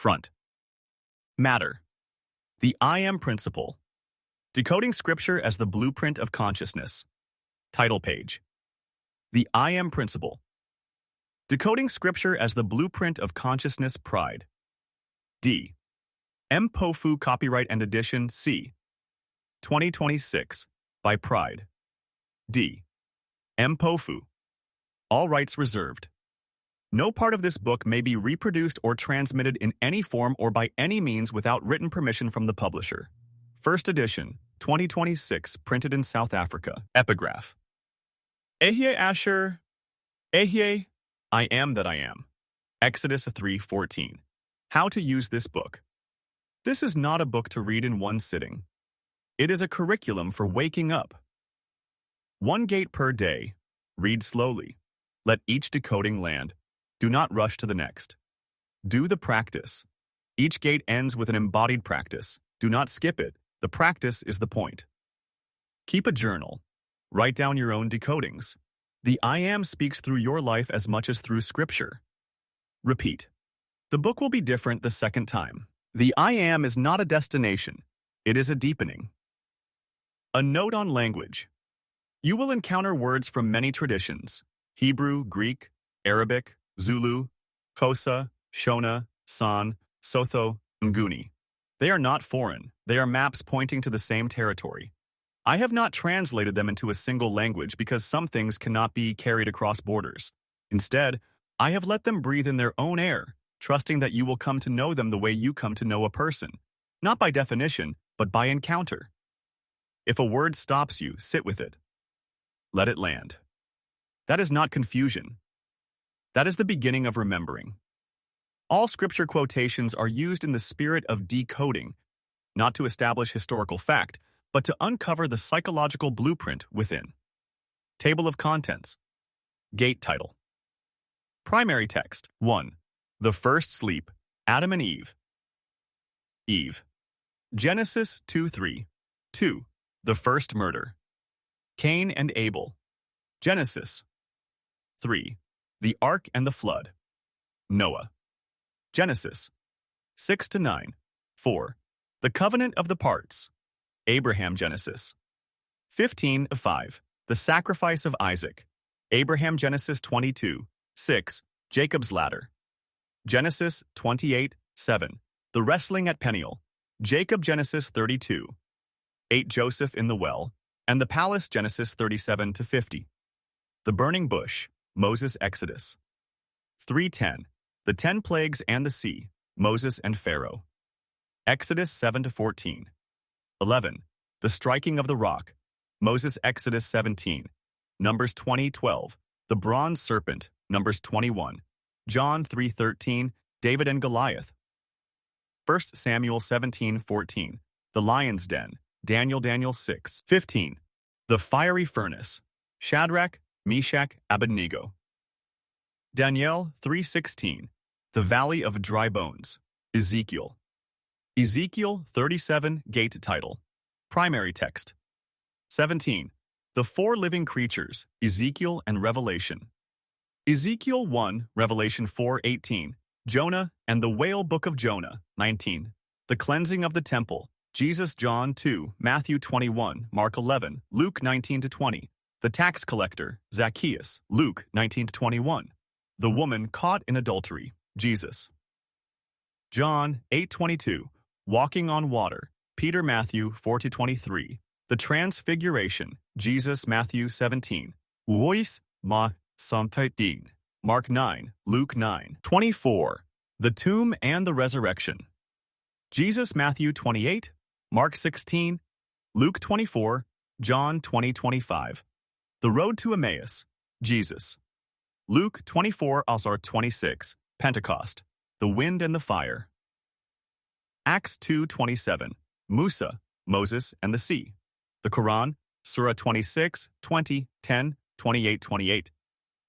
Front. Matter. The I Am Principle. Decoding Scripture as the Blueprint of Consciousness. Title page. The I Am Principle. Decoding Scripture as the Blueprint of Consciousness. Pride. D. Mpofu, copyright and edition C. 2026 by Pride. D. Mpofu. All rights reserved. No part of this book may be reproduced or transmitted in any form or by any means without written permission from the publisher. First edition, 2026, printed in South Africa. Epigraph. Ehyeh Asher. Ehyeh, I am that I am. Exodus 3:14. How to use this book. This is not a book to read in one sitting. It is a curriculum for waking up. One gate per day. Read slowly. Let each decoding land. Do not rush to the next. Do the practice. Each gate ends with an embodied practice. Do not skip it. The practice is the point. Keep a journal. Write down your own decodings. The I Am speaks through your life as much as through Scripture. Repeat. The book will be different the second time. The I Am is not a destination. It is a deepening. A note on language. You will encounter words from many traditions: Hebrew, Greek, Arabic, Zulu, Xhosa, Shona, San, Sotho, Nguni. They are not foreign. They are maps pointing to the same territory. I have not translated them into a single language because some things cannot be carried across borders. Instead, I have let them breathe in their own air, trusting that you will come to know them the way you come to know a person, not by definition, but by encounter. If a word stops you, sit with it. Let it land. That is not confusion. That is the beginning of remembering. All Scripture quotations are used in the spirit of decoding, not to establish historical fact, but to uncover the psychological blueprint within. Table of Contents. Gate Title. Primary Text. 1. The First Sleep, Adam and Eve. Eve. Genesis 2:3. 2. The First Murder. Cain and Abel. Genesis. 3. The Ark and the Flood. Noah. Genesis. 6-9. 4. The Covenant of the Parts. Abraham. Genesis. 15-5. The Sacrifice of Isaac. Abraham. Genesis 22:6. Jacob's Ladder. Genesis 28:7. The Wrestling at Peniel. Jacob. Genesis 32:8. Joseph in the Well and the Palace. Genesis 37-50. The Burning Bush. Moses. Exodus. 3:10. The 10 Plagues and the Sea. Moses and Pharaoh. Exodus 7-14. 11. The Striking of the Rock. Moses. Exodus 17. Numbers 20:12. The Bronze Serpent. Numbers 21. John 3:13. David and Goliath. 1 Samuel 17:14. The Lion's Den. Daniel 6:15. The Fiery Furnace. Shadrach, Meshach, Abednego. Daniel 3:16. The Valley of Dry Bones. Ezekiel. Ezekiel 37. Gate Title. Primary Text. 17. The Four Living Creatures. Ezekiel and Revelation. Ezekiel 1, Revelation 4:18. Jonah and the Whale Book of Jonah. 19. The Cleansing of the Temple. Jesus. John 2, Matthew 21, Mark 11, Luke 19-20. The Tax Collector. Zacchaeus. Luke 19-21. The Woman Caught in Adultery. Jesus. John 8:22. Walking on Water. Peter. Matthew 4-23. The Transfiguration. Jesus. Matthew 17. Vois ma samtaitin. Mark 9, Luke 9:24. The Tomb and the Resurrection. Jesus. Matthew 28, Mark 16, Luke 24, John 20:25. The Road to Emmaus. Jesus. Luke 24-26. Pentecost. The Wind and the Fire. Acts 2:27. Musa, Moses and the Sea. The Quran. Surah 26:20, 10, 28-28.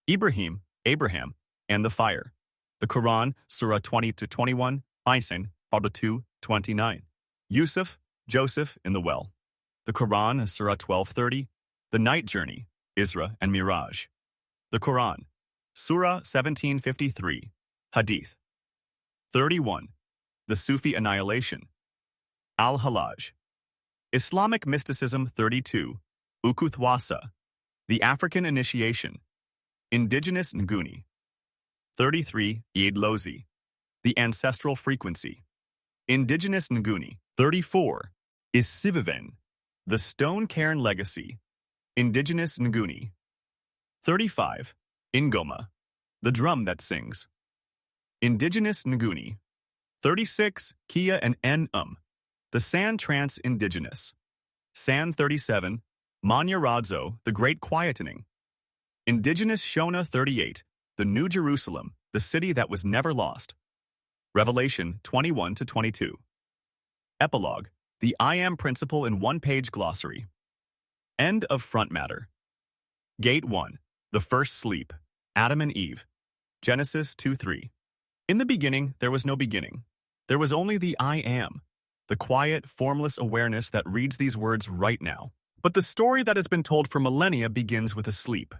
Ibrahim, Abraham, and the Fire. The Quran. Surah 20-21, Isin, 2:29. Yusuf, Joseph in the Well. The Quran. Surah 12:30. The Night Journey. Isra and Miraj. The Quran. Surah 17:53. Hadith. 31. The Sufi Annihilation. Al-Hallaj. Islamic Mysticism 32. Ukuthwasa. The African Initiation. Indigenous Nguni. 33. Idlozi. The Ancestral Frequency. Indigenous Nguni. 34. Isiviven. The Stone Cairn Legacy. Indigenous Nguni. 35. Ingoma. The Drum That Sings. Indigenous Nguni. 36. Kia and The San Trance Indigenous. San 37. Manyaradzo, The Great Quietening. Indigenous Shona 38. The New Jerusalem, the City That Was Never Lost. Revelation 21-22. Epilogue. The I Am Principle in one-page glossary. End of front matter. Gate 1. The First Sleep. Adam and Eve. Genesis 2:3. In the beginning, there was no beginning. There was only the I Am, the quiet, formless awareness that reads these words right now. But the story that has been told for millennia begins with a sleep.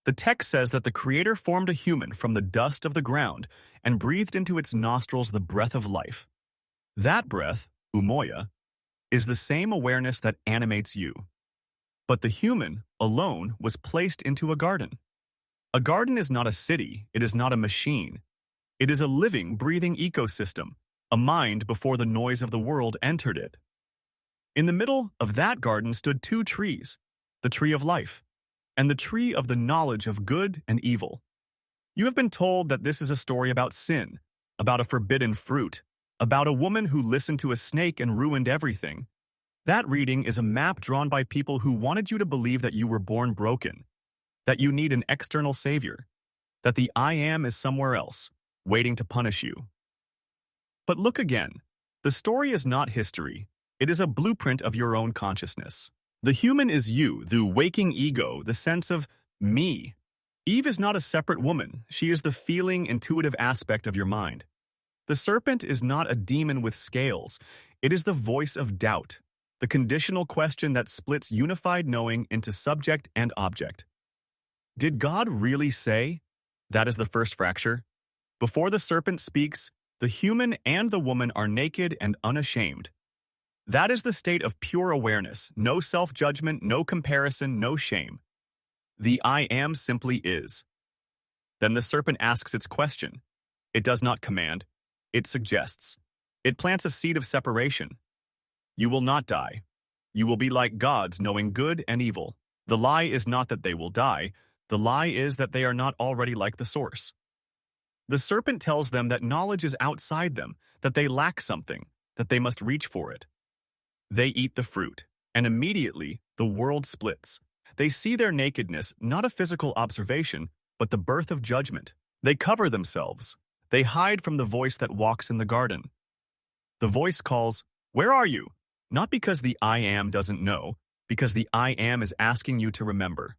The text says that the Creator formed a human from the dust of the ground and breathed into its nostrils the breath of life. That breath, umoya, is the same awareness that animates you. But the human, alone, was placed into a garden. A garden is not a city, it is not a machine. It is a living, breathing ecosystem, a mind before the noise of the world entered it. In the middle of that garden stood two trees, the tree of life and the tree of the knowledge of good and evil. You have been told that this is a story about sin, about a forbidden fruit, about a woman who listened to a snake and ruined everything. That reading is a map drawn by people who wanted you to believe that you were born broken, that you need an external savior, that the I Am is somewhere else, waiting to punish you. But look again. The story is not history. It is a blueprint of your own consciousness. The human is you, the waking ego, the sense of me. Eve is not a separate woman. She is the feeling, intuitive aspect of your mind. The serpent is not a demon with scales. It is the voice of doubt, the conditional question that splits unified knowing into subject and object. Did God really say? That is the first fracture. Before the serpent speaks, the human and the woman are naked and unashamed. That is the state of pure awareness, no self-judgment, no comparison, no shame. The I Am simply is. Then the serpent asks its question. It does not command. It suggests. It plants a seed of separation. You will not die. You will be like gods, knowing good and evil. The lie is not that they will die. The lie is that they are not already like the source. The serpent tells them that knowledge is outside them, that they lack something, that they must reach for it. They eat the fruit, and immediately the world splits. They see their nakedness, not a physical observation, but the birth of judgment. They cover themselves. They hide from the voice that walks in the garden. The voice calls, "Where are you?" Not because the I Am doesn't know, because the I Am is asking you to remember.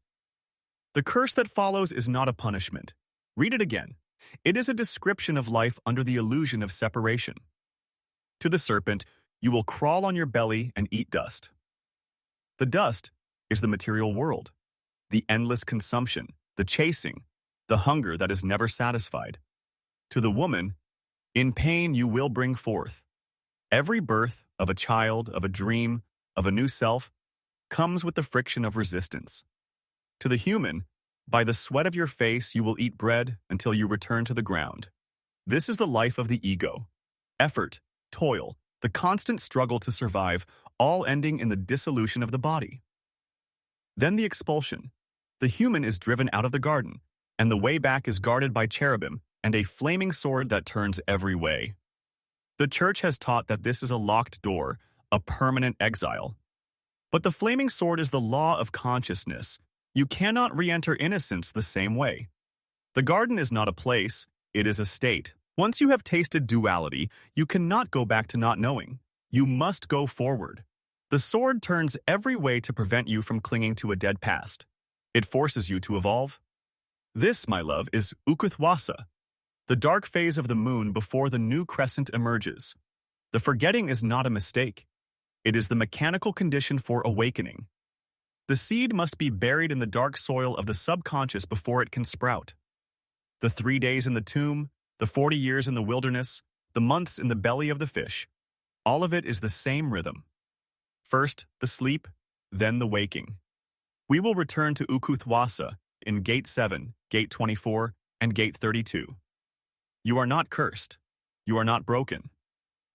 The curse that follows is not a punishment. Read it again. It is a description of life under the illusion of separation. To the serpent, you will crawl on your belly and eat dust. The dust is the material world, the endless consumption, the chasing, the hunger that is never satisfied. To the woman, in pain you will bring forth. Every birth of a child, of a dream, of a new self, comes with the friction of resistance. To the human, by the sweat of your face you will eat bread until you return to the ground. This is the life of the ego. Effort, toil, the constant struggle to survive, all ending in the dissolution of the body. Then the expulsion. The human is driven out of the garden, and the way back is guarded by cherubim and a flaming sword that turns every way. The church has taught that this is a locked door, a permanent exile. But the flaming sword is the law of consciousness. You cannot re-enter innocence the same way. The garden is not a place, it is a state. Once you have tasted duality, you cannot go back to not knowing. You must go forward. The sword turns every way to prevent you from clinging to a dead past. It forces you to evolve. This, my love, is Ukuthwasa, the dark phase of the moon before the new crescent emerges. The forgetting is not a mistake. It is the mechanical condition for awakening. The seed must be buried in the dark soil of the subconscious before it can sprout. The 3 days in the tomb, the 40 years in the wilderness, the months in the belly of the fish, all of it is the same rhythm. First, the sleep, then the waking. We will return to Ukuthwasa in Gate 7, Gate 24, and Gate 32. You are not cursed. You are not broken.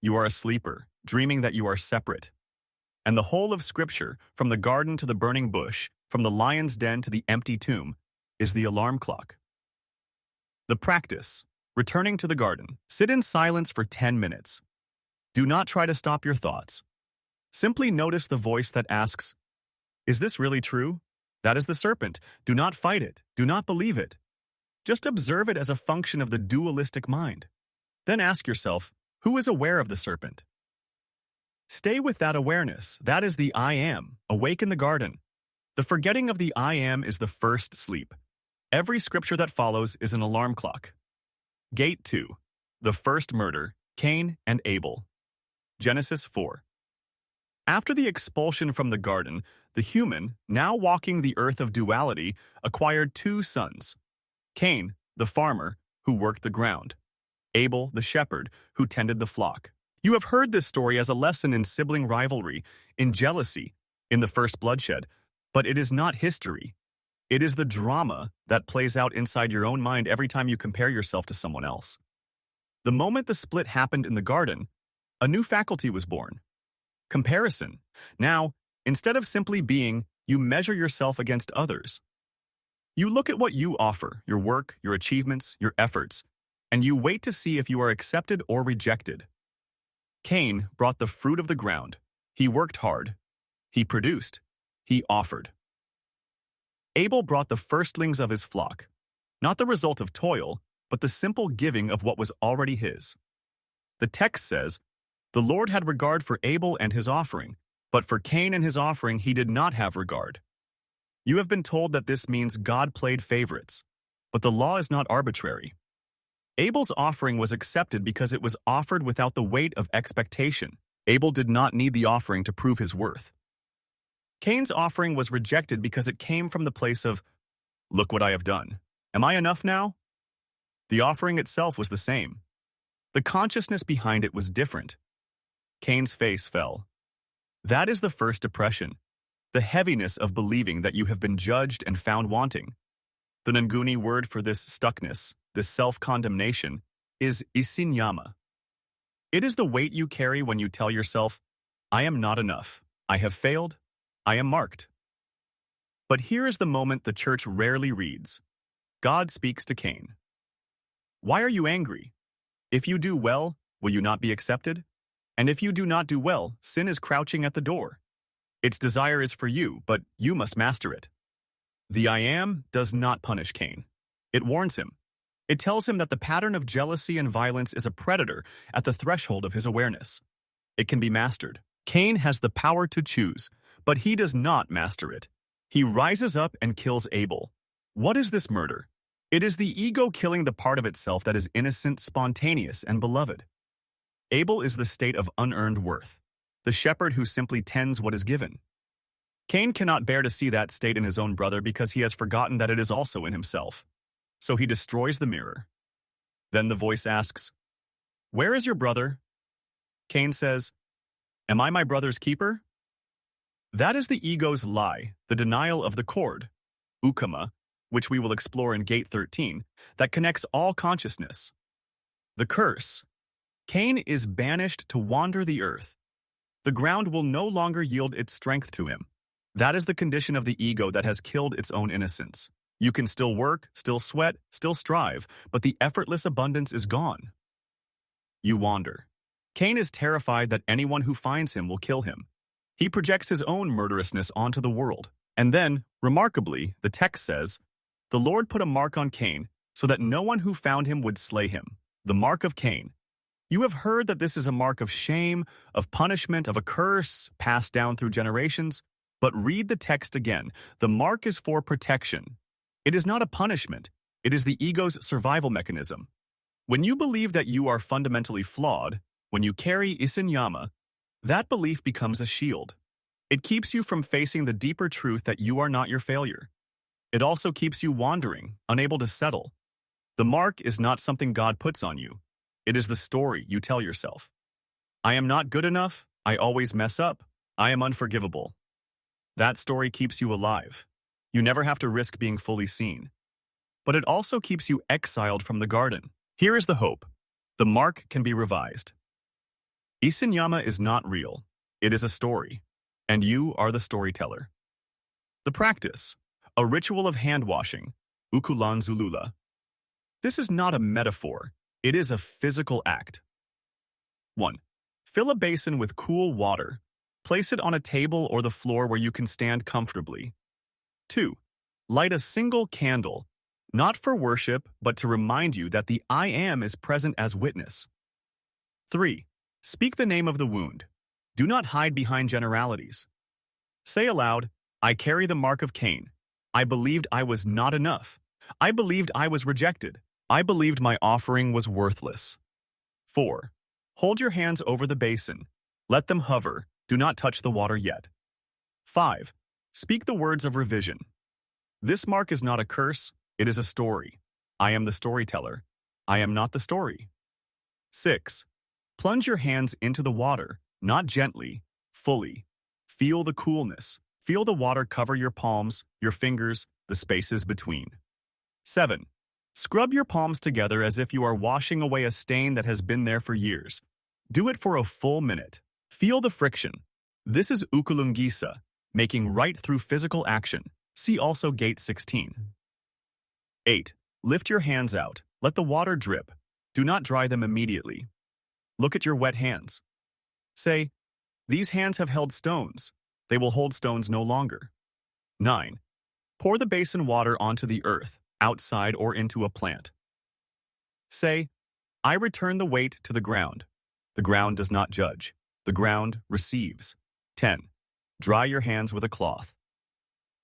You are a sleeper, dreaming that you are separate. And the whole of Scripture, from the garden to the burning bush, from the lion's den to the empty tomb, is the alarm clock. The practice, returning to the garden, sit in silence for 10 minutes. Do not try to stop your thoughts. Simply notice the voice that asks, "Is this really true? That is the serpent. Do not fight it. Do not believe it." Just observe it as a function of the dualistic mind. Then ask yourself, who is aware of the serpent? Stay with that awareness. That is the I am, awake in the garden. The forgetting of the I am is the first sleep. Every scripture that follows is an alarm clock. Gate 2. The first murder, Cain and Abel. Genesis 4. After the expulsion from the garden, the human, now walking the earth of duality, acquired two sons. Cain, the farmer, who worked the ground. Abel, the shepherd, who tended the flock. You have heard this story as a lesson in sibling rivalry, in jealousy, in the first bloodshed, but it is not history. It is the drama that plays out inside your own mind every time you compare yourself to someone else. The moment the split happened in the garden, a new faculty was born. Comparison. Now, instead of simply being, you measure yourself against others. You look at what you offer, your work, your achievements, your efforts, and you wait to see if you are accepted or rejected. Cain brought the fruit of the ground. He worked hard. He produced. He offered. Abel brought the firstlings of his flock, not the result of toil, but the simple giving of what was already his. The text says, "The Lord had regard for Abel and his offering, but for Cain and his offering he did not have regard." You have been told that this means God played favorites, but the law is not arbitrary. Abel's offering was accepted because it was offered without the weight of expectation. Abel did not need the offering to prove his worth. Cain's offering was rejected because it came from the place of, "Look what I have done. Am I enough now?" The offering itself was the same. The consciousness behind it was different. Cain's face fell. That is the first depression, the heaviness of believing that you have been judged and found wanting. The Nguni word for this stuckness, this self-condemnation, is isinyama. It is the weight you carry when you tell yourself, "I am not enough. I have failed. I am marked." But here is the moment the church rarely reads. God speaks to Cain. "Why are you angry? If you do well, will you not be accepted? And if you do not do well, sin is crouching at the door. Its desire is for you, but you must master it." The I am does not punish Cain. It warns him. It tells him that the pattern of jealousy and violence is a predator at the threshold of his awareness. It can be mastered. Cain has the power to choose, but he does not master it. He rises up and kills Abel. What is this murder? It is the ego killing the part of itself that is innocent, spontaneous, and beloved. Abel is the state of unearned worth, the shepherd who simply tends what is given. Cain cannot bear to see that state in his own brother because he has forgotten that it is also in himself. So he destroys the mirror. Then the voice asks, "Where is your brother?" Cain says, "Am I my brother's keeper?" That is the ego's lie, the denial of the cord, ukama, which we will explore in Gate 13, that connects all consciousness. The curse. Cain is banished to wander the earth. The ground will no longer yield its strength to him. That is the condition of the ego that has killed its own innocence. You can still work, still sweat, still strive, but the effortless abundance is gone. You wander. Cain is terrified that anyone who finds him will kill him. He projects his own murderousness onto the world. And then, remarkably, the text says, "The Lord put a mark on Cain so that no one who found him would slay him." The mark of Cain. You have heard that this is a mark of shame, of punishment, of a curse passed down through generations. But read the text again. The mark is for protection. It is not a punishment. It is the ego's survival mechanism. When you believe that you are fundamentally flawed, when you carry isinyama, that belief becomes a shield. It keeps you from facing the deeper truth that you are not your failure. It also keeps you wandering, unable to settle. The mark is not something God puts on you. It is the story you tell yourself. I am not good enough. I always mess up. I am unforgivable. That story keeps you alive. You never have to risk being fully seen. But it also keeps you exiled from the garden. Here is the hope. The mark can be revised. Isinyama is not real. It is a story. And you are the storyteller. The practice. A ritual of hand-washing. Ukuthula. This is not a metaphor. It is a physical act. 1. Fill a basin with cool water. Place it on a table or the floor where you can stand comfortably. 2. Light a single candle, not for worship, but to remind you that the I Am is present as witness. 3. Speak the name of the wound. Do not hide behind generalities. Say aloud, I carry the mark of Cain. I believed I was not enough. I believed I was rejected. I believed my offering was worthless. 4. Hold your hands over the basin. Let them hover. Do not touch the water yet. 5. Speak the words of revision. This mark is not a curse. It is a story. I am the storyteller. I am not the story. 6. Plunge your hands into the water, not gently, fully. Feel the coolness. Feel the water cover your palms, your fingers, the spaces between. 7. Scrub your palms together as if you are washing away a stain that has been there for years. Do it for a full minute. Feel the friction. This is Ukuthwasa, making right through physical action. See also Gate 16. 8. Lift your hands out. Let the water drip. Do not dry them immediately. Look at your wet hands. Say, these hands have held stones. They will hold stones no longer. 9. Pour the basin water onto the earth, outside or into a plant. Say, I return the weight to the ground. The ground does not judge. The ground receives. 10. Dry your hands with a cloth.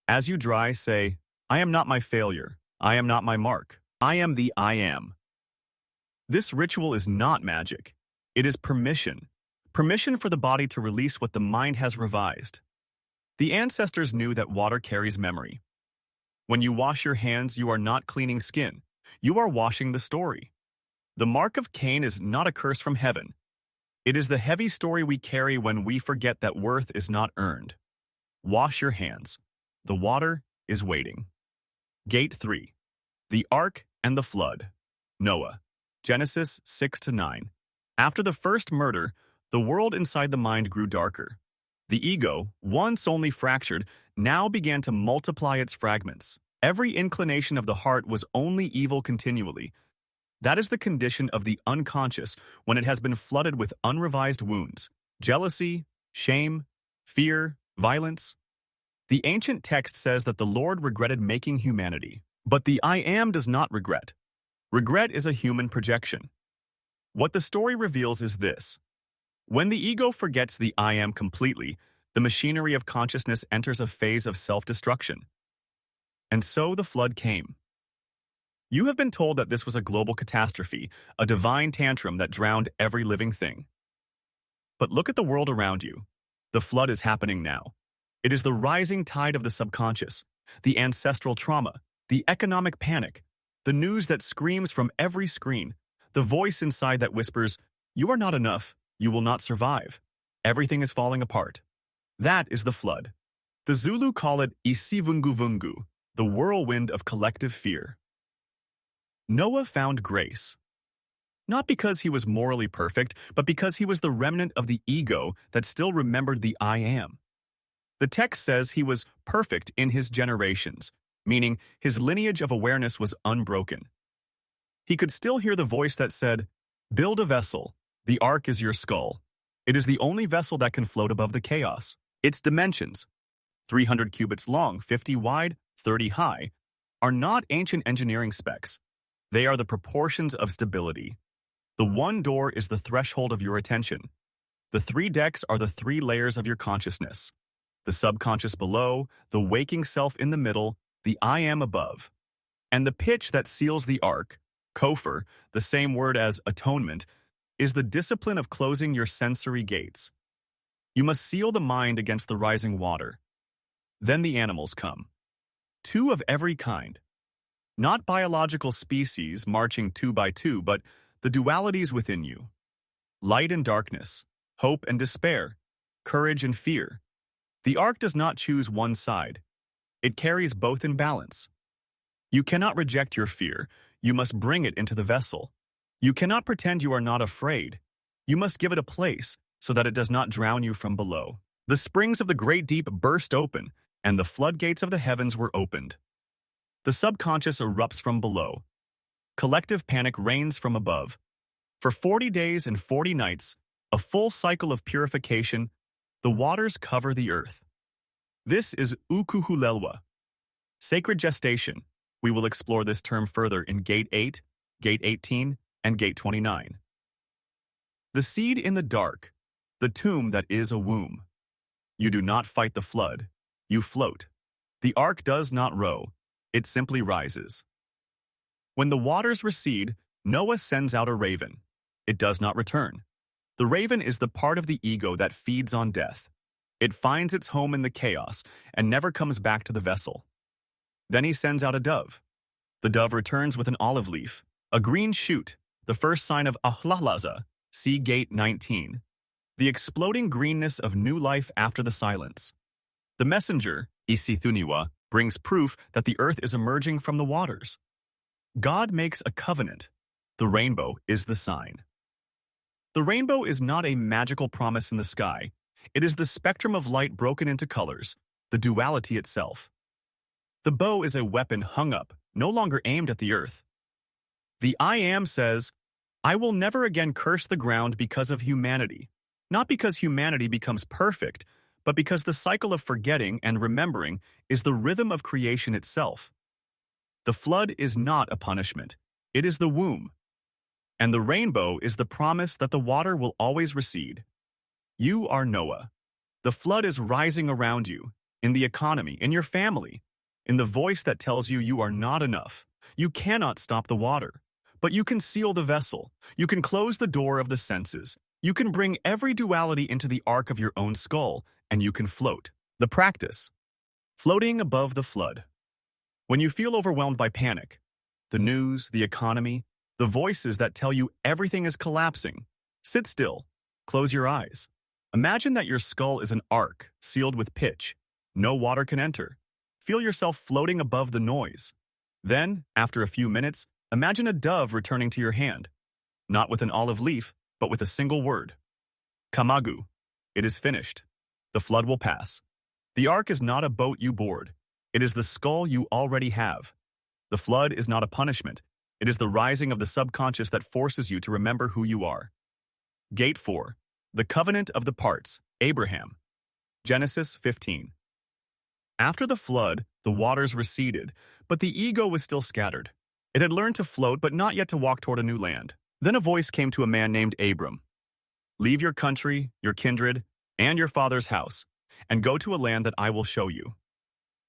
As you dry, say, I am not my failure. I am not my mark. I am the I Am. This ritual is not magic. It is permission. Permission for the body to release what the mind has revised. The ancestors knew that water carries memory. When you wash your hands, you are not cleaning skin. You are washing the story. The mark of Cain is not a curse from heaven. It is the heavy story we carry when we forget that worth is not earned. Wash your hands. The water is waiting. Gate 3. The Ark and the Flood. Noah. Genesis 6-9. After the first murder, the world inside the mind grew darker. The ego, once only fractured, now began to multiply its fragments. Every inclination of the heart was only evil continually. That is the condition of the unconscious when it has been flooded with unrevised wounds, jealousy, shame, fear, violence. The ancient text says that the Lord regretted making humanity, but the I Am does not regret. Regret is a human projection. What the story reveals is this. When the ego forgets the I Am completely, the machinery of consciousness enters a phase of self-destruction. And so the flood came. You have been told that this was a global catastrophe, a divine tantrum that drowned every living thing. But look at the world around you. The flood is happening now. It is the rising tide of the subconscious, the ancestral trauma, the economic panic, the news that screams from every screen, the voice inside that whispers, you are not enough, you will not survive. Everything is falling apart. That is the flood. The Zulu call it Isivunguvungu, the whirlwind of collective fear. Noah found grace. Not because he was morally perfect, but because he was the remnant of the ego that still remembered the I Am. The text says he was perfect in his generations, meaning his lineage of awareness was unbroken. He could still hear the voice that said, build a vessel. The ark is your skull. It is the only vessel that can float above the chaos. Its dimensions, 300 cubits long, 50 wide, 30 high, are not ancient engineering specs. They are the proportions of stability. The one door is the threshold of your attention. The 3 decks are the 3 layers of your consciousness. The subconscious below, the waking self in the middle, the I Am above. And the pitch that seals the ark, kofar, the same word as atonement, is the discipline of closing your sensory gates. You must seal the mind against the rising water. Then the animals come. 2 of every kind. Not biological species marching 2 by 2, but the dualities within you. Light and darkness, hope and despair, courage and fear. The ark does not choose one side. It carries both in balance. You cannot reject your fear. You must bring it into the vessel. You cannot pretend you are not afraid. You must give it a place so that it does not drown you from below. The springs of the great deep burst open, and the floodgates of the heavens were opened. The subconscious erupts from below. Collective panic reigns from above. For 40 days and 40 nights, a full cycle of purification, the waters cover the earth. This is Ukuthula, sacred gestation. We will explore this term further in Gate 8, Gate 18, and Gate 29. The seed in the dark, the tomb that is a womb. You do not fight the flood. You float. The ark does not row. It simply rises. When the waters recede, Noah sends out a raven. It does not return. The raven is the part of the ego that feeds on death. It finds its home in the chaos and never comes back to the vessel. Then he sends out a dove. The dove returns with an olive leaf, a green shoot, the first sign of Al-Hallaj, see Gate 19. The exploding greenness of new life after the silence. The messenger, Ethuniwa, brings proof that the earth is emerging from the waters. God makes a covenant. The rainbow is the sign. The rainbow is not a magical promise in the sky. It is the spectrum of light broken into colors, the duality itself. The bow is a weapon hung up, no longer aimed at the earth. The I Am says, I will never again curse the ground because of humanity. Not because humanity becomes perfect, but because the cycle of forgetting and remembering is the rhythm of creation itself. The flood is not a punishment. It is the womb. And the rainbow is the promise that the water will always recede. You are Noah. The flood is rising around you, in the economy, in your family, in the voice that tells you you are not enough. You cannot stop the water, but you can seal the vessel. You can close the door of the senses. You can bring every duality into the ark of your own skull, and you can float. The practice. Floating above the flood. When you feel overwhelmed by panic, the news, the economy, the voices that tell you everything is collapsing, sit still, close your eyes. Imagine that your skull is an ark sealed with pitch. No water can enter. Feel yourself floating above the noise. Then, after a few minutes, imagine a dove returning to your hand, not with an olive leaf, but with a single word. Kamagu. It is finished. The flood will pass. The ark is not a boat you board. It is the skull you already have. The flood is not a punishment. It is the rising of the subconscious that forces you to remember who you are. Gate 4. The covenant of the parts. Abraham. Genesis 15. After the flood, the waters receded, but the ego was still scattered. It had learned to float, but not yet to walk toward a new land. Then a voice came to a man named Abram. Leave your country, your kindred, and your father's house, and go to a land that I will show you.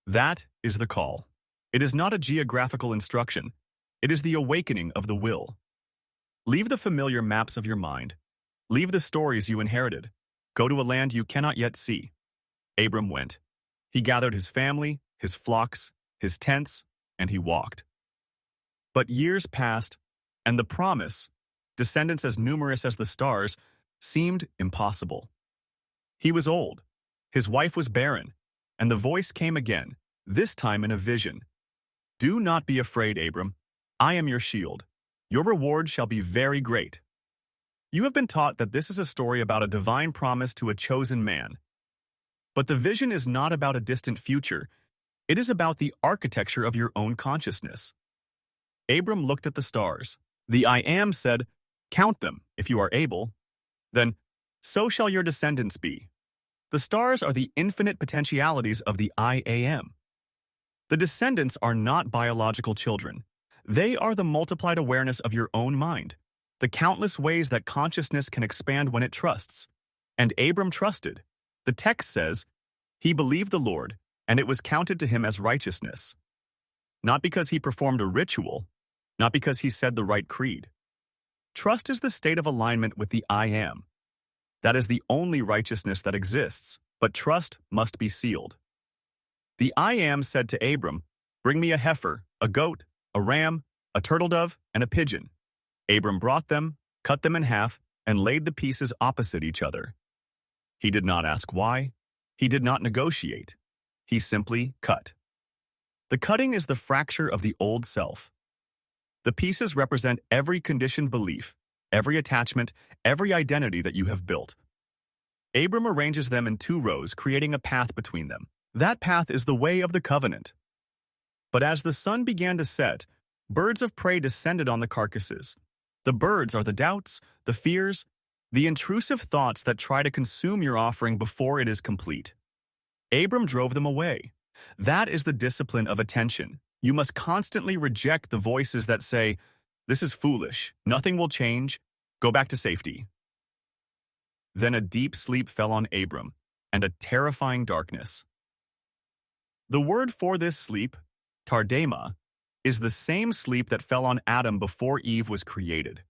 That is the call. It is not a geographical instruction. It is the awakening of the will. Leave the familiar maps of your mind. Leave the stories you inherited. Go to a land you cannot yet see. Abram went. He gathered his family, his flocks, his tents, and he walked. But years passed, and the promise, descendants as numerous as the stars, seemed impossible. He was old. His wife was barren, and the voice came again, this time in a vision. Do not be afraid, Abram. I am your shield. Your reward shall be very great. You have been taught that this is a story about a divine promise to a chosen man. But the vision is not about a distant future. It is about the architecture of your own consciousness. Abram looked at the stars. The I Am said, count them, if you are able. Then, so shall your descendants be. The stars are the infinite potentialities of the I Am. The descendants are not biological children. They are the multiplied awareness of your own mind, the countless ways that consciousness can expand when it trusts. And Abram trusted. The text says, he believed the Lord, and it was counted to him as righteousness. Not because he performed a ritual, not because he said the right creed. Trust is the state of alignment with the I Am. That is the only righteousness that exists, but trust must be sealed. The I Am said to Abram, bring me a heifer, a goat, a ram, a turtle dove, and a pigeon. Abram brought them, cut them in half, and laid the pieces opposite each other. He did not ask why. He did not negotiate. He simply cut. The cutting is the fracture of the old self. The pieces represent every conditioned belief, every attachment, every identity that you have built. Abram arranges them in 2 rows, creating a path between them. That path is the way of the covenant. But as the sun began to set, birds of prey descended on the carcasses. The birds are the doubts, the fears, the intrusive thoughts that try to consume your offering before it is complete. Abram drove them away. That is the discipline of attention. You must constantly reject the voices that say, "This is foolish, nothing will change, go back to safety." Then a deep sleep fell on Abram, and a terrifying darkness. The word for this sleep, tardema, is the same sleep that fell on Adam before Eve was created.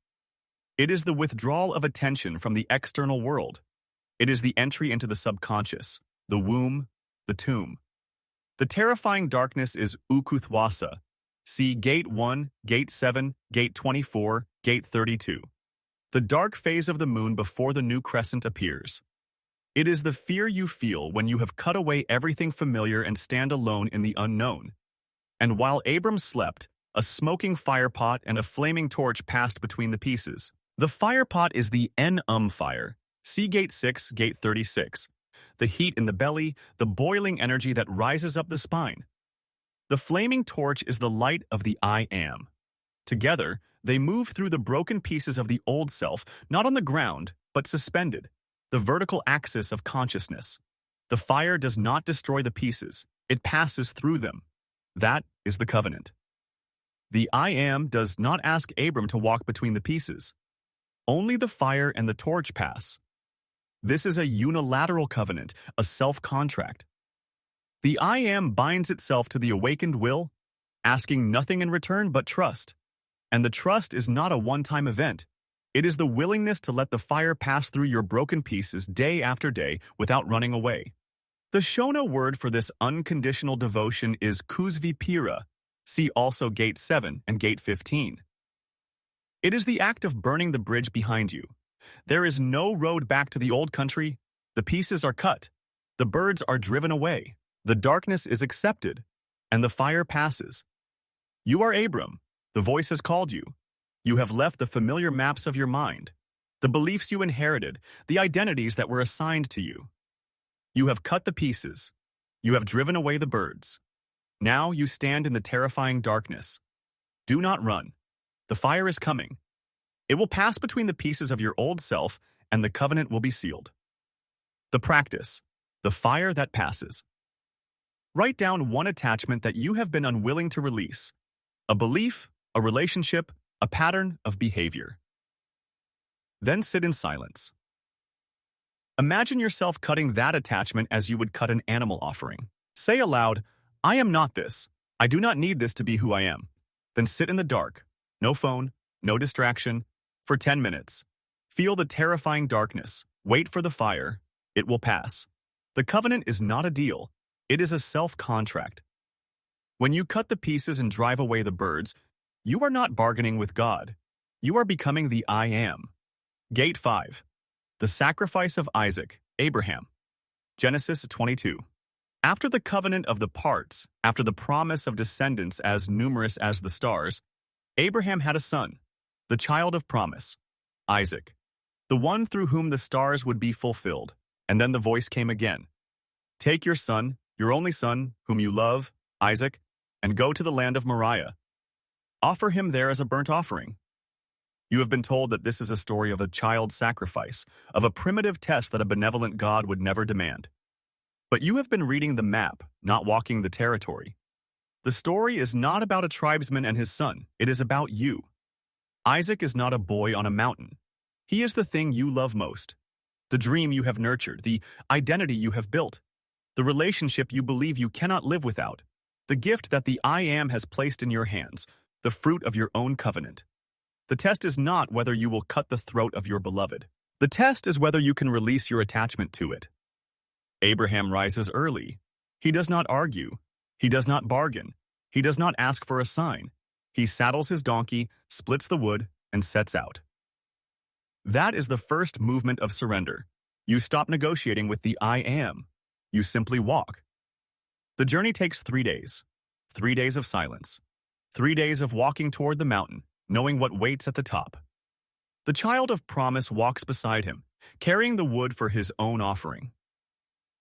It is the withdrawal of attention from the external world. It is the entry into the subconscious, the womb, the tomb. The terrifying darkness is Ukuthwasa. See Gate 1, Gate 7, Gate 24, Gate 32. The dark phase of the moon before the new crescent appears. It is the fear you feel when you have cut away everything familiar and stand alone in the unknown. And while Abram slept, a smoking firepot and a flaming torch passed between the pieces. The firepot is the fire. See Gate 6, Gate 36. The heat in the belly, the boiling energy that rises up the spine. The flaming torch is the light of the I Am. Together, they move through the broken pieces of the old self, not on the ground, but suspended, the vertical axis of consciousness. The fire does not destroy the pieces, it passes through them. That is the covenant. The I Am does not ask Abram to walk between the pieces. Only the fire and the torch pass. This is a unilateral covenant, a self-contract. The I Am binds itself to the awakened will, asking nothing in return but trust. And the trust is not a one-time event. It is the willingness to let the fire pass through your broken pieces day after day without running away. The Shona word for this unconditional devotion is kuzvipira. See also Gate 7 and Gate 15. It is the act of burning the bridge behind you. There is no road back to the old country. The pieces are cut. The birds are driven away. The darkness is accepted, and the fire passes. You are Abram. The voice has called you. You have left the familiar maps of your mind, the beliefs you inherited, the identities that were assigned to you. You have cut the pieces. You have driven away the birds. Now you stand in the terrifying darkness. Do not run. The fire is coming. It will pass between the pieces of your old self, and the covenant will be sealed. The practice, the fire that passes. Write down one attachment that you have been unwilling to release. A belief, a relationship, a pattern of behavior. Then sit in silence. Imagine yourself cutting that attachment as you would cut an animal offering. Say aloud, "I am not this. I do not need this to be who I am." Then sit in the dark. No phone, no distraction. For 10 minutes. Feel the terrifying darkness. Wait for the fire. It will pass. The covenant is not a deal. It is a self-contract. When you cut the pieces and drive away the birds, you are not bargaining with God. You are becoming the I Am. Gate 5. The sacrifice of Isaac, Abraham. Genesis 22. After the covenant of the parts, after the promise of descendants as numerous as the stars, Abraham had a son, the child of promise, Isaac, the one through whom the stars would be fulfilled. And then the voice came again. Take your son, your only son, whom you love, Isaac, and go to the land of Moriah. Offer him there as a burnt offering. You have been told that this is a story of a child sacrifice, of a primitive test that a benevolent God would never demand. But you have been reading the map, not walking the territory. The story is not about a tribesman and his son. It is about you. Isaac is not a boy on a mountain. He is the thing you love most, the dream you have nurtured, the identity you have built, the relationship you believe you cannot live without, the gift that the I Am has placed in your hands, the fruit of your own covenant. The test is not whether you will cut the throat of your beloved. The test is whether you can release your attachment to it. Abraham rises early. He does not argue. He does not bargain. He does not ask for a sign. He saddles his donkey, splits the wood, and sets out. That is the first movement of surrender. You stop negotiating with the I am. You simply walk. The journey takes 3 days. 3 days of silence. 3 days of walking toward the mountain, knowing what waits at the top. The child of promise walks beside him, carrying the wood for his own offering.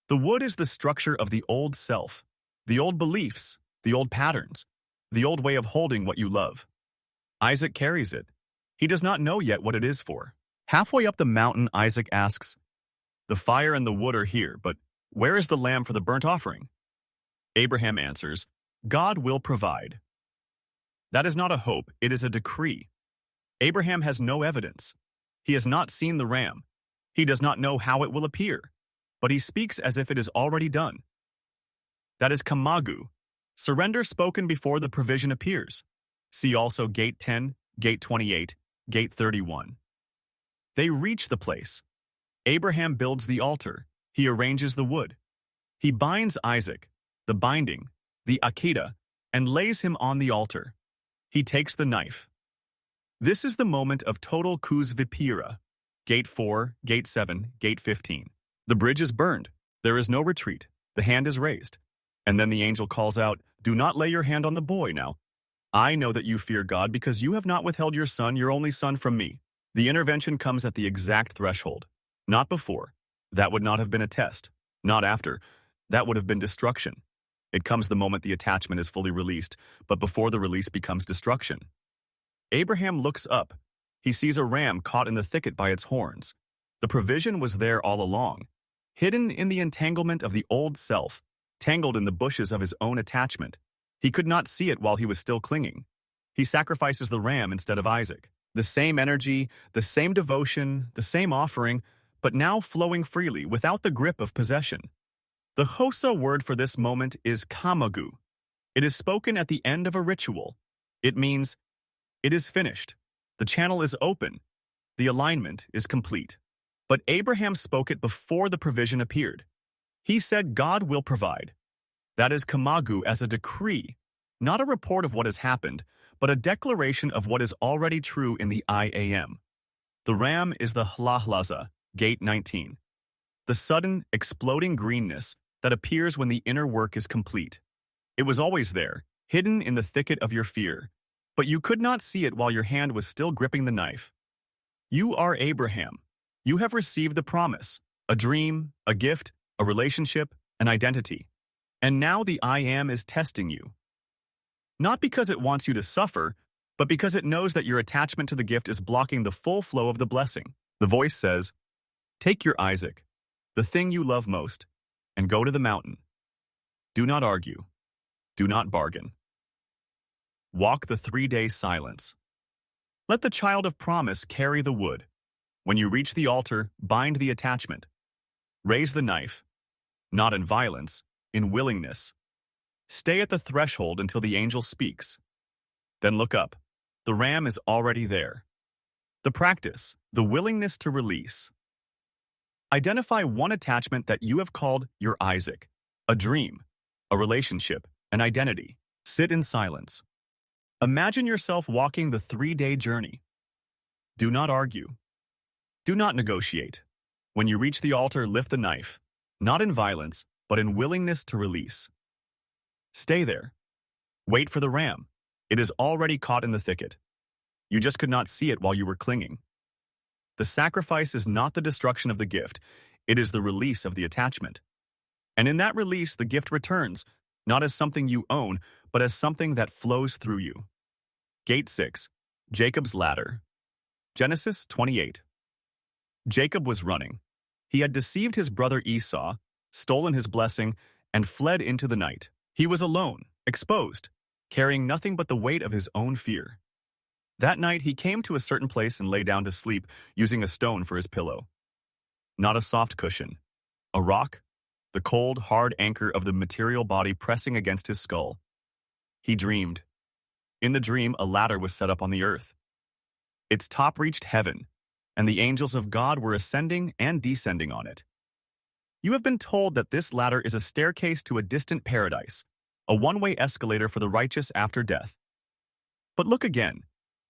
The wood is the structure of the old self, the old beliefs, the old patterns, the old way of holding what you love. Isaac carries it. He does not know yet what it is for. Halfway up the mountain, Isaac asks, "The fire and the wood are here, but where is the lamb for the burnt offering?" Abraham answers, "God will provide." That is not a hope, it is a decree. Abraham has no evidence. He has not seen the ram. He does not know how it will appear, but he speaks as if it is already done. That is kamagu, surrender spoken before the provision appears. See also Gate 10, Gate 28, Gate 31. They reach the place. Abraham builds the altar. He arranges the wood. He binds Isaac, the binding, the akida, and lays him on the altar. He takes the knife. This is the moment of total kuzvipira. Gate 4, Gate 7, Gate 15. The bridge is burned. There is no retreat. The hand is raised. And then the angel calls out, "Do not lay your hand on the boy now. I know that you fear God because you have not withheld your son, your only son, from me." The intervention comes at the exact threshold. Not before. That would not have been a test. Not after. That would have been destruction. It comes the moment the attachment is fully released, but before the release becomes destruction. Abraham looks up. He sees a ram caught in the thicket by its horns. The provision was there all along, hidden in the entanglement of the old self, tangled in the bushes of his own attachment. He could not see it while he was still clinging. He sacrifices the ram instead of Isaac. The same energy, the same devotion, the same offering, but now flowing freely without the grip of possession. The Xhosa word for this moment is kamagu. It is spoken at the end of a ritual. It means, it is finished. The channel is open. The alignment is complete. But Abraham spoke it before the provision appeared. He said God will provide. That is kamagu as a decree, not a report of what has happened, but a declaration of what is already true in the I am. The ram is the Al-Hallaj, Gate 19. The sudden, exploding greenness that appears when the inner work is complete. It was always there, hidden in the thicket of your fear, but you could not see it while your hand was still gripping the knife. You are Abraham. You have received the promise, a dream, a gift, a relationship, an identity. And now the I am is testing you. Not because it wants you to suffer, but because it knows that your attachment to the gift is blocking the full flow of the blessing. The voice says, "Take your Isaac, the thing you love most, and go to the mountain. Do not argue. Do not bargain. Walk the 3-day silence. Let the child of promise carry the wood. When you reach the altar, bind the attachment. Raise the knife, not in violence, in willingness. Stay at the threshold until the angel speaks. Then look up. The ram is already there. The practice, the willingness to release. Identify one attachment that you have called your Isaac, a dream, a relationship, an identity. Sit in silence. Imagine yourself walking the 3-day journey. Do not argue. Do not negotiate. When you reach the altar, lift the knife, not in violence, but in willingness to release. Stay there. Wait for the ram. It is already caught in the thicket. You just could not see it while you were clinging. The sacrifice is not the destruction of the gift, it is the release of the attachment. And in that release, the gift returns, not as something you own, but as something that flows through you. Gate 6, Jacob's ladder. Genesis 28. Jacob was running. He had deceived his brother Esau, stolen his blessing, and fled into the night. He was alone, exposed, carrying nothing but the weight of his own fear. That night he came to a certain place and lay down to sleep, using a stone for his pillow. Not a soft cushion. A rock, the cold, hard anchor of the material body pressing against his skull. He dreamed. In the dream, a ladder was set up on the earth. Its top reached heaven, and the angels of God were ascending and descending on it. You have been told that this ladder is a staircase to a distant paradise, a one-way escalator for the righteous after death. But look again.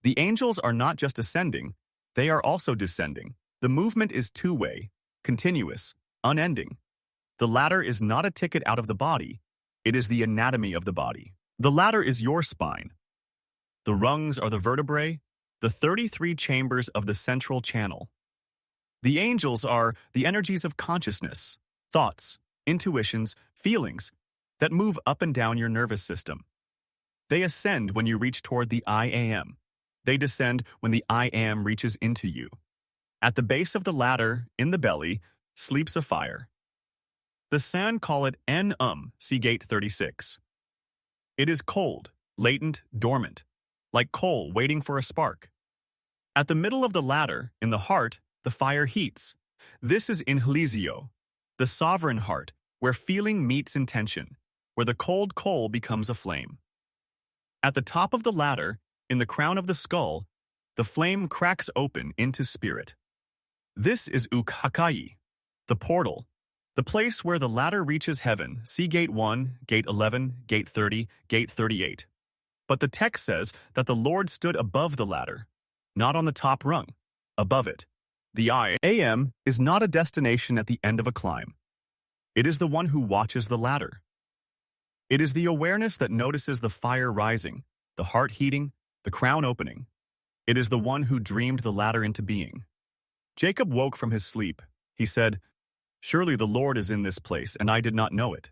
The angels are not just ascending, they are also descending. The movement is two-way, continuous, unending. The ladder is not a ticket out of the body, it is the anatomy of the body. The ladder is your spine. The rungs are the vertebrae, the 33 chambers of the central channel. The angels are the energies of consciousness, thoughts, intuitions, feelings that move up and down your nervous system. They ascend when you reach toward the I am. They descend when the I am reaches into you. At the base of the ladder, in the belly, sleeps a fire. The San call it see Gate 36. It is cold, latent, dormant, like coal waiting for a spark. At the middle of the ladder, in the heart, the fire heats. This is Inhlizio, the sovereign heart, where feeling meets intention, where the cold coal becomes a flame. At the top of the ladder, in the crown of the skull, the flame cracks open into spirit. This is Ehyeh, the portal, the place where the ladder reaches heaven. See Gate 1, Gate 11, Gate 30, Gate 38. But the text says that the Lord stood above the ladder, not on the top rung, above it. The I am is not a destination at the end of a climb. It is the one who watches the ladder. It is the awareness that notices the fire rising, the heart heating, the crown opening. It is the one who dreamed the ladder into being. Jacob woke from his sleep. He said, "Surely the Lord is in this place, and I did not know it."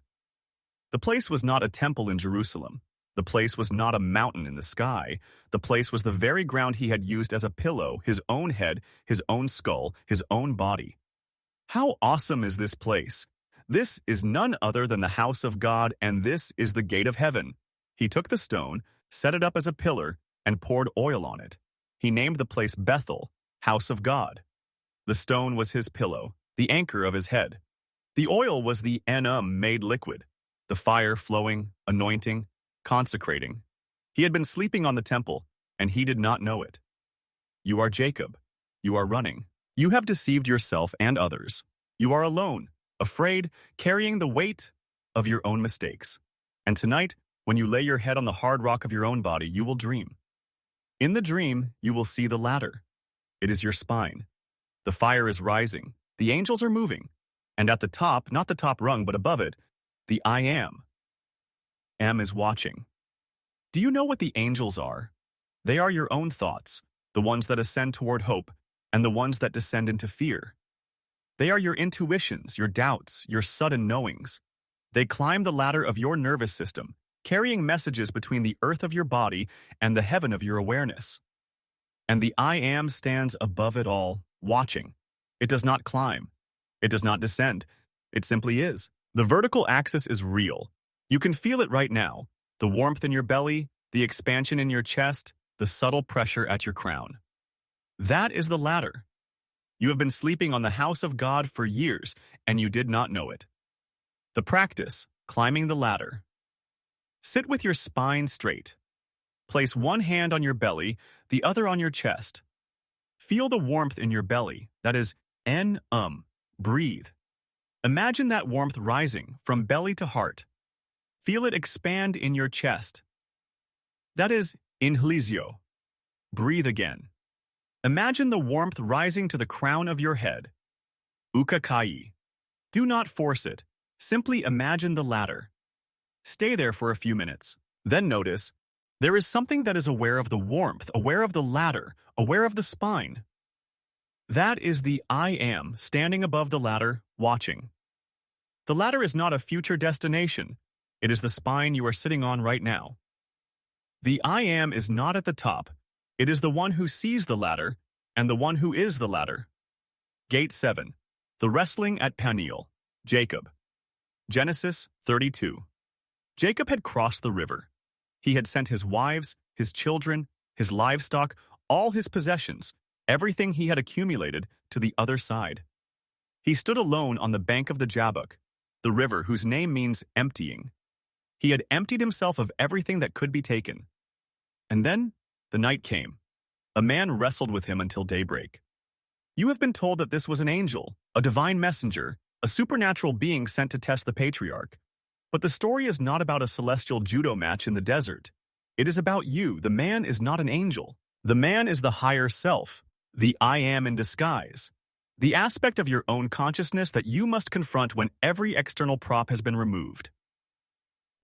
The place was not a temple in Jerusalem. The place was not a mountain in the sky. The place was the very ground he had used as a pillow, his own head, his own skull, his own body. How awesome is this place! This is none other than the house of God, and this is the gate of heaven. He took the stone, set it up as a pillar, and poured oil on it. He named the place Bethel, house of God. The stone was his pillow, the anchor of his head. The oil was the made liquid, the fire flowing, anointing, consecrating. He had been sleeping on the temple, and he did not know it. You are Jacob. You are running. You have deceived yourself and others. You are alone, afraid, carrying the weight of your own mistakes. And tonight, when you lay your head on the hard rock of your own body, you will dream. In the dream, you will see the ladder. It is your spine. The fire is rising. The angels are moving. And at the top, not the top rung, but above it, the I am. Am is watching. Do you know what the angels are? They are your own thoughts, the ones that ascend toward hope, and the ones that descend into fear. They are your intuitions, your doubts, your sudden knowings. They climb the ladder of your nervous system, carrying messages between the earth of your body and the heaven of your awareness. And the I am stands above it all, watching. It does not climb. It does not descend. It simply is. The vertical axis is real. You can feel it right now. The warmth in your belly, the expansion in your chest, the subtle pressure at your crown. That is the ladder. You have been sleeping on the house of God for years, and you did not know it. The practice, climbing the ladder. Sit with your spine straight. Place one hand on your belly, the other on your chest. Feel the warmth in your belly, that is, breathe. Imagine that warmth rising from belly to heart. Feel it expand in your chest. That is Inhlizio. Breathe again. Imagine the warmth rising to the crown of your head. Ukuthwasa. Do not force it. Simply imagine the ladder. Stay there for a few minutes. Then notice, there is something that is aware of the warmth, aware of the ladder, aware of the spine. That is the I am standing above the ladder, watching. The ladder is not a future destination. It is the spine you are sitting on right now. The I am is not at the top. It is the one who sees the ladder and the one who is the ladder. Gate 7. The wrestling at Peniel. Jacob. Genesis 32. Jacob had crossed the river. He had sent his wives, his children, his livestock, all his possessions, everything he had accumulated, to the other side. He stood alone on the bank of the Jabbok, the river whose name means emptying. He had emptied himself of everything that could be taken. And then the night came. A man wrestled with him until daybreak. You have been told that this was an angel, a divine messenger, a supernatural being sent to test the patriarch. But the story is not about a celestial judo match in the desert. It is about you. The man is not an angel. The man is the higher self, the I am in disguise, the aspect of your own consciousness that you must confront when every external prop has been removed.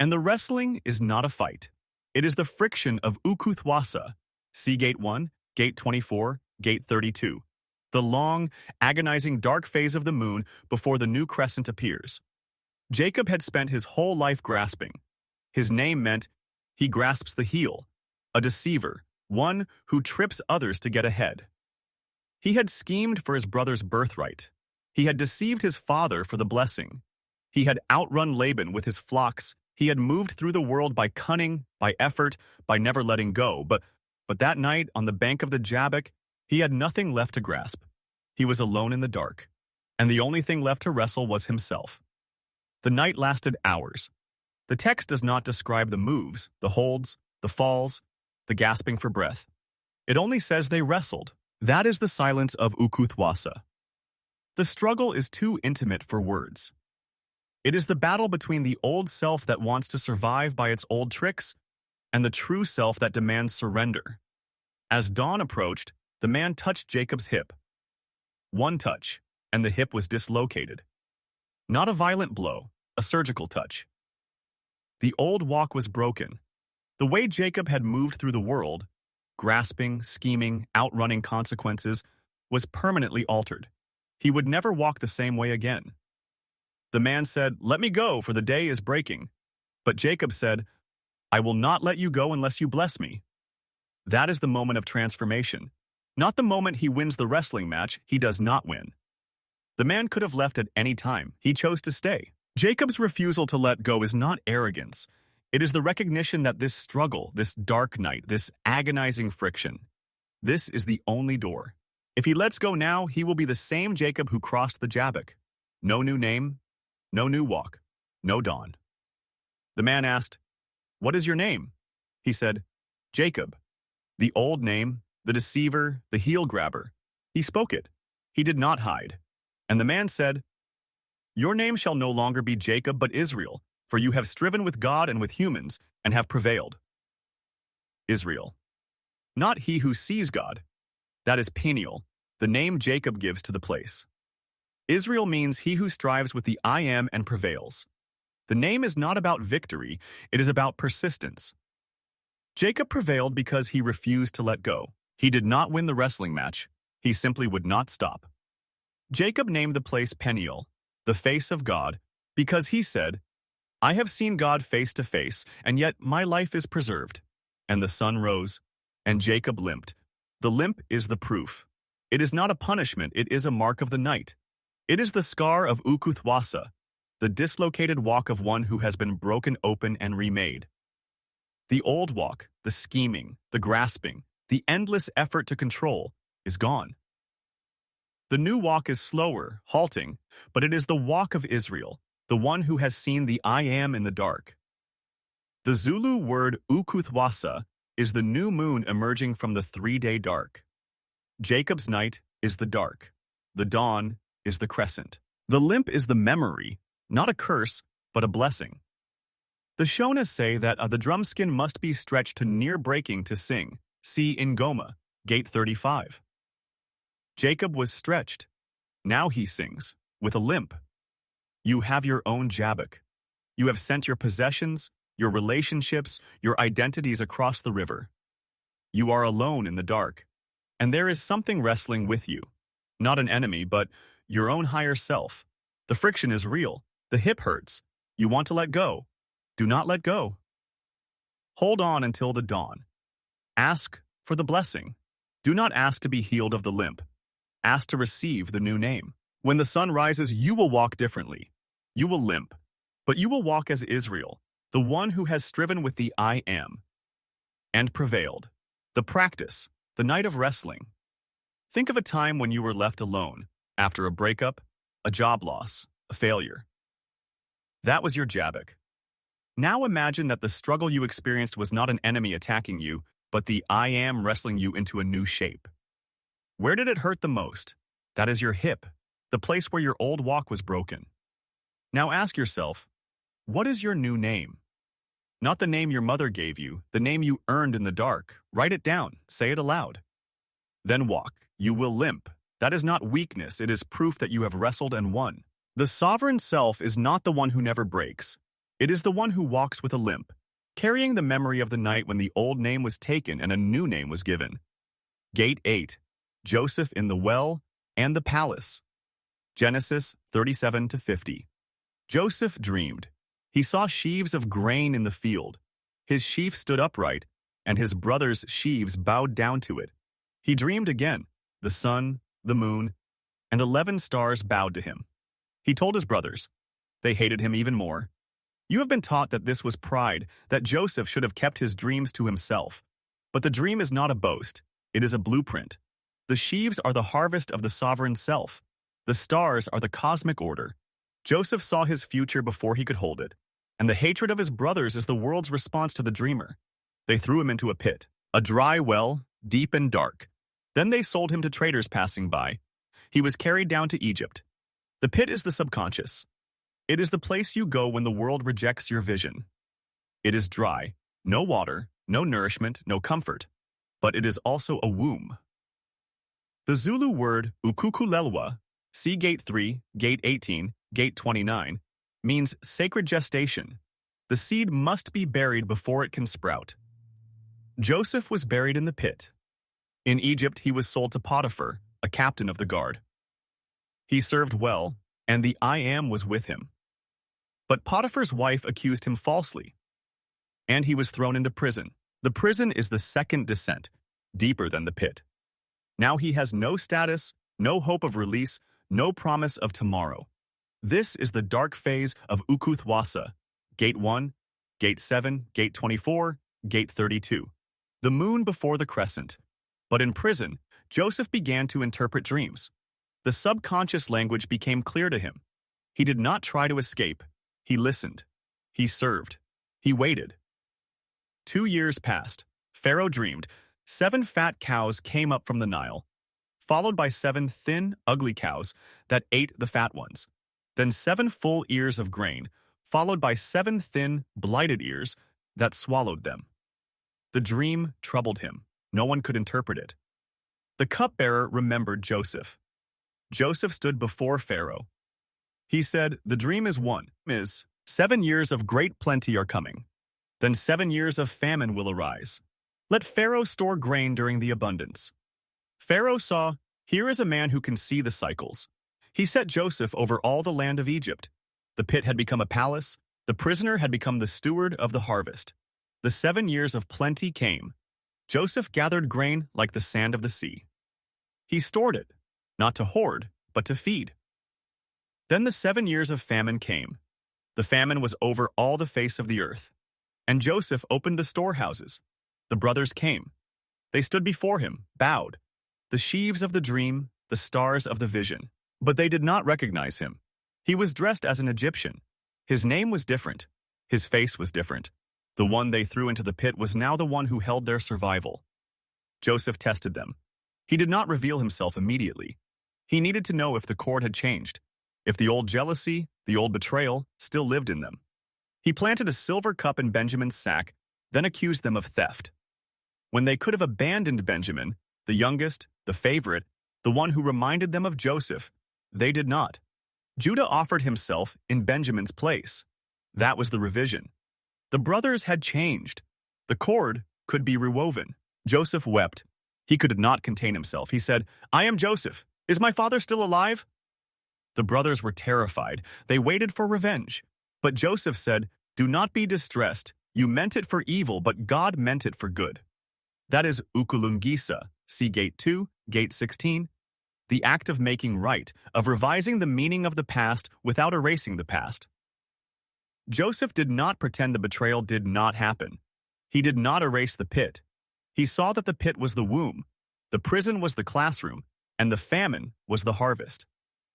And the wrestling is not a fight. It is the friction of Ukuthwasa, see Gate 1, Gate 24, Gate 32, the long, agonizing dark phase of the moon before the new crescent appears. Jacob had spent his whole life grasping. His name meant he grasps the heel, a deceiver, one who trips others to get ahead. He had schemed for his brother's birthright. He had deceived his father for the blessing. He had outrun Laban with his flocks. He had moved through the world by cunning, by effort, by never letting go. But that night, on the bank of the Jabbok, he had nothing left to grasp. He was alone in the dark, and the only thing left to wrestle was himself. The night lasted hours. The text does not describe the moves, the holds, the falls, the gasping for breath. It only says they wrestled. That is the silence of Ukuthwasa. The struggle is too intimate for words. It is the battle between the old self that wants to survive by its old tricks and the true self that demands surrender. As dawn approached, the man touched Jacob's hip. One touch, and the hip was dislocated. Not a violent blow, a surgical touch. The old walk was broken. The way Jacob had moved through the world, grasping, scheming, outrunning consequences, was permanently altered. He would never walk the same way again. The man said, "Let me go, for the day is breaking." But Jacob said, "I will not let you go unless you bless me." That is the moment of transformation. Not the moment he wins the wrestling match, he does not win. The man could have left at any time. He chose to stay. Jacob's refusal to let go is not arrogance. It is the recognition that this struggle, this dark night, this agonizing friction, this is the only door. If he lets go now, he will be the same Jacob who crossed the Jabbok. No new name, no new walk, no dawn. The man asked, "What is your name?" He said, "Jacob." The old name, the deceiver, the heel grabber. He spoke it. He did not hide. And the man said, "Your name shall no longer be Jacob but Israel, for you have striven with God and with humans and have prevailed." Israel. Not he who sees God. That is Peniel, the name Jacob gives to the place. Israel means he who strives with the I am and prevails. The name is not about victory, it is about persistence. Jacob prevailed because he refused to let go. He did not win the wrestling match. He simply would not stop. Jacob named the place Peniel, the face of God, because he said, "I have seen God face to face, and yet my life is preserved." And the sun rose, and Jacob limped. The limp is the proof. It is not a punishment, it is a mark of the night. It is the scar of Ukuthwasa, the dislocated walk of one who has been broken open and remade. The old walk, the scheming, the grasping, the endless effort to control, is gone. The new walk is slower, halting, but it is the walk of Israel, the one who has seen the I am in the dark. The Zulu word Ukuthwasa is the new moon emerging from the 3-day dark. Jacob's night is the dark. The dawn is the crescent. The limp is the memory, not a curse, but a blessing. The Shona say that the drum skin must be stretched to near breaking to sing. See in Goma, Gate 35. Jacob was stretched. Now he sings, with a limp. You have your own Jabbok. You have sent your possessions, your relationships, your identities across the river. You are alone in the dark, and there is something wrestling with you. Not an enemy, but your own higher self. The friction is real. The hip hurts. You want to let go. Do not let go. Hold on until the dawn. Ask for the blessing. Do not ask to be healed of the limp. Ask to receive the new name. When the sun rises, you will walk differently. You will limp, but you will walk as Israel, the one who has striven with the I am, and prevailed. The practice, the night of wrestling. Think of a time when you were left alone, after a breakup, a job loss, a failure. That was your Jabbok. Now imagine that the struggle you experienced was not an enemy attacking you, but the I am wrestling you into a new shape. Where did it hurt the most? That is your hip, the place where your old walk was broken. Now ask yourself, what is your new name? Not the name your mother gave you, the name you earned in the dark. Write it down, say it aloud. Then walk. You will limp. That is not weakness, it is proof that you have wrestled and won. The sovereign self is not the one who never breaks. It is the one who walks with a limp, carrying the memory of the night when the old name was taken and a new name was given. Gate 8. Joseph in the well and the palace. Genesis 37-50. Joseph dreamed. He saw sheaves of grain in the field. His sheaf stood upright, and his brothers' sheaves bowed down to it. He dreamed again. The sun, the moon, and 11 stars bowed to him. He told his brothers. They hated him even more. You have been taught that this was pride, that Joseph should have kept his dreams to himself. But the dream is not a boast. It is a blueprint. The sheaves are the harvest of the sovereign self. The stars are the cosmic order. Joseph saw his future before he could hold it. And the hatred of his brothers is the world's response to the dreamer. They threw him into a pit, a dry well, deep and dark. Then they sold him to traders passing by. He was carried down to Egypt. The pit is the subconscious. It is the place you go when the world rejects your vision. It is dry, no water, no nourishment, no comfort. But it is also a womb. The Zulu word Ukuthula, see Gate 3, Gate 18, Gate 29, means sacred gestation. The seed must be buried before it can sprout. Joseph was buried in the pit. In Egypt, he was sold to Potiphar, a captain of the guard. He served well, and the I Am was with him. But Potiphar's wife accused him falsely, and he was thrown into prison. The prison is the second descent, deeper than the pit. Now he has no status, no hope of release, no promise of tomorrow. This is the dark phase of Ukuthwasa, Gate 1, Gate 7, Gate 24, Gate 32. The moon before the crescent. But in prison, Joseph began to interpret dreams. The subconscious language became clear to him. He did not try to escape. He listened. He served. He waited. 2 years passed. Pharaoh dreamed. 7 fat cows came up from the Nile, followed by 7 thin, ugly cows that ate the fat ones. Then 7 full ears of grain, followed by 7 thin, blighted ears that swallowed them. The dream troubled him. No one could interpret it. The cupbearer remembered Joseph. Joseph stood before Pharaoh. He said, the dream is one, 7 years of great plenty are coming. Then 7 years of famine will arise. Let Pharaoh store grain during the abundance. Pharaoh saw, here is a man who can see the cycles. He set Joseph over all the land of Egypt. The pit had become a palace. The prisoner had become the steward of the harvest. The 7 years of plenty came. Joseph gathered grain like the sand of the sea. He stored it, not to hoard, but to feed. Then the 7 years of famine came. The famine was over all the face of the earth. And Joseph opened the storehouses. The brothers came. They stood before him, bowed, the sheaves of the dream, the stars of the vision. But they did not recognize him. He was dressed as an Egyptian. His name was different. His face was different. The one they threw into the pit was now the one who held their survival. Joseph tested them. He did not reveal himself immediately. He needed to know if the cord had changed, if the old jealousy, the old betrayal, still lived in them. He planted a silver cup in Benjamin's sack, then accused them of theft. When they could have abandoned Benjamin, the youngest, the favorite, the one who reminded them of Joseph, they did not. Judah offered himself in Benjamin's place. That was the revision. The brothers had changed. The cord could be rewoven. Joseph wept. He could not contain himself. He said, I am Joseph. Is my father still alive? The brothers were terrified. They waited for revenge. But Joseph said, do not be distressed. You meant it for evil, but God meant it for good. That is Ukulungisa, see Gate 2, Gate 16. The act of making right, of revising the meaning of the past without erasing the past. Joseph did not pretend the betrayal did not happen. He did not erase the pit. He saw that the pit was the womb, the prison was the classroom, and the famine was the harvest.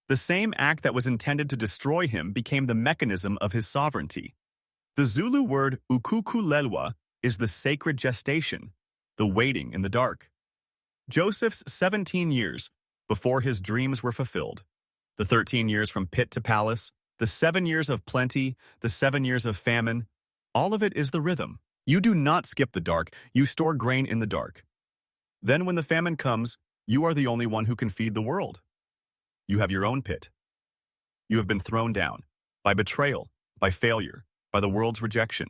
The same act that was intended to destroy him became the mechanism of his sovereignty. The Zulu word Ukuthula is the sacred gestation, the waiting in the dark. Joseph's 17 years before his dreams were fulfilled, the 13 years from pit to palace, the 7 years of plenty, the 7 years of famine, all of it is the rhythm. You do not skip the dark, you store grain in the dark. Then when the famine comes, you are the only one who can feed the world. You have your own pit. You have been thrown down by betrayal, by failure, by the world's rejection.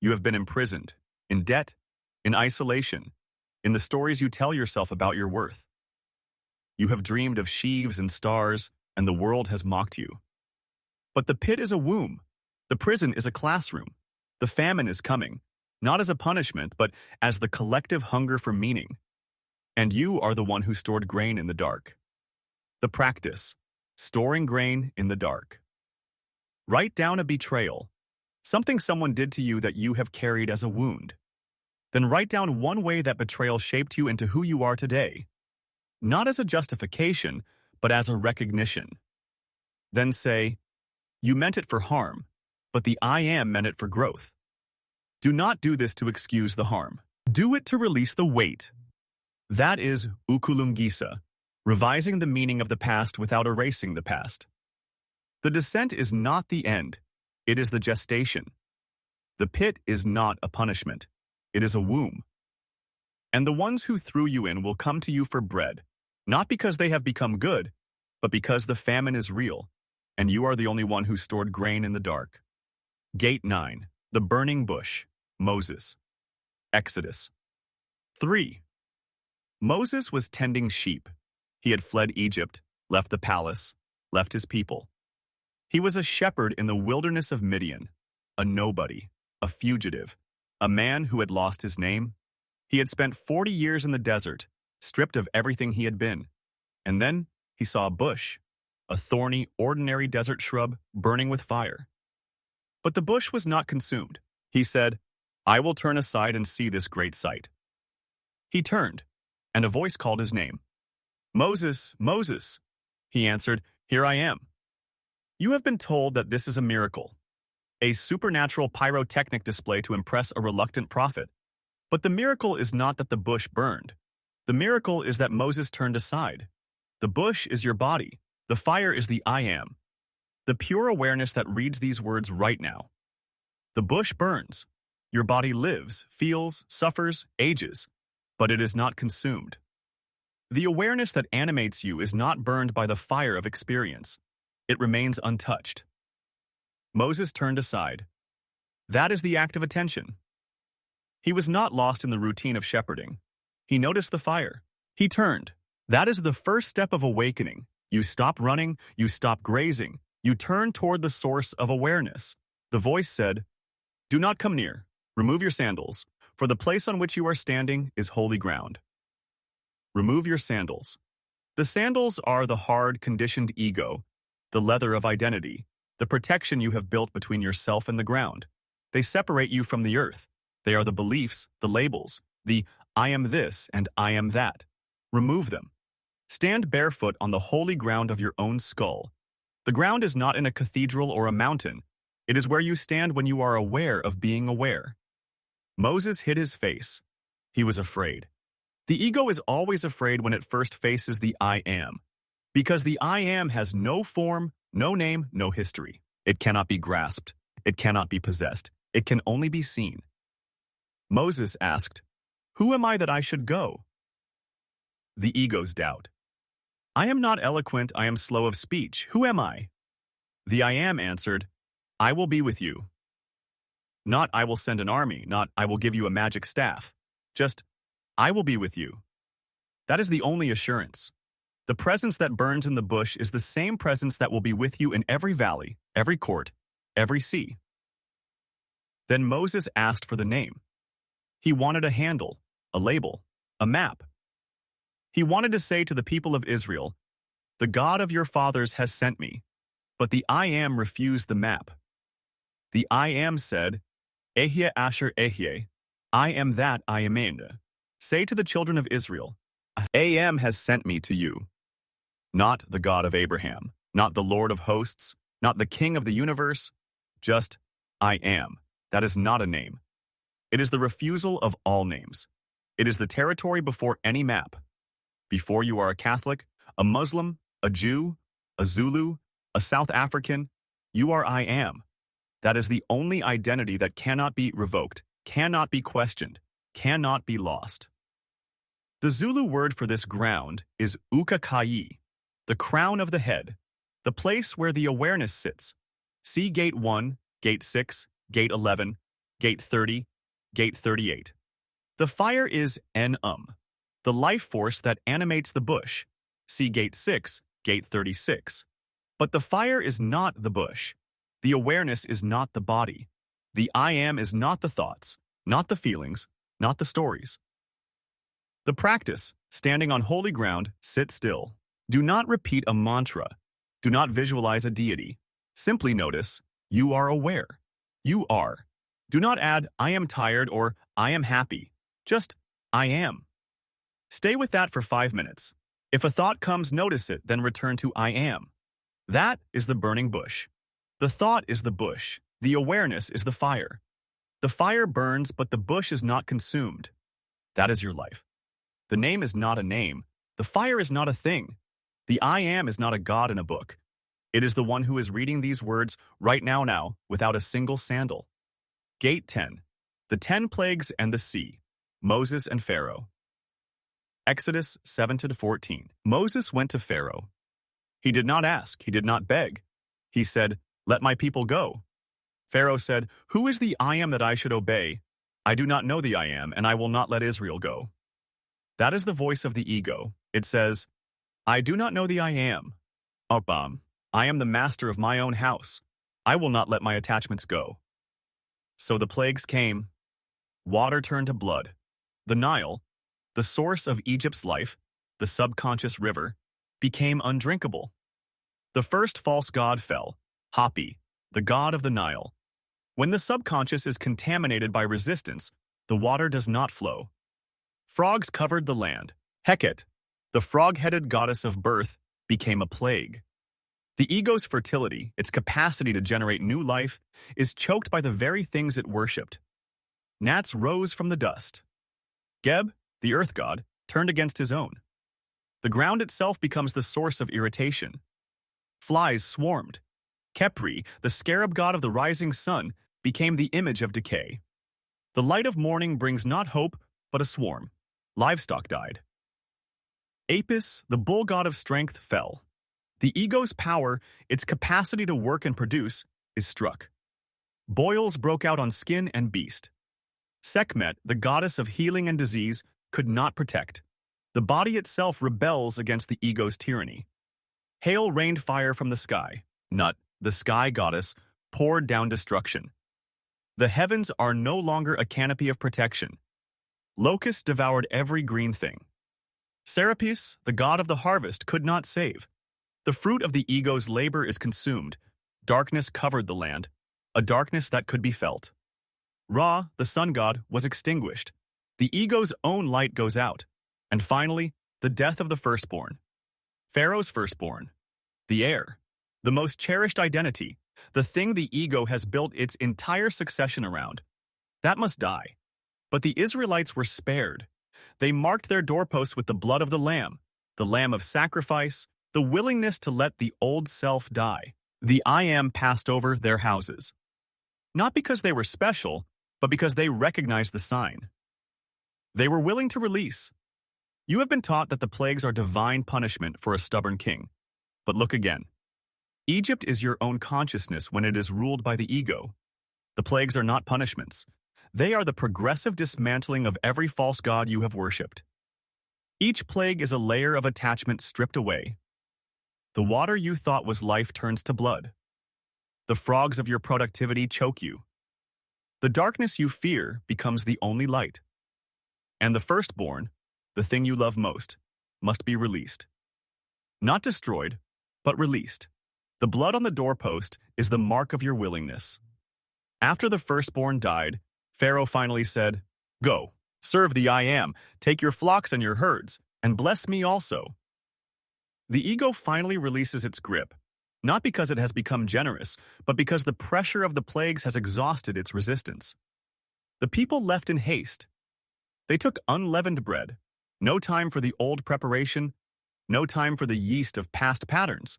You have been imprisoned, in debt, in isolation, in the stories you tell yourself about your worth. You have dreamed of sheaves and stars, and the world has mocked you. But the pit is a womb. The prison is a classroom. The famine is coming, not as a punishment, but as the collective hunger for meaning. And you are the one who stored grain in the dark. The practice, storing grain in the dark. Write down a betrayal, something someone did to you that you have carried as a wound. Then write down one way that betrayal shaped you into who you are today, not as a justification, but as a recognition. Then say, you meant it for harm, but the I am meant it for growth. Do not do this to excuse the harm. Do it to release the weight. That is Ukuthwasa, revising the meaning of the past without erasing the past. The descent is not the end, it is the gestation. The pit is not a punishment, it is a womb. And the ones who threw you in will come to you for bread, not because they have become good, but because the famine is real, and you are the only one who stored grain in the dark. Gate 9. The burning bush. Moses. Exodus. 3. Moses was tending sheep. He had fled Egypt, left the palace, left his people. He was a shepherd in the wilderness of Midian, a nobody, a fugitive, a man who had lost his name. He had spent 40 years in the desert, stripped of everything he had been. And then he saw a bush, a thorny, ordinary desert shrub burning with fire. But the bush was not consumed. He said, I will turn aside and see this great sight. He turned, and a voice called his name. Moses, Moses. He answered, Here I am. You have been told that this is a miracle, a supernatural pyrotechnic display to impress a reluctant prophet. But the miracle is not that the bush burned. The miracle is that Moses turned aside. The bush is your body. The fire is the I am. The pure awareness that reads these words right now. The bush burns. Your body lives, feels, suffers, ages, but it is not consumed. The awareness that animates you is not burned by the fire of experience. It remains untouched. Moses turned aside. That is the act of attention. He was not lost in the routine of shepherding. He noticed the fire. He turned. That is the first step of awakening. You stop running, you stop grazing, you turn toward the source of awareness. The voice said, Do not come near. Remove your sandals, for the place on which you are standing is holy ground. Remove your sandals. The sandals are the hard, conditioned ego, the leather of identity, the protection you have built between yourself and the ground. They separate you from the earth. They are the beliefs, the labels, the I am this and I am that. Remove them. Stand barefoot on the holy ground of your own skull. The ground is not in a cathedral or a mountain. It is where you stand when you are aware of being aware. Moses hid his face. He was afraid. The ego is always afraid when it first faces the I am, because the I am has no form, no name, no history. It cannot be grasped. It cannot be possessed. It can only be seen. Moses asked, Who am I that I should go? The ego's doubt. I am not eloquent, I am slow of speech. Who am I? The I am answered, I will be with you. Not I will send an army, not I will give you a magic staff. Just, I will be with you. That is the only assurance. The presence that burns in the bush is the same presence that will be with you in every valley, every court, every sea. Then Moses asked for the name. He wanted a handle, a label, a map. He wanted to say to the people of Israel, The God of your fathers has sent me. But the I am refused the map. The I am said, Ehyeh asher Ehyeh, I am that I am in. Say to the children of Israel, I am has sent me to you. Not the God of Abraham, not the Lord of hosts, not the King of the universe, just I am. That is not a name. It is the refusal of all names. It is the territory before any map. Before you are a Catholic, a Muslim, a Jew, a Zulu, a South African, you are I am. That is the only identity that cannot be revoked, cannot be questioned, cannot be lost. The Zulu word for this ground is Ukuthwasa, the crown of the head, the place where the awareness sits. See Gate 1, Gate 6, Gate 11, Gate 30, Gate 38. The fire is the life force that animates the bush. See Gate 6, Gate 36. But the fire is not the bush. The awareness is not the body. The I am is not the thoughts, not the feelings, not the stories. The practice, standing on holy ground, sit still. Do not repeat a mantra. Do not visualize a deity. Simply notice, you are aware. You are. Do not add, I am tired or I am happy. Just, I am. Stay with that for 5 minutes. If a thought comes, notice it, then return to I am. That is the burning bush. The thought is the bush. The awareness is the fire. The fire burns, but the bush is not consumed. That is your life. The name is not a name. The fire is not a thing. The I am is not a god in a book. It is the one who is reading these words right now, without a single sandal. Gate 10. The 10 plagues and the sea. Moses and Pharaoh. Exodus 7-14. Moses went to Pharaoh. He did not ask, he did not beg. He said, let my people go. Pharaoh said, who is the I am that I should obey? I do not know the I am, and I will not let Israel go. That is the voice of the ego. It says, I do not know the I am. I am the master of my own house. I will not let my attachments go. So the plagues came. Water turned to blood. The Nile, the source of Egypt's life, the subconscious river, became undrinkable. The first false god fell, Hapi, the god of the Nile. When the subconscious is contaminated by resistance, the water does not flow. Frogs covered the land. Heket, the frog-headed goddess of birth, became a plague. The ego's fertility, its capacity to generate new life, is choked by the very things it worshipped. Gnats rose from the dust. Geb, the earth god, turned against his own. The ground itself becomes the source of irritation. Flies swarmed. Khepri, the scarab god of the rising sun, became the image of decay. The light of morning brings not hope, but a swarm. Livestock died. Apis, the bull god of strength, fell. The ego's power, its capacity to work and produce, is struck. Boils broke out on skin and beast. Sekhmet, the goddess of healing and disease, could not protect. The body itself rebels against the ego's tyranny. Hail rained fire from the sky. Nut, the sky goddess, poured down destruction. The heavens are no longer a canopy of protection. Locusts devoured every green thing. Serapis, the god of the harvest, could not save. The fruit of the ego's labor is consumed. Darkness covered the land, a darkness that could be felt. Ra, the sun god, was extinguished. The ego's own light goes out. And finally, the death of the firstborn. Pharaoh's firstborn. The heir. The most cherished identity. The thing the ego has built its entire succession around. That must die. But the Israelites were spared. They marked their doorposts with the blood of the lamb of sacrifice, the willingness to let the old self die. The I am passed over their houses. Not because they were special, but because they recognized the sign. They were willing to release. You have been taught that the plagues are divine punishment for a stubborn king. But look again. Egypt is your own consciousness when it is ruled by the ego. The plagues are not punishments. They are the progressive dismantling of every false god you have worshipped. Each plague is a layer of attachment stripped away. The water you thought was life turns to blood. The frogs of your productivity choke you. The darkness you fear becomes the only light. And the firstborn, the thing you love most, must be released. Not destroyed, but released. The blood on the doorpost is the mark of your willingness. After the firstborn died, Pharaoh finally said, "Go, serve the I am, take your flocks and your herds, and bless me also." The ego finally releases its grip, not because it has become generous, but because the pressure of the plagues has exhausted its resistance. The people left in haste. They took unleavened bread, no time for the old preparation, no time for the yeast of past patterns.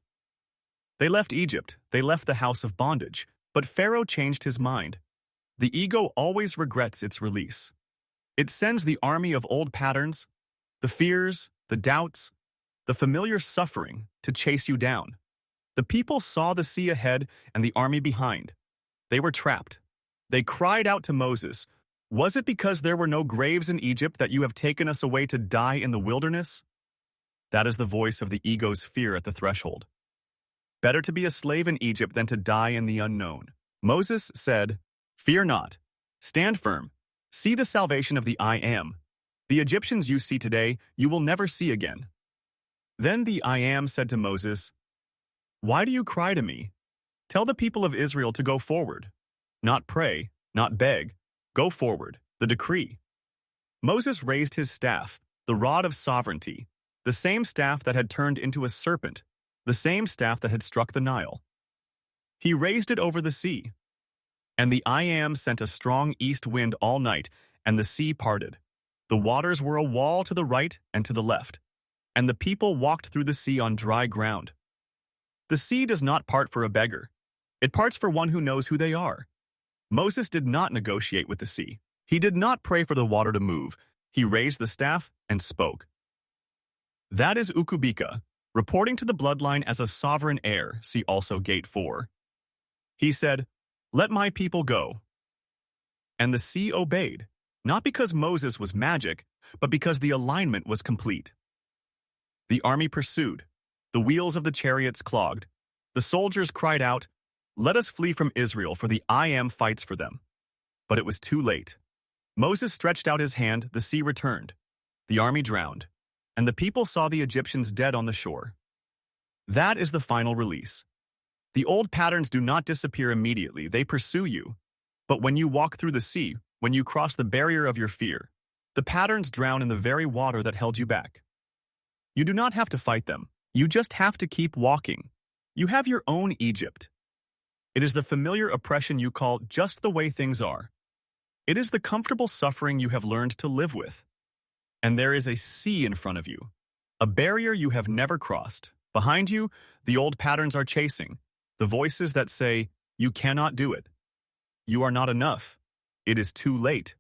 They left Egypt, they left the house of bondage, But Pharaoh changed his mind. The ego always regrets its release. It sends the army of old patterns, the fears, the doubts, the familiar suffering to chase you down. The people saw the sea ahead and the army behind. They were trapped. They cried out to Moses, "Was it because there were no graves in Egypt that you have taken us away to die in the wilderness?" That is the voice of the ego's fear at the threshold. Better to be a slave in Egypt than to die in the unknown. Moses said, "Fear not. Stand firm. See the salvation of the I Am. The Egyptians you see today, you will never see again." Then the I Am said to Moses, "Why do you cry to me? Tell the people of Israel to go forward. Not pray, not beg. Go forward, the decree." Moses raised his staff, the rod of sovereignty, the same staff that had turned into a serpent, the same staff that had struck the Nile. He raised it over the sea. And the I Am sent a strong east wind all night, and the sea parted. The waters were a wall to the right and to the left, and the people walked through the sea on dry ground. The sea does not part for a beggar. It parts for one who knows who they are. Moses did not negotiate with the sea. He did not pray for the water to move. He raised the staff and spoke. That is Ukuthwasa, reporting to the bloodline as a sovereign heir, see also Gate 4. He said, "Let my people go." And the sea obeyed, not because Moses was magic, but because the alignment was complete. The army pursued. The wheels of the chariots clogged. The soldiers cried out, "Let us flee from Israel, for the I Am fights for them." But it was too late. Moses stretched out his hand, the sea returned. The army drowned, and the people saw the Egyptians dead on the shore. That is the final release. The old patterns do not disappear immediately, they pursue you. But when you walk through the sea, when you cross the barrier of your fear, the patterns drown in the very water that held you back. You do not have to fight them. You just have to keep walking. You have your own Egypt. It is the familiar oppression you call just the way things are. It is the comfortable suffering you have learned to live with. And there is a sea in front of you, a barrier you have never crossed. Behind you, the old patterns are chasing, the voices that say, "You cannot do it. You are not enough. It is too late."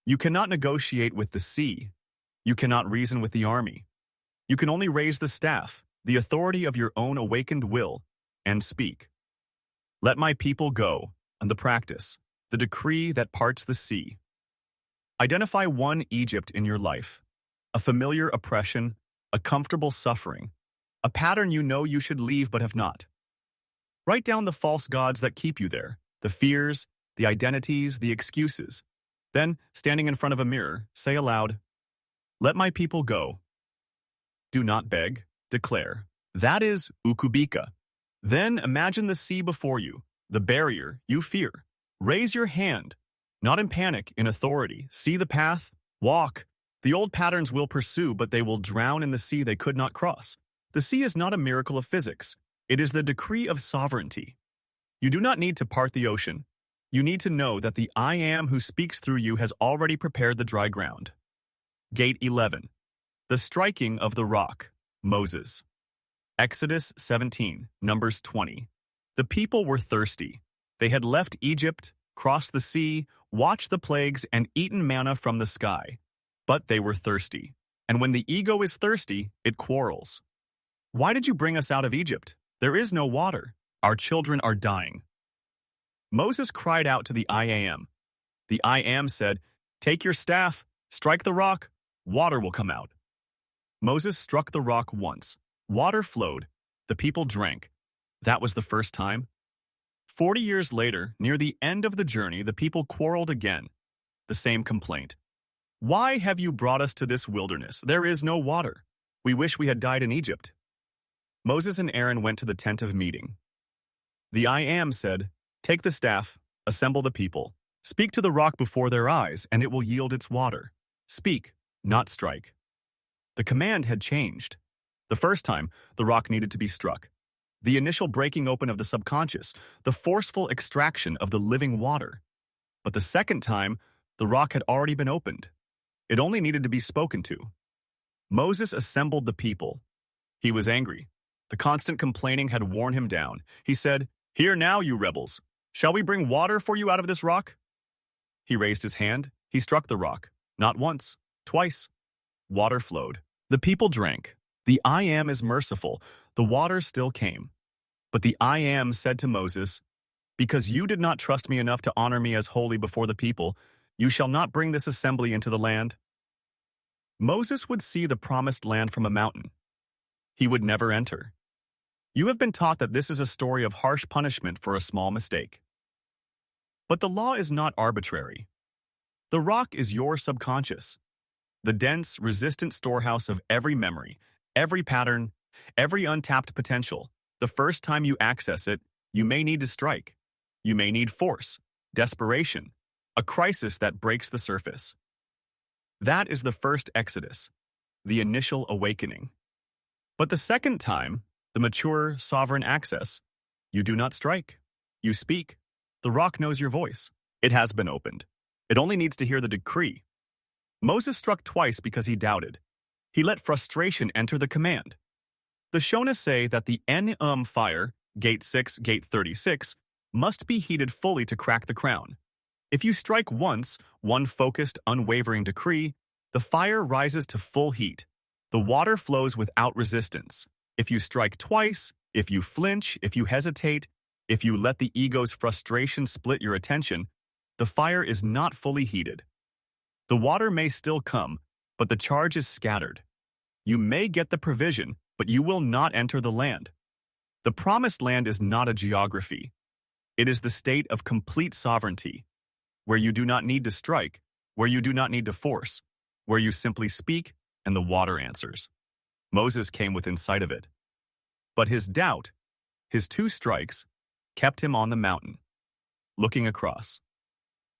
You cannot negotiate with the sea. You cannot reason with the army. You can only raise the staff, the authority of your own awakened will, and speak. Let my people go, and the practice, the decree that parts the sea. Identify one Egypt in your life, a familiar oppression, a comfortable suffering, a pattern you know you should leave but have not. Write down the false gods that keep you there, the fears, the identities, the excuses. Then, standing in front of a mirror, say aloud, "Let my people go." Do not beg, declare. That is Ukuthwasa. Then imagine the sea before you, the barrier you fear. Raise your hand, not in panic, in authority. See the path, walk. The old patterns will pursue, but they will drown in the sea they could not cross. The sea is not a miracle of physics. It is the decree of sovereignty. You do not need to part the ocean. You need to know that the I Am who speaks through you has already prepared the dry ground. Gate 11. The striking of the rock. Moses. Exodus 17, Numbers 20. The people were thirsty. They had left Egypt, crossed the sea, watched the plagues, and eaten manna from the sky. But they were thirsty. And when the ego is thirsty, it quarrels. "Why did you bring us out of Egypt? There is no water. Our children are dying." Moses cried out to the I Am. The I Am said, "Take your staff, strike the rock, water will come out." Moses struck the rock once. Water flowed. The people drank. That was the first time. 40 years later, near the end of the journey, the people quarreled again. The same complaint. "Why have you brought us to this wilderness? There is no water. We wish we had died in Egypt." Moses and Aaron went to the tent of meeting. The I Am said, "Take the staff, assemble the people. Speak to the rock before their eyes, and it will yield its water. Speak, not strike." The command had changed. The first time, the rock needed to be struck. The initial breaking open of the subconscious, the forceful extraction of the living water. But the second time, the rock had already been opened. It only needed to be spoken to. Moses assembled the people. He was angry. The constant complaining had worn him down. He said, "Hear now, you rebels. Shall we bring water for you out of this rock? He raised his hand. He struck the rock. Not once, twice. Water flowed. The people drank. The I Am is merciful. The water still came. But the I Am said to Moses, because you did not trust me enough to honor me as holy before the people, you shall not bring this assembly into the land. Moses would see the promised land from a mountain. He would never enter. You have been taught that this is a story of harsh punishment for a small mistake. But the law is not arbitrary. The rock is your subconscious, the dense, resistant storehouse of every memory, every pattern, every untapped potential. The first time you access it, you may need to strike. You may need force, desperation, a crisis that breaks the surface. That is the first exodus, the initial awakening. But the second time, the mature, sovereign access, you do not strike. You speak. The rock knows your voice. It has been opened. It only needs to hear the decree. Moses struck twice because he doubted. He let frustration enter the command. The Shona say that the fire, gate 6, gate 36, must be heated fully to crack the crown. If you strike once, one focused, unwavering decree, the fire rises to full heat. The water flows without resistance. If you strike twice, if you flinch, if you hesitate, if you let the ego's frustration split your attention, the fire is not fully heated. The water may still come, but the charge is scattered. You may get the provision, but you will not enter the land. The promised land is not a geography. It is the state of complete sovereignty, where you do not need to strike, where you do not need to force, where you simply speak and the water answers. Moses came within sight of it. But his doubt, his 2 strikes, kept him on the mountain, looking across.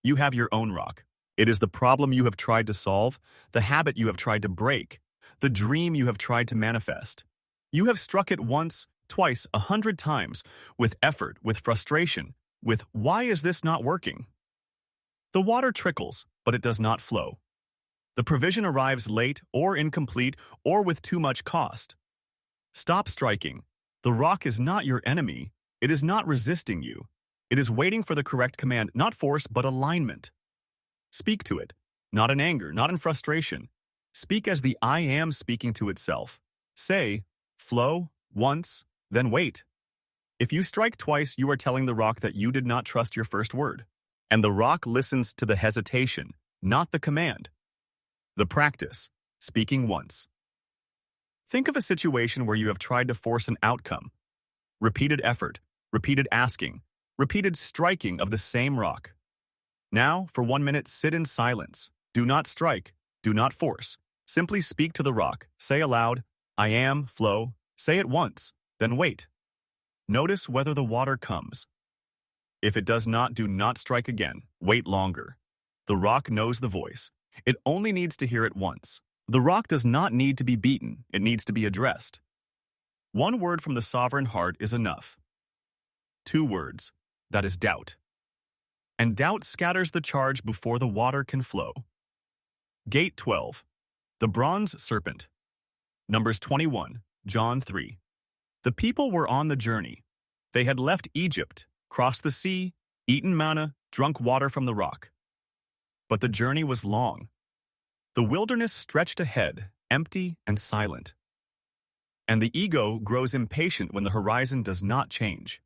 You have your own rock. It is the problem you have tried to solve, the habit you have tried to break, the dream you have tried to manifest. You have struck it once, twice, 100 times, with effort, with frustration, with why is this not working? The water trickles, but it does not flow. The provision arrives late or incomplete or with too much cost. Stop striking. The rock is not your enemy. It is not resisting you. It is waiting for the correct command, not force, but alignment. Speak to it, not in anger, not in frustration. Speak as the I Am speaking to itself. Say, flow, once, then wait. If you strike twice, you are telling the rock that you did not trust your first word. And the rock listens to the hesitation, not the command. The practice, speaking once. Think of a situation where you have tried to force an outcome. Repeated effort, repeated asking, repeated striking of the same rock. Now, for 1 minute, sit in silence. Do not strike. Do not force. Simply speak to the rock. Say aloud, I am, flow. Say it once, then wait. Notice whether the water comes. If it does not, do not strike again. Wait longer. The rock knows the voice. It only needs to hear it once. The rock does not need to be beaten. It needs to be addressed. 1 word from the sovereign heart is enough. 2 words. That is doubt. And doubt scatters the charge before the water can flow. Gate 12. The bronze serpent. Numbers 21, John 3. The people were on the journey. They had left Egypt, crossed the sea, eaten manna, drunk water from the rock. But the journey was long. The wilderness stretched ahead, empty and silent. And the ego grows impatient when the horizon does not change.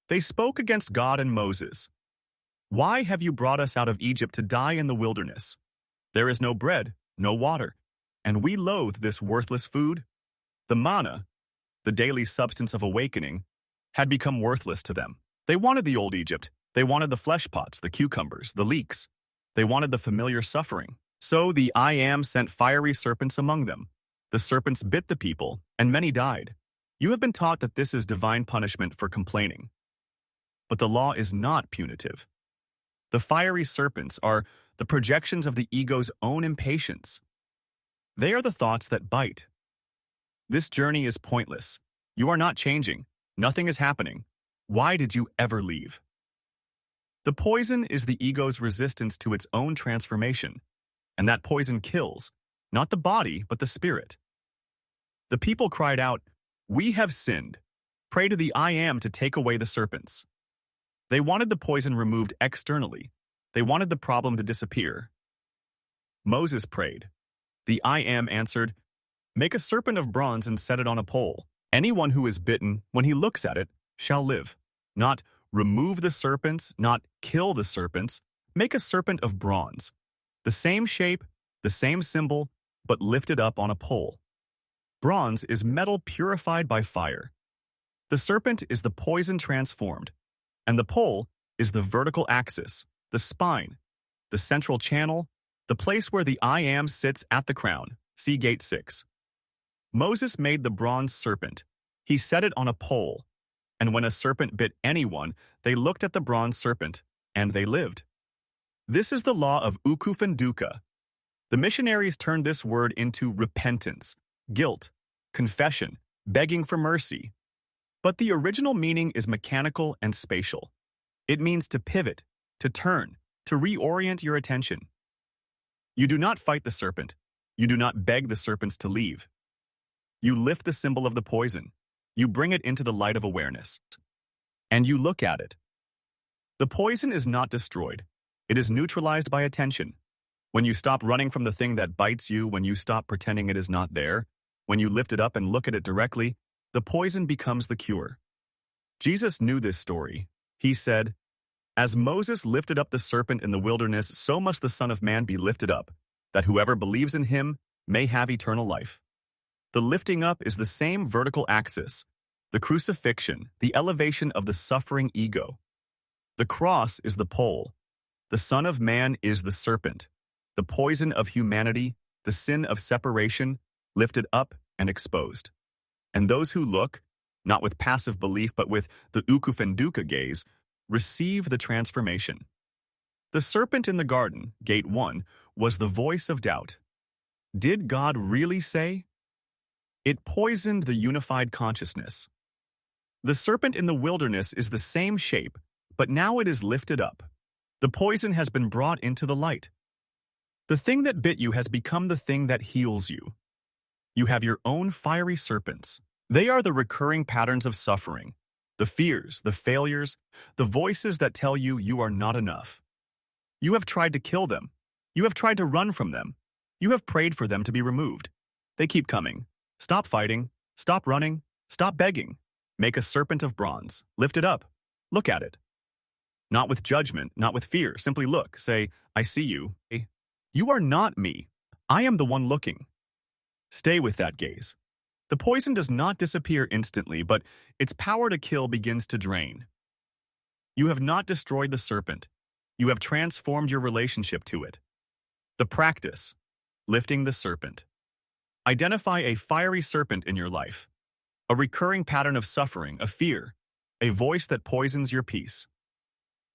They spoke against God and Moses. Why have you brought us out of Egypt to die in the wilderness? There is no bread, no water, and we loathe this worthless food. The manna, the daily substance of awakening, had become worthless to them. They wanted the old Egypt. They wanted the flesh pots, the cucumbers, the leeks. They wanted the familiar suffering. So the I Am sent fiery serpents among them. The serpents bit the people, and many died. You have been taught that this is divine punishment for complaining. But the law is not punitive. The fiery serpents are the projections of the ego's own impatience. They are the thoughts that bite. This journey is pointless. You are not changing. Nothing is happening. Why did you ever leave? The poison is the ego's resistance to its own transformation, and that poison kills, not the body, but the spirit. The people cried out, "We have sinned. Pray to the I Am to take away the serpents." They wanted the poison removed externally. They wanted the problem to disappear. Moses prayed. The I Am answered, "Make a serpent of bronze and set it on a pole. Anyone who is bitten, when he looks at it, shall live." Not remove the serpents, not kill the serpents. Make a serpent of bronze. The same shape, the same symbol, but lifted up on a pole. Bronze is metal purified by fire. The serpent is the poison transformed, and the pole is the vertical axis, the spine, the central channel, the place where the I Am sits at the crown. See Gate 6. Moses made the bronze serpent. He set it on a pole, and when a serpent bit anyone, they looked at the bronze serpent, and they lived. This is the law of Ukuthwasa. The missionaries turned this word into repentance, guilt, confession, begging for mercy. But the original meaning is mechanical and spatial. It means to pivot, to turn, to reorient your attention. You do not fight the serpent. You do not beg the serpents to leave. You lift the symbol of the poison. You bring it into the light of awareness. And you look at it. The poison is not destroyed. It is neutralized by attention. When you stop running from the thing that bites you, when you stop pretending it is not there, when you lift it up and look at it directly, the poison becomes the cure. Jesus knew this story. He said, "As Moses lifted up the serpent in the wilderness, so must the Son of Man be lifted up, that whoever believes in him may have eternal life." The lifting up is the same vertical axis, the crucifixion, the elevation of the suffering ego. The cross is the pole. The Son of Man is the serpent, the poison of humanity, the sin of separation, lifted up and exposed. And those who look, not with passive belief but with the Ukuthwasa gaze, receive the transformation. The serpent in the garden, Gate 1, was the voice of doubt. Did God really say? It poisoned the unified consciousness. The serpent in the wilderness is the same shape, but now it is lifted up. The poison has been brought into the light. The thing that bit you has become the thing that heals you. You have your own fiery serpents. They are the recurring patterns of suffering, the fears, the failures, the voices that tell you you are not enough. You have tried to kill them. You have tried to run from them. You have prayed for them to be removed. They keep coming. Stop fighting. Stop running. Stop begging. Make a serpent of bronze. Lift it up. Look at it. Not with judgment, not with fear. Simply look. Say, "I see you." You are not me. I am the one looking. Stay with that gaze. The poison does not disappear instantly, but its power to kill begins to drain. You have not destroyed the serpent. You have transformed your relationship to it. The practice, lifting the serpent. Identify a fiery serpent in your life, a recurring pattern of suffering, a fear, a voice that poisons your peace.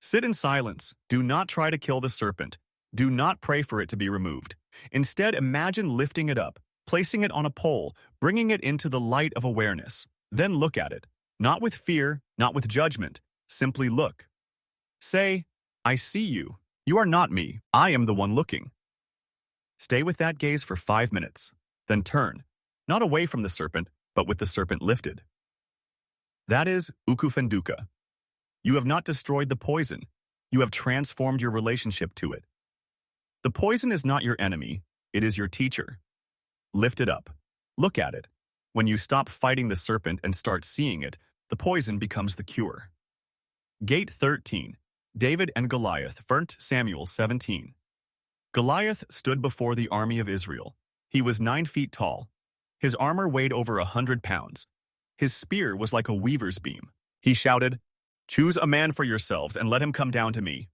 Sit in silence. Do not try to kill the serpent. Do not pray for it to be removed. Instead, imagine lifting it up, placing it on a pole, bringing it into the light of awareness. Then look at it, not with fear, not with judgment. Simply look. Say, "I see you. You are not me. I am the one looking." Stay with that gaze for 5 minutes. Then turn, not away from the serpent, but with the serpent lifted. That is Ukuthwasa. You have not destroyed the poison. You have transformed your relationship to it. The poison is not your enemy. It is your teacher. Lift it up. Look at it. When you stop fighting the serpent and start seeing it, the poison becomes the cure. Gate 13. David and Goliath, 1 Samuel 17. Goliath stood before the army of Israel. He was 9 feet tall. His armor weighed over 100 pounds. His spear was like a weaver's beam. He shouted, "Choose a man for yourselves and let him come down to me.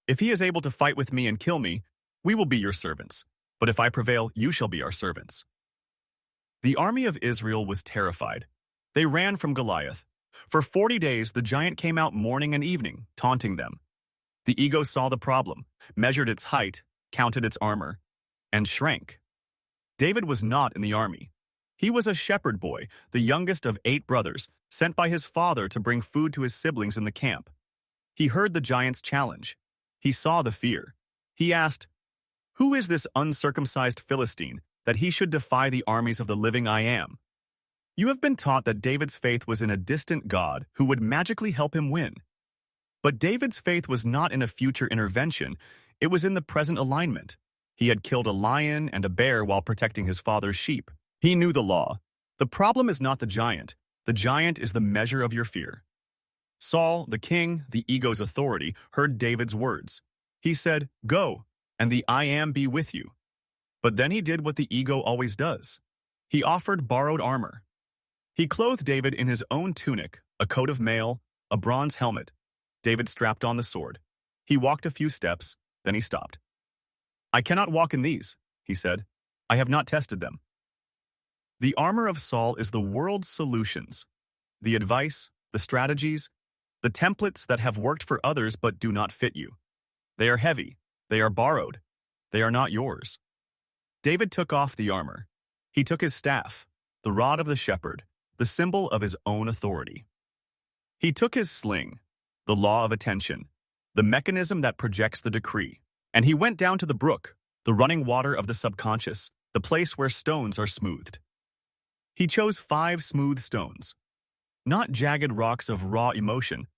If he is able to fight with me and kill me, we will be your servants. But if I prevail, you shall be our servants." The army of Israel was terrified. They ran from Goliath. For 40 days, the giant came out morning and evening, taunting them. The ego saw the problem, measured its height, counted its armor, and shrank. David was not in the army. He was a shepherd boy, the youngest of 8 brothers, sent by his father to bring food to his siblings in the camp. He heard the giant's challenge. He saw the fear. He asked, "Who is this uncircumcised Philistine that he should defy the armies of the living I Am?" You have been taught that David's faith was in a distant God who would magically help him win. But David's faith was not in a future intervention, it was in the present alignment. He had killed a lion and a bear while protecting his father's sheep. He knew the law. The problem is not the giant is the measure of your fear. Saul, the king, the ego's authority, heard David's words. He said, "Go, and the I am be with you." But then he did what the ego always does. He offered borrowed armor. He clothed David in his own tunic, a coat of mail, a bronze helmet. David strapped on the sword. He walked a few steps, then he stopped. "I cannot walk in these," he said. "I have not tested them." The armor of Saul is the world's solutions, the advice, the strategies, the templates that have worked for others but do not fit you. They are heavy, they are borrowed, they are not yours. David took off the armor. He took his staff, the rod of the shepherd, the symbol of his own authority. He took his sling, the law of attention, the mechanism that projects the decree, and he went down to the brook, the running water of the subconscious, the place where stones are smoothed. He chose 5 smooth stones, not jagged rocks of raw emotion,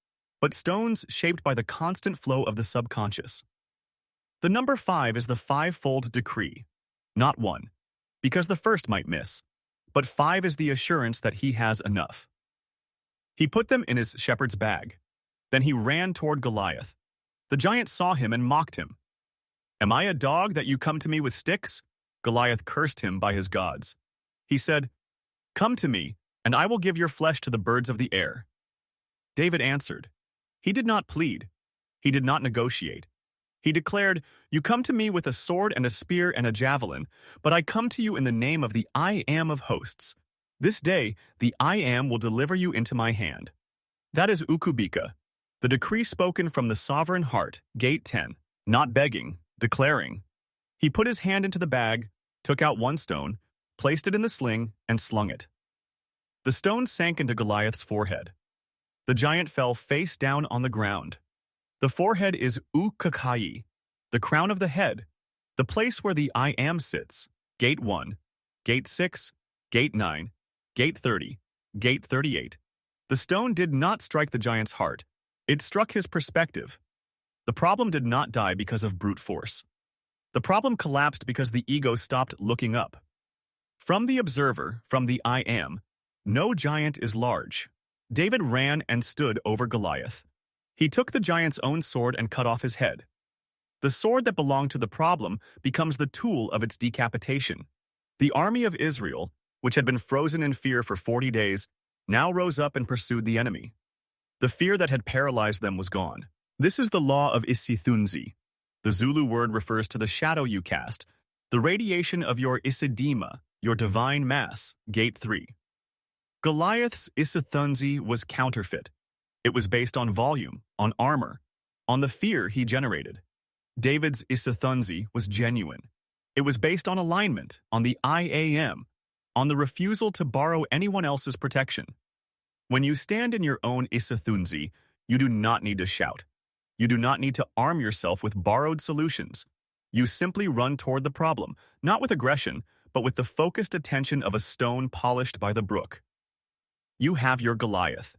but stones shaped by the constant flow of the subconscious. The number 5 is the 5-fold decree, not 1, because the first might miss, but 5 is the assurance that he has enough. He put them in his shepherd's bag. Then he ran toward Goliath. The giant saw him and mocked him. "Am I a dog that you come to me with sticks?" Goliath cursed him by his gods. He said, "Come to me, and I will give your flesh to the birds of the air." David answered. He did not plead. He did not negotiate. He declared, "You come to me with a sword and a spear and a javelin, but I come to you in the name of the I am of hosts. This day the I am will deliver you into my hand." That is Ukubika, the decree spoken from the sovereign heart, gate 10, not begging, declaring. He put his hand into the bag, took out 1 stone, placed it in the sling, and slung it. The stone sank into Goliath's forehead. The giant fell face down on the ground. The forehead is Ukuthwasa, the crown of the head, the place where the I am sits, gate 1, gate 6, gate 9, gate 30, gate 38. The stone did not strike the giant's heart. It struck his perspective. The problem did not die because of brute force. The problem collapsed because the ego stopped looking up. From the observer, from the I am, no giant is large. David ran and stood over Goliath. He took the giant's own sword and cut off his head. The sword that belonged to the problem becomes the tool of its decapitation. The army of Israel, which had been frozen in fear for 40 days, now rose up and pursued the enemy. The fear that had paralyzed them was gone. This is the law of Isithunzi. The Zulu word refers to the shadow you cast, the radiation of your Isidima, your divine mass, gate 3. Goliath's Isithunzi was counterfeit. It was based on volume, on armor, on the fear he generated. David's Isithunzi was genuine. It was based on alignment, on the I am, on the refusal to borrow anyone else's protection. When you stand in your own Isithunzi, you do not need to shout. You do not need to arm yourself with borrowed solutions. You simply run toward the problem, not with aggression, but with the focused attention of a stone polished by the brook. You have your Goliath.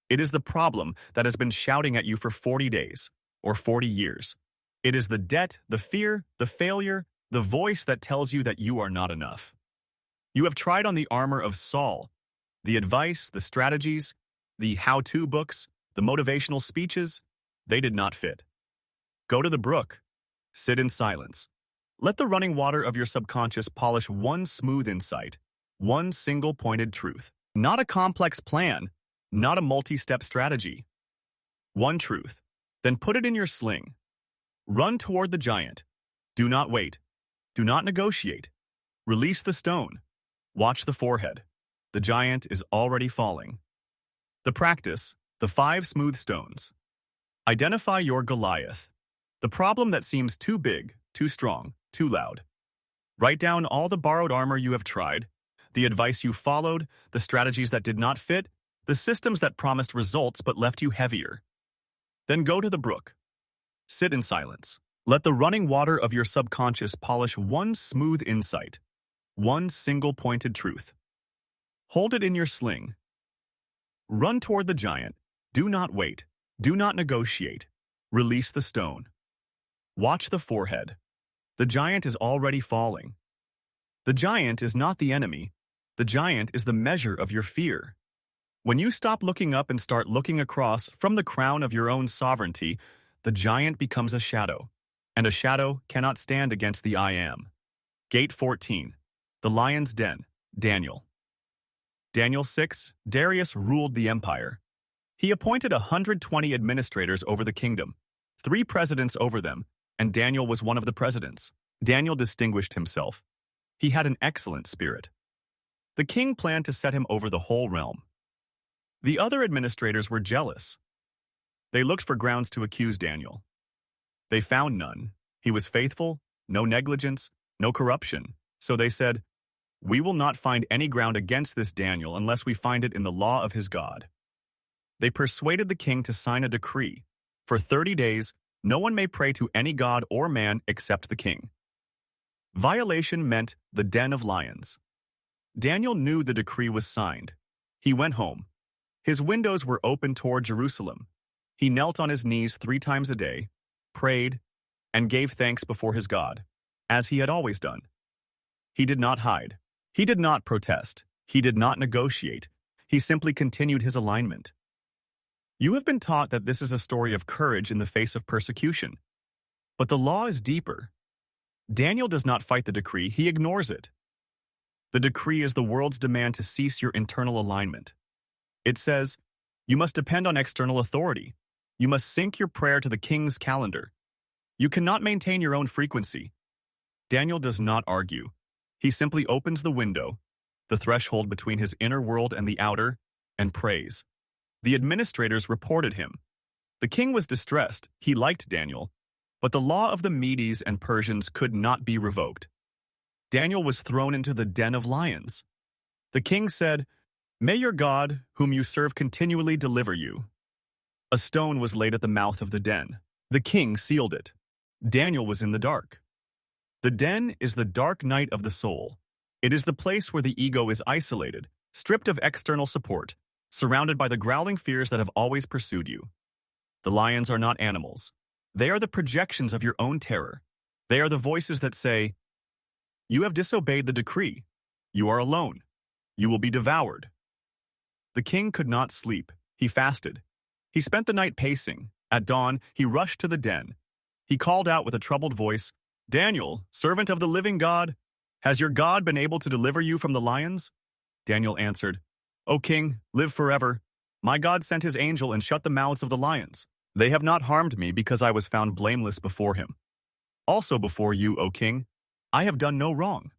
It is the problem that has been shouting at you for 40 days, or 40 years. It is the debt, the fear, the failure, the voice that tells you that you are not enough. You have tried on the armor of Saul, the advice, the strategies, the how-to books, the motivational speeches. They did not fit. Go to the brook. Sit in silence. Let the running water of your subconscious polish one smooth insight, one single-pointed truth. Not a complex plan, not a multi-step strategy. One truth. Then put it in your sling. Run toward the giant. Do not wait. Do not negotiate. Release the stone. Watch the forehead. The giant is already falling. The practice, the 5 smooth stones. Identify your Goliath, the problem that seems too big, too strong, too loud. Write down all the borrowed armor you have tried, the advice you followed, the strategies that did not fit, the systems that promised results but left you heavier. Then go to the brook. Sit in silence. Let the running water of your subconscious polish one smooth insight, one single-pointed truth. Hold it in your sling. Run toward the giant. Do not wait. Do not negotiate. Release the stone. Watch the forehead. The giant is already falling. The giant is not the enemy. The giant is the measure of your fear. When you stop looking up and start looking across from the crown of your own sovereignty, the giant becomes a shadow, and a shadow cannot stand against the I Am. Gate 14. The Lion's Den. Daniel. Daniel 6. Darius ruled the empire. He appointed 120 administrators over the kingdom, 3 presidents over them, and Daniel was one of the presidents. Daniel distinguished himself. He had an excellent spirit. The king planned to set him over the whole realm. The other administrators were jealous. They looked for grounds to accuse Daniel. They found none. He was faithful, no negligence, no corruption. So they said, "We will not find any ground against this Daniel unless we find it in the law of his God." They persuaded the king to sign a decree. For 30 days, no one may pray to any god or man except the king. Violation meant the den of lions. Daniel knew the decree was signed. He went home. His windows were open toward Jerusalem. He knelt on his knees 3 times a day, prayed, and gave thanks before his God, as he had always done. He did not hide. He did not protest. He did not negotiate. He simply continued his alignment. You have been taught that this is a story of courage in the face of persecution. But the law is deeper. Daniel does not fight the decree, he ignores it. The decree is the world's demand to cease your internal alignment. It says, you must depend on external authority. You must sync your prayer to the king's calendar. You cannot maintain your own frequency. Daniel does not argue. He simply opens the window, the threshold between his inner world and the outer, and prays. The administrators reported him. The king was distressed. He liked Daniel, but the law of the Medes and Persians could not be revoked. Daniel was thrown into the den of lions. The king said, "May your God, whom you serve continually, deliver you." A stone was laid at the mouth of the den. The king sealed it. Daniel was in the dark. The den is the dark night of the soul. It is the place where the ego is isolated, stripped of external support, surrounded by the growling fears that have always pursued you. The lions are not animals. They are the projections of your own terror. They are the voices that say, "You have disobeyed the decree. You are alone. You will be devoured." The king could not sleep. He fasted. He spent the night pacing. At dawn, he rushed to the den. He called out with a troubled voice, "Daniel, servant of the living God, has your God been able to deliver you from the lions?" Daniel answered, "O king, live forever. My God sent his angel and shut the mouths of the lions. They have not harmed me because I was found blameless before him. Also before you, O king, I have done no wrong."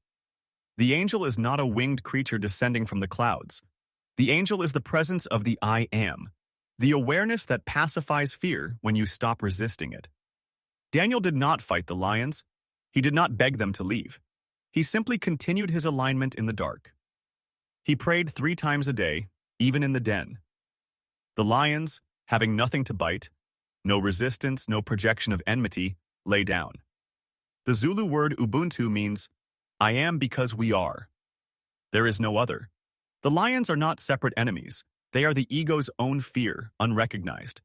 The angel is not a winged creature descending from the clouds. The angel is the presence of the I Am, the awareness that pacifies fear when you stop resisting it. Daniel did not fight the lions. He did not beg them to leave. He simply continued his alignment in the dark. He prayed 3 times a day, even in the den. The lions, having nothing to bite, no resistance, no projection of enmity, lay down. The Zulu word Ubuntu means, "I am because we are." There is no other. The lions are not separate enemies. They are the ego's own fear, unrecognized.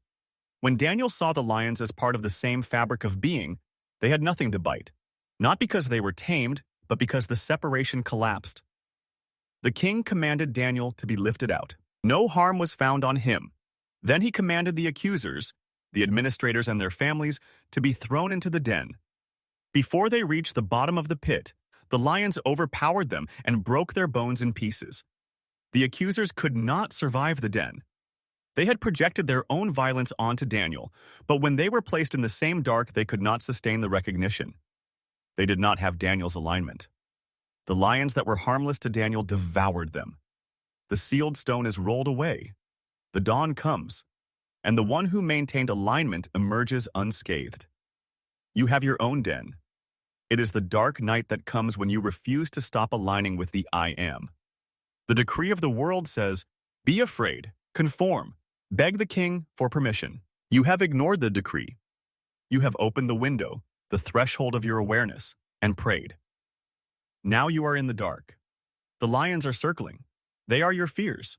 When Daniel saw the lions as part of the same fabric of being, they had nothing to bite. Not because they were tamed, but because the separation collapsed. The king commanded Daniel to be lifted out. No harm was found on him. Then he commanded the accusers, the administrators and their families, to be thrown into the den. Before they reached the bottom of the pit, the lions overpowered them and broke their bones in pieces. The accusers could not survive the den. They had projected their own violence onto Daniel, but when they were placed in the same dark, they could not sustain the recognition. They did not have Daniel's alignment. The lions that were harmless to Daniel devoured them. The sealed stone is rolled away. The dawn comes, and the one who maintained alignment emerges unscathed. You have your own den. It is the dark night that comes when you refuse to stop aligning with the I Am. The decree of the world says, be afraid, conform, beg the king for permission. You have ignored the decree. You have opened the window, the threshold of your awareness, and prayed. Now you are in the dark. The lions are circling. They are your fears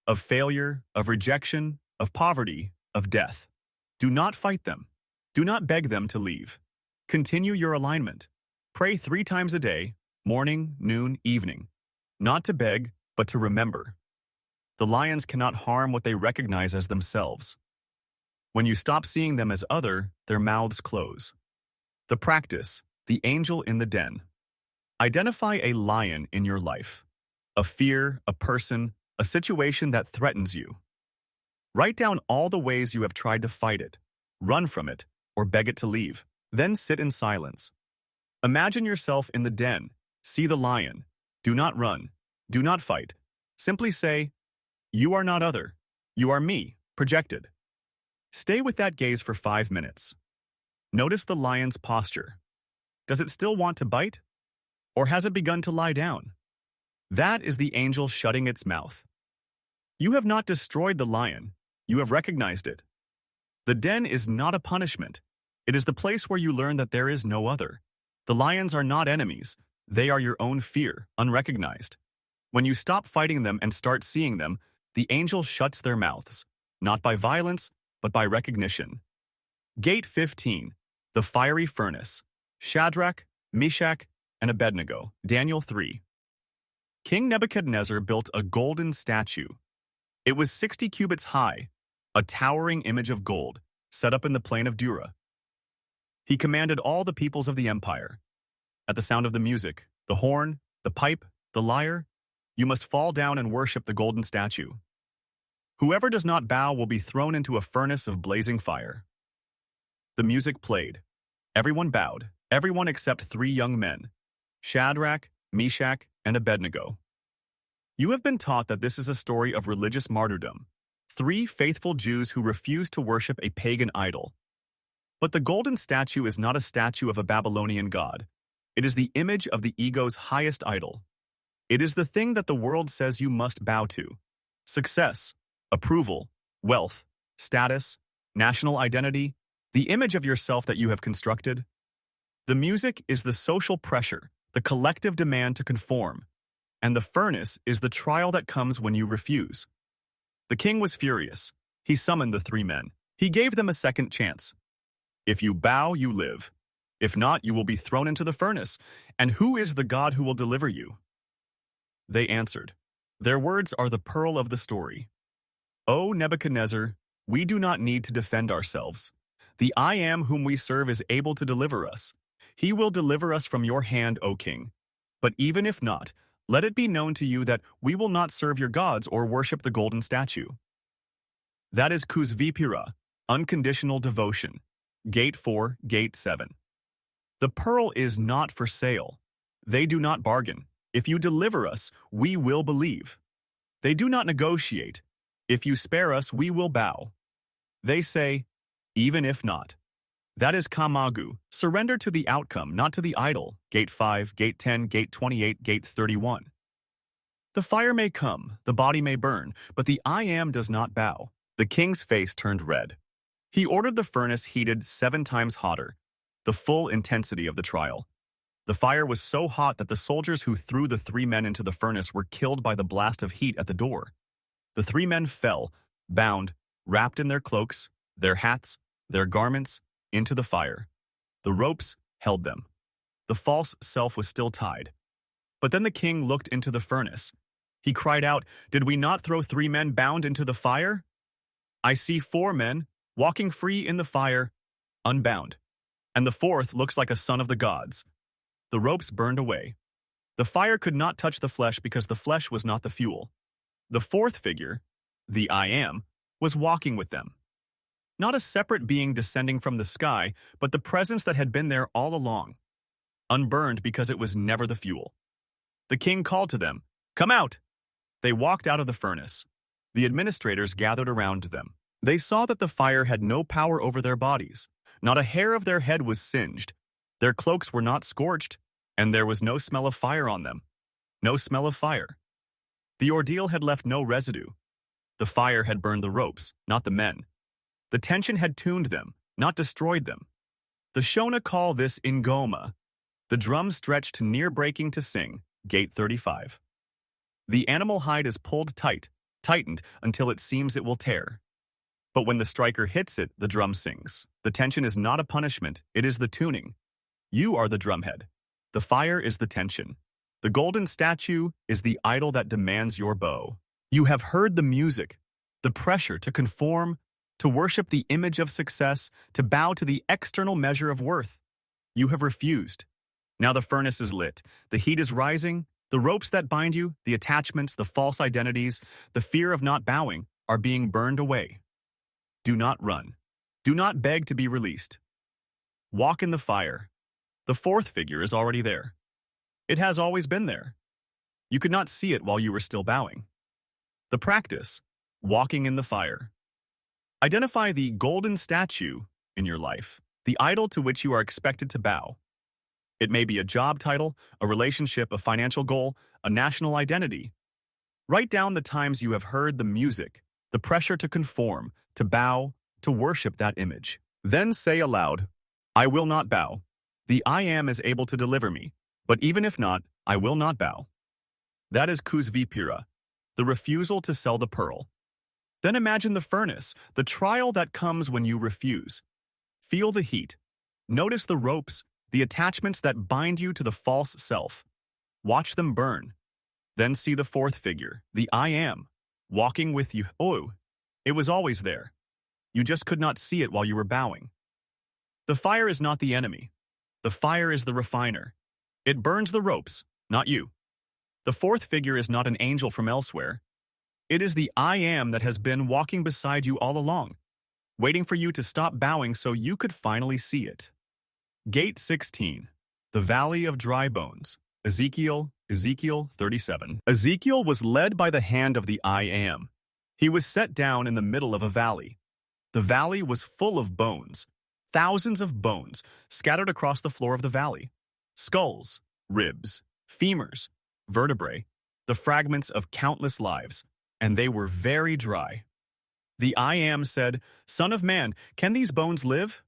of failure, of rejection, of poverty, of death. Do not fight them. Do not beg them to leave. Continue your alignment. Pray 3 times a day, morning, noon, evening. Not to beg, but to remember. The lions cannot harm what they recognize as themselves. When you stop seeing them as other, their mouths close. The practice, the angel in the den. Identify a lion in your life. A fear, a person, a situation that threatens you. Write down all the ways you have tried to fight it, run from it, or beg it to leave. Then sit in silence. Imagine yourself in the den. See the lion. Do not run. Do not fight. Simply say, "You are not other. You are me," projected. Stay with that gaze for 5 minutes. Notice the lion's posture. Does it still want to bite? Or has it begun to lie down? That is the angel shutting its mouth. You have not destroyed the lion. You have recognized it. The den is not a punishment. It is the place where you learn that there is no other. The lions are not enemies. They are your own fear, unrecognized. When you stop fighting them and start seeing them, the angel shuts their mouths, not by violence, but by recognition. Gate 15, the fiery furnace. Shadrach, Meshach, and Abednego. Daniel 3. King Nebuchadnezzar built a golden statue. It was 60 cubits high, a towering image of gold, set up in the plain of Dura. He commanded all the peoples of the empire. At the sound of the music, the horn, the pipe, the lyre, you must fall down and worship the golden statue. Whoever does not bow will be thrown into a furnace of blazing fire. The music played. Everyone bowed, everyone except 3 young men, Shadrach, Meshach, and Abednego. You have been taught that this is a story of religious martyrdom, 3 faithful Jews who refused to worship a pagan idol. But the golden statue is not a statue of a Babylonian god. It is the image of the ego's highest idol. It is the thing that the world says you must bow to. Success, approval, wealth, status, national identity, the image of yourself that you have constructed. The music is the social pressure, the collective demand to conform, and the furnace is the trial that comes when you refuse. The king was furious. He summoned the 3 men. He gave them a second chance. If you bow, you live. If not, you will be thrown into the furnace. And who is the God who will deliver you? They answered. Their words are the pearl of the story. O Nebuchadnezzar, we do not need to defend ourselves. The I Am whom we serve is able to deliver us. He will deliver us from your hand, O king. But even if not, let it be known to you that we will not serve your gods or worship the golden statue. That is Kuzvipira, unconditional devotion. Gate 4, Gate 7. The pearl is not for sale. They do not bargain. If you deliver us, we will believe. They do not negotiate. If you spare us, we will bow. They say, even if not. That is Kamagu, surrender to the outcome, not to the idol. Gate 5, Gate 10, Gate 28, Gate 31. The fire may come, the body may burn, but the I Am does not bow. The king's face turned red. He ordered the furnace heated 7 times hotter, the full intensity of the trial. The fire was so hot that the soldiers who threw the 3 men into the furnace were killed by the blast of heat at the door. The 3 men fell, bound, wrapped in their cloaks, their hats, their garments, into the fire. The ropes held them. The false self was still tied. But then the king looked into the furnace. He cried out, "Did we not throw 3 men bound into the fire? I see 4 men, walking free in the fire, unbound. And the 4th looks like a son of the gods." The ropes burned away. The fire could not touch the flesh because the flesh was not the fuel. The 4th figure, the I Am, was walking with them. Not a separate being descending from the sky, but the presence that had been there all along. Unburned because it was never the fuel. The king called to them, "Come out!" They walked out of the furnace. The administrators gathered around them. They saw that the fire had no power over their bodies. Not a hair of their head was singed. Their cloaks were not scorched, and there was no smell of fire on them. No smell of fire. The ordeal had left no residue. The fire had burned the ropes, not the men. The tension had tuned them, not destroyed them. The Shona call this ingoma. The drum stretched near breaking to sing, Gate 35. The animal hide is pulled tight, tightened until it seems it will tear. But when the striker hits it, the drum sings. The tension is not a punishment, it is the tuning. You are the drumhead. The fire is the tension. The golden statue is the idol that demands your bow. You have heard the music, the pressure to conform, to worship the image of success, to bow to the external measure of worth. You have refused. Now the furnace is lit. The heat is rising. The ropes that bind you, the attachments, the false identities, the fear of not bowing are being burned away. Do not run. Do not beg to be released. Walk in the fire. The fourth figure is already there. It has always been there. You could not see it while you were still bowing. The practice, walking in the fire. Identify the golden statue in your life, the idol to which you are expected to bow. It may be a job title, a relationship, a financial goal, a national identity. Write down the times you have heard the music, the pressure to conform, to bow, to worship that image. Then say aloud, I will not bow. The I Am is able to deliver me, but even if not, I will not bow. That is Kuzvipira, the refusal to sell the pearl. Then imagine the furnace, the trial that comes when you refuse. Feel the heat. Notice the ropes, the attachments that bind you to the false self. Watch them burn. Then see the fourth figure, the I Am, walking with you. Oh, it was always there. You just could not see it while you were bowing. The fire is not the enemy. The fire is the refiner. It burns the ropes, not you. The fourth figure is not an angel from elsewhere. It is the I Am that has been walking beside you all along, waiting for you to stop bowing so you could finally see it. Gate 16, the Valley of Dry Bones. Ezekiel 37. Ezekiel was led by the hand of the I Am. He was set down in the middle of a valley. The valley was full of bones, thousands of bones scattered across the floor of the valley. Skulls, ribs, femurs, vertebrae, the fragments of countless lives, and they were very dry. The I Am said, Son of man, can these bones live?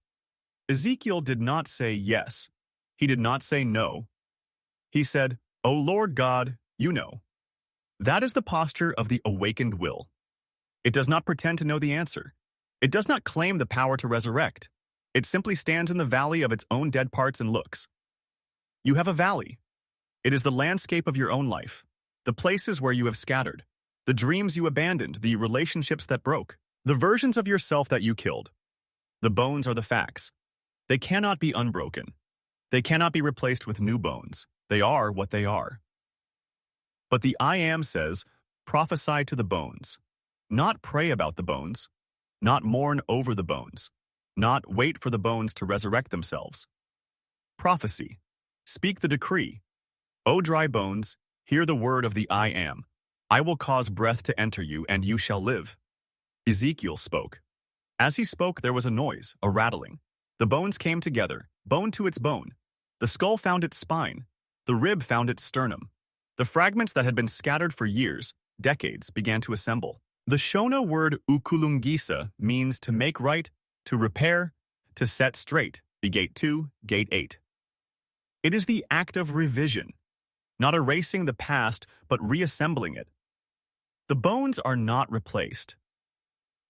Ezekiel did not say yes. He did not say no. He said, O Lord God, you know. That is the posture of the awakened will. It does not pretend to know the answer. It does not claim the power to resurrect. It simply stands in the valley of its own dead parts and looks. You have a valley. It is the landscape of your own life, the places where you have scattered, the dreams you abandoned, the relationships that broke, the versions of yourself that you killed. The bones are the facts. They cannot be unbroken. They cannot be replaced with new bones. They are what they are. But the I Am says, prophesy to the bones. Not pray about the bones. Not mourn over the bones. Not wait for the bones to resurrect themselves. Prophecy. Speak the decree. O dry bones, hear the word of the I Am. I will cause breath to enter you, and you shall live. Ezekiel spoke. As he spoke, there was a noise, a rattling. The bones came together, bone to its bone. The skull found its spine. The rib found its sternum. The fragments that had been scattered for years, decades, began to assemble. The Shona word ukulungisa means to make right, to repair, to set straight, be Gate 2, Gate 8. It is the act of revision, not erasing the past, but reassembling it. The bones are not replaced.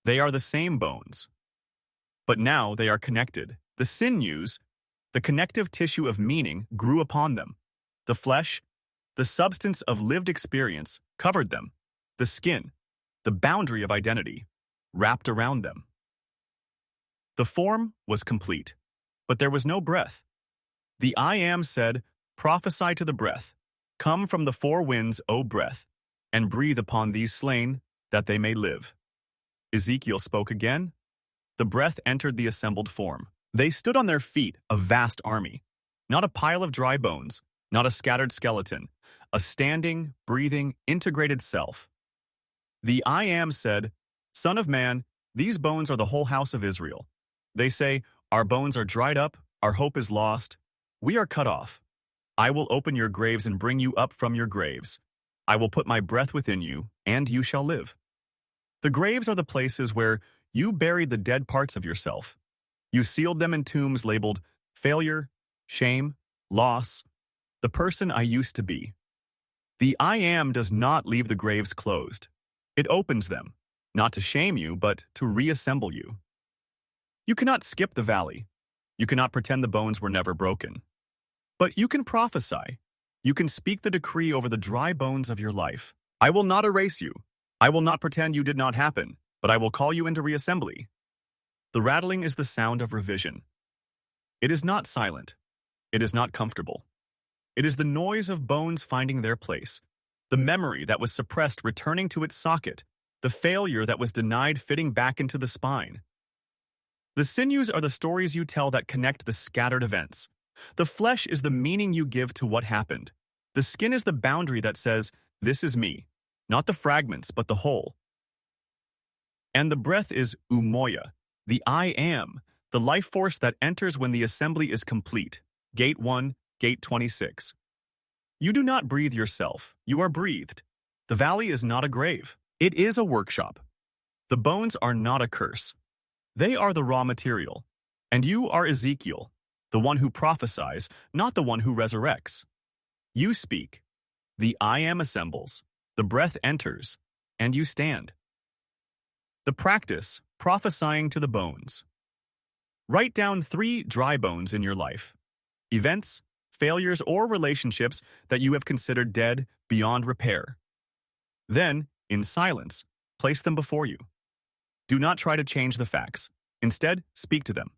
They are the same bones. But now they are connected. The sinews, the connective tissue of meaning, grew upon them. The flesh, the substance of lived experience, covered them. The skin, the boundary of identity, wrapped around them. The form was complete, but there was no breath. The I Am said, prophesy to the breath. Come from the four winds, O breath, and breathe upon these slain, that they may live. Ezekiel spoke again. The breath entered the assembled form. They stood on their feet, a vast army. Not a pile of dry bones, not a scattered skeleton, a standing, breathing, integrated self. The I Am said, Son of man, these bones are the whole house of Israel. They say, our bones are dried up, our hope is lost. We are cut off. I will open your graves and bring you up from your graves. I will put my breath within you, and you shall live. The graves are the places where you buried the dead parts of yourself. You sealed them in tombs labeled failure, shame, loss, the person I used to be. The I Am does not leave the graves closed. It opens them, not to shame you, but to reassemble you. You cannot skip the valley. You cannot pretend the bones were never broken. But you can prophesy. You can speak the decree over the dry bones of your life. I will not erase you. I will not pretend you did not happen, but I will call you into reassembly. The rattling is the sound of revision. It is not silent. It is not comfortable. It is the noise of bones finding their place, the memory that was suppressed returning to its socket, the failure that was denied fitting back into the spine. The sinews are the stories you tell that connect the scattered events. The flesh is the meaning you give to what happened. The skin is the boundary that says, this is me, not the fragments, but the whole. And the breath is umoya, the I am, the life force that enters when the assembly is complete. Gate 1, Gate 26. You do not breathe yourself, you are breathed. The valley is not a grave, it is a workshop. The bones are not a curse. They are the raw material. And you are Ezekiel, the one who prophesies, not the one who resurrects. You speak. The I am assembles. The breath enters, and you stand. The practice, prophesying to the bones. Write down 3 dry bones in your life. Events, failures, or relationships that you have considered dead, beyond repair. Then, in silence, place them before you. Do not try to change the facts. Instead, speak to them.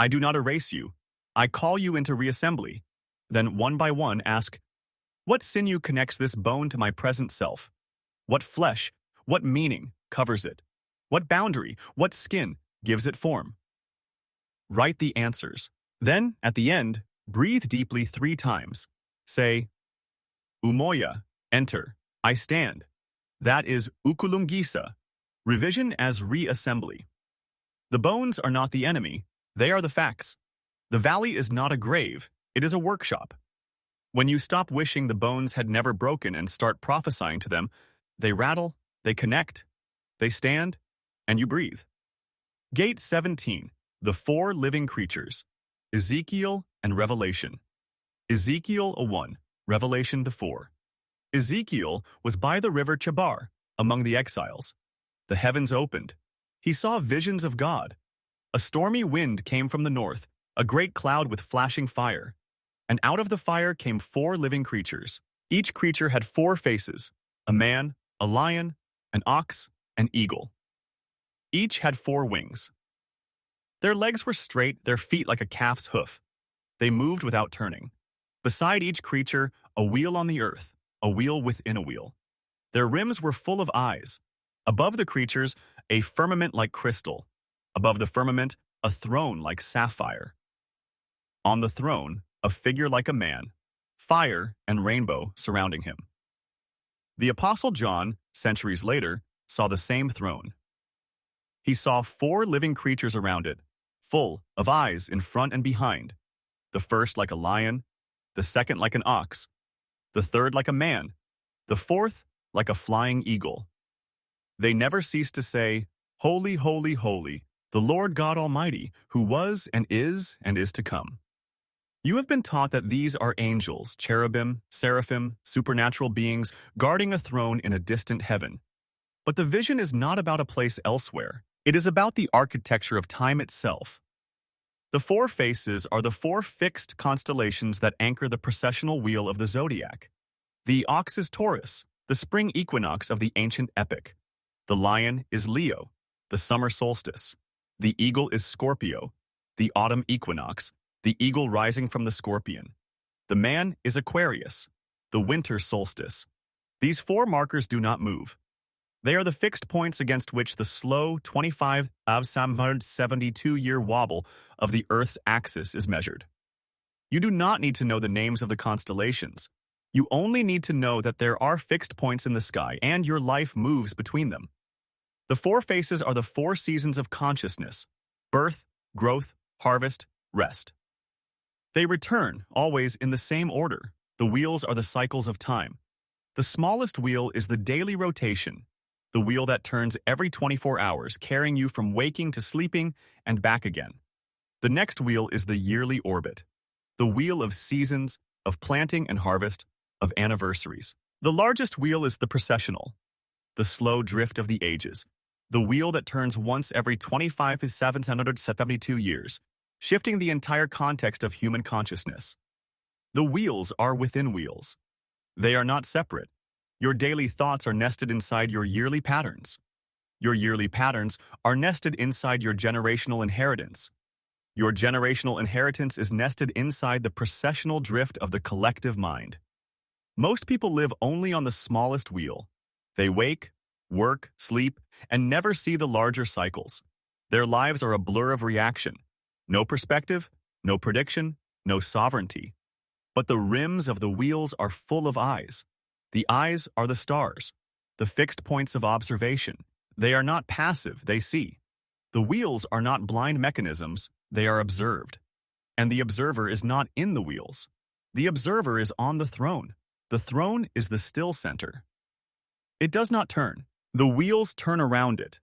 I do not erase you. I call you into reassembly. Then, one by one, ask, what sinew connects this bone to my present self? What flesh, what meaning covers it? What boundary, what skin gives it form? Write the answers. Then, at the end, breathe deeply 3 times. Say, umoya, enter, I stand. That is ukulungisa, revision as reassembly. The bones are not the enemy, they are the facts. The valley is not a grave, it is a workshop. When you stop wishing the bones had never broken and start prophesying to them, they rattle, they connect, they stand, and you breathe. Gate 17, the 4 living creatures, Ezekiel and Revelation. Ezekiel 1, Revelation 4. Ezekiel was by the river Chebar, among the exiles. The heavens opened. He saw visions of God. A stormy wind came from the north, a great cloud with flashing fire. And out of the fire came 4 living creatures. Each creature had 4 faces, a man, a lion, an ox, an eagle. Each had 4 wings. Their legs were straight, their feet like a calf's hoof. They moved without turning. Beside each creature, a wheel on the earth, a wheel within a wheel. Their rims were full of eyes. Above the creatures, a firmament like crystal. Above the firmament, a throne like sapphire. On the throne, a figure like a man, fire and rainbow surrounding him. The Apostle John, centuries later, saw the same throne. He saw 4 living creatures around it, full of eyes in front and behind. The first like a lion, the second like an ox, the third like a man, the fourth like a flying eagle. They never ceased to say, Holy, holy, holy, the Lord God Almighty, who was and is to come. You have been taught that these are angels, cherubim, seraphim, supernatural beings guarding a throne in a distant heaven. But the vision is not about a place elsewhere. It is about the architecture of time itself. The 4 faces are the 4 fixed constellations that anchor the processional wheel of the zodiac. The ox is Taurus, the spring equinox of the ancient epic. The lion is Leo, the summer solstice. The eagle is Scorpio, the autumn equinox, the eagle rising from the scorpion. The man is Aquarius, the winter solstice. These 4 markers do not move. They are the fixed points against which the slow 25,772-year wobble of the Earth's axis is measured. You do not need to know the names of the constellations. You only need to know that there are fixed points in the sky and your life moves between them. The 4 faces are the 4 seasons of consciousness: birth, growth, harvest, rest. They return, always in the same order. The wheels are the cycles of time. The smallest wheel is the daily rotation, the wheel that turns every 24 hours, carrying you from waking to sleeping and back again. The next wheel is the yearly orbit, the wheel of seasons, of planting and harvest, of anniversaries. The largest wheel is the processional, the slow drift of the ages, the wheel that turns once every 25,772 years, shifting the entire context of human consciousness. The wheels are within wheels. They are not separate. Your daily thoughts are nested inside your yearly patterns. Your yearly patterns are nested inside your generational inheritance. Your generational inheritance is nested inside the processional drift of the collective mind. Most people live only on the smallest wheel. They wake, work, sleep, and never see the larger cycles. Their lives are a blur of reaction. No perspective, no prediction, no sovereignty. But the rims of the wheels are full of eyes. The eyes are the stars, the fixed points of observation. They are not passive, they see. The wheels are not blind mechanisms, they are observed. And the observer is not in the wheels. The observer is on the throne. The throne is the still center. It does not turn. The wheels turn around it.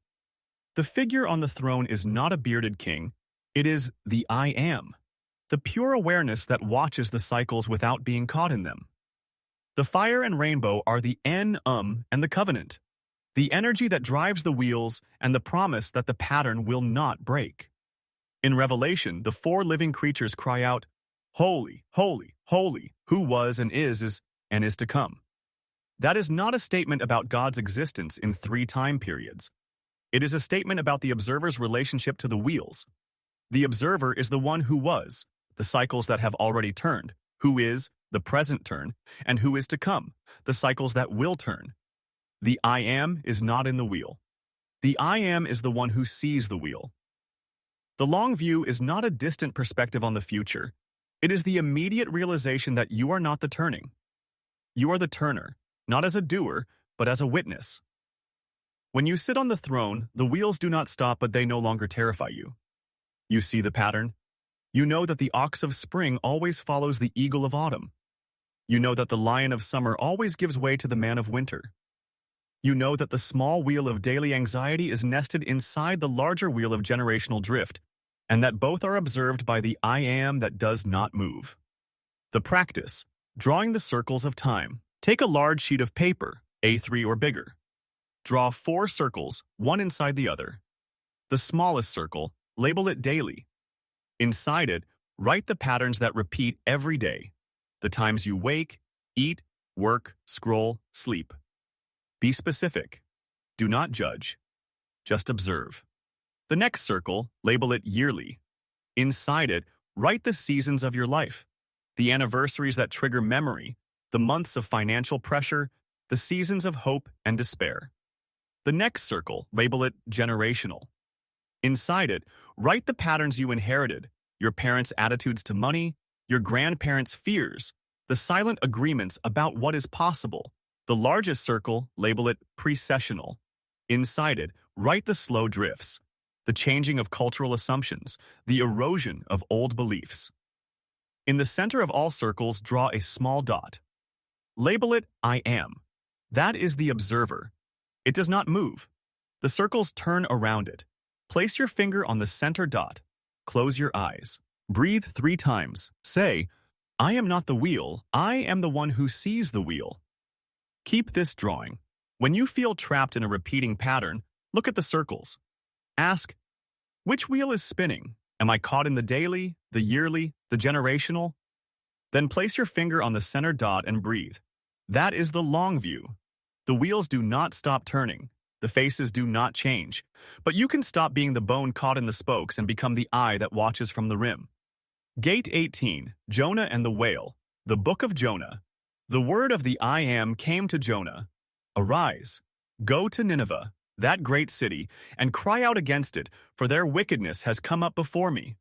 The figure on the throne is not a bearded king. It is the I Am, the pure awareness that watches the cycles without being caught in them. The fire and rainbow are the and the covenant, the energy that drives the wheels and the promise that the pattern will not break. In Revelation, the four living creatures cry out, "Holy, holy, holy, who was and is to come." That is not a statement about God's existence in 3 time periods. It is a statement about the observer's relationship to the wheels. The observer is the one who was, the cycles that have already turned, who is, the present turn, and who is to come, the cycles that will turn. The I Am is not in the wheel. The I Am is the one who sees the wheel. The long view is not a distant perspective on the future. It is the immediate realization that you are not the turning. You are the turner, not as a doer, but as a witness. When you sit on the throne, the wheels do not stop, but they no longer terrify you. You see the pattern. You know that the ox of spring always follows the eagle of autumn. You know that the lion of summer always gives way to the man of winter. You know that the small wheel of daily anxiety is nested inside the larger wheel of generational drift, and that both are observed by the I Am that does not move. The practice, drawing the circles of time. Take a large sheet of paper, A3 or bigger. Draw 4 circles, one inside the other. The smallest circle, label it daily. Inside it, write the patterns that repeat every day, the times you wake, eat, work, scroll, sleep. Be specific. Do not judge. Just observe. The next circle, label it yearly. Inside it, write the seasons of your life, the anniversaries that trigger memory, the months of financial pressure, the seasons of hope and despair. The next circle, label it generational. Inside it, write the patterns you inherited, your parents' attitudes to money, your grandparents' fears, the silent agreements about what is possible. The largest circle, label it precessional. Inside it, write the slow drifts, the changing of cultural assumptions, the erosion of old beliefs. In the center of all circles, draw a small dot. Label it I Am. That is the observer. It does not move. The circles turn around it. Place your finger on the center dot. Close your eyes. Breathe 3 times. Say, I am not the wheel. I am the one who sees the wheel. Keep this drawing. When you feel trapped in a repeating pattern, look at the circles. Ask, which wheel is spinning? Am I caught in the daily, the yearly, the generational? Then place your finger on the center dot and breathe. That is the long view. The wheels do not stop turning. The faces do not change. But you can stop being the bone caught in the spokes and become the eye that watches from the rim. Gate 18, Jonah and the Whale. The Book of Jonah. The word of the I Am came to Jonah. Arise, go to Nineveh, that great city, and cry out against it, for their wickedness has come up before me.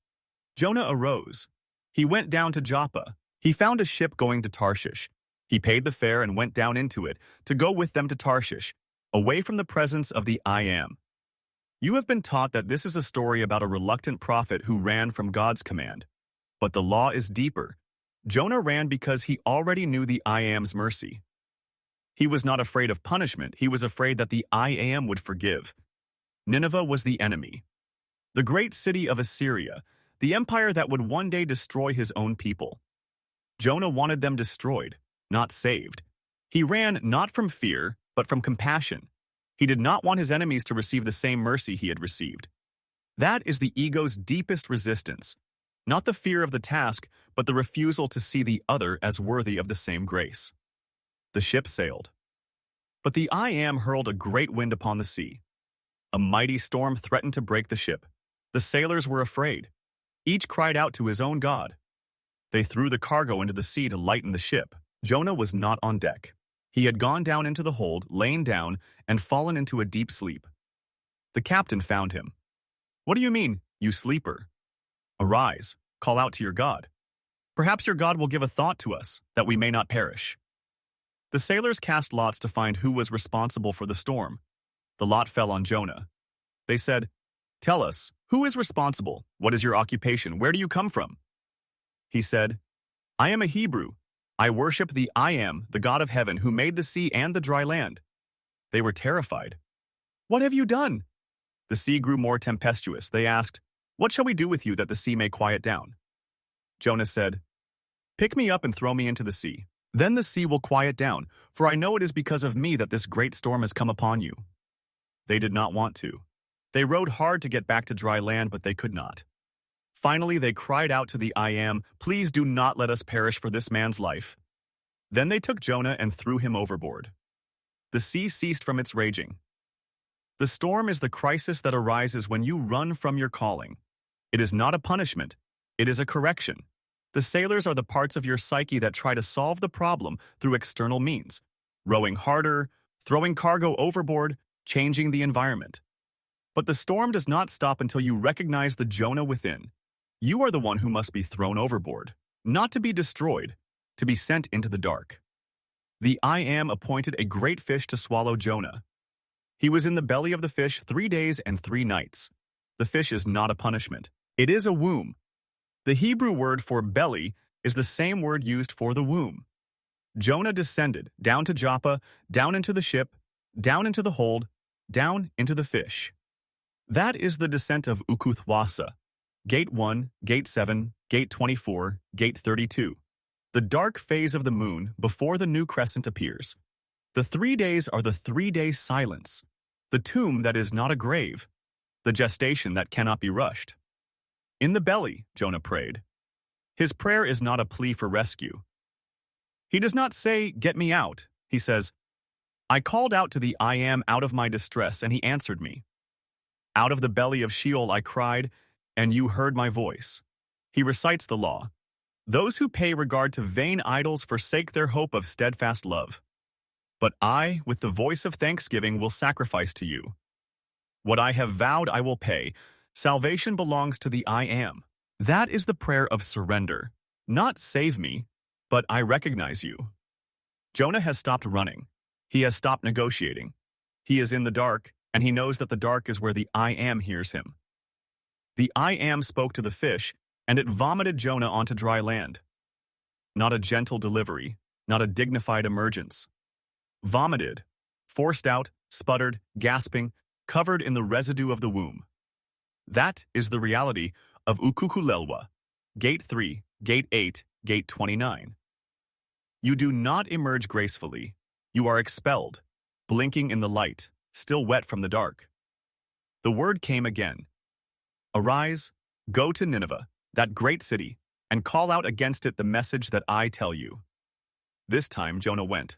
Jonah arose. He went down to Joppa. He found a ship going to Tarshish. He paid the fare and went down into it to go with them to Tarshish, away from the presence of the I Am. You have been taught that this is a story about a reluctant prophet who ran from God's command. But the law is deeper. Jonah ran because he already knew the I Am's mercy. He was not afraid of punishment. He was afraid that the I Am would forgive. Nineveh was the enemy. The great city of Assyria, the empire that would one day destroy his own people. Jonah wanted them destroyed, not saved. He ran not from fear, but from compassion. He did not want his enemies to receive the same mercy he had received. That is the ego's deepest resistance, not the fear of the task, but the refusal to see the other as worthy of the same grace. The ship sailed. But the I Am hurled a great wind upon the sea. A mighty storm threatened to break the ship. The sailors were afraid. Each cried out to his own god. They threw the cargo into the sea to lighten the ship. Jonah was not on deck. He had gone down into the hold, lain down, and fallen into a deep sleep. The captain found him. "What do you mean, you sleeper? Arise, call out to your God. Perhaps your God will give a thought to us, that we may not perish." The sailors cast lots to find who was responsible for the storm. The lot fell on Jonah. They said, "Tell us, who is responsible? What is your occupation? Where do you come from?" He said, "I am a Hebrew. I worship the I Am, the God of heaven, who made the sea and the dry land." They were terrified. "What have you done?" The sea grew more tempestuous. They asked, "What shall we do with you that the sea may quiet down?" Jonah said, "Pick me up and throw me into the sea. Then the sea will quiet down, for I know it is because of me that this great storm has come upon you." They did not want to. They rowed hard to get back to dry land, but they could not. Finally, they cried out to the I Am, "Please do not let us perish for this man's life." Then they took Jonah and threw him overboard. The sea ceased from its raging. The storm is the crisis that arises when you run from your calling. It is not a punishment. It is a correction. The sailors are the parts of your psyche that try to solve the problem through external means, rowing harder, throwing cargo overboard, changing the environment. But the storm does not stop until you recognize the Jonah within. You are the one who must be thrown overboard, not to be destroyed, to be sent into the dark. The I Am appointed a great fish to swallow Jonah. He was in the belly of the fish 3 days and 3 nights. The fish is not a punishment. It is a womb. The Hebrew word for belly is the same word used for the womb. Jonah descended down to Joppa, down into the ship, down into the hold, down into the fish. That is the descent of Ukuthwasa. Gate 1, Gate 7, Gate 24, Gate 32. The dark phase of the moon before the new crescent appears. The 3 days are the 3-day silence. The tomb that is not a grave. The gestation that cannot be rushed. In the belly, Jonah prayed. His prayer is not a plea for rescue. He does not say, "Get me out." He says, "I called out to the I Am out of my distress, and he answered me. Out of the belly of Sheol I cried, and you heard my voice." He recites the law. Those who pay regard to vain idols forsake their hope of steadfast love. But I, with the voice of thanksgiving, will sacrifice to you. What I have vowed I will pay. Salvation belongs to the I Am. That is the prayer of surrender. Not "save me," but "I recognize you." Jonah has stopped running. He has stopped negotiating. He is in the dark, and he knows that the dark is where the I Am hears him. The I Am spoke to the fish, and it vomited Jonah onto dry land. Not a gentle delivery, not a dignified emergence. Vomited, forced out, sputtered, gasping, covered in the residue of the womb. That is the reality of Ukuthula, Gate 3, Gate 8, Gate 29. You do not emerge gracefully. You are expelled, blinking in the light, still wet from the dark. The word came again. Arise, go to Nineveh, that great city, and call out against it the message that I tell you. This time Jonah went.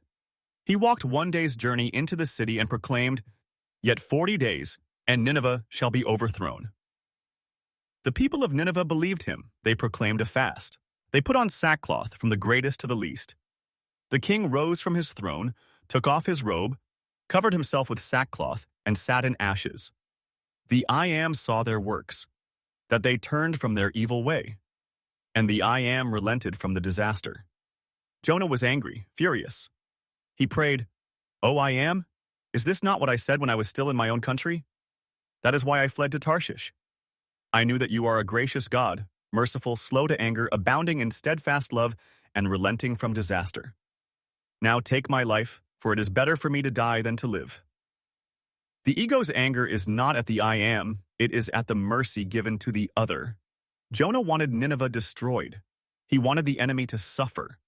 He walked 1 day's journey into the city and proclaimed, "Yet 40 days, and Nineveh shall be overthrown." The people of Nineveh believed him. They proclaimed a fast. They put on sackcloth from the greatest to the least. The king rose from his throne, took off his robe, covered himself with sackcloth, and sat in ashes. The I Am saw their works, that they turned from their evil way, and the I Am relented from the disaster. Jonah was angry, furious. He prayed, "O I Am, is this not what I said when I was still in my own country? That is why I fled to Tarshish. I knew that you are a gracious God, merciful, slow to anger, abounding in steadfast love, and relenting from disaster. Now take my life, for it is better for me to die than to live." The ego's anger is not at the I Am, it is at the mercy given to the other. Jonah wanted Nineveh destroyed. He wanted the enemy to suffer.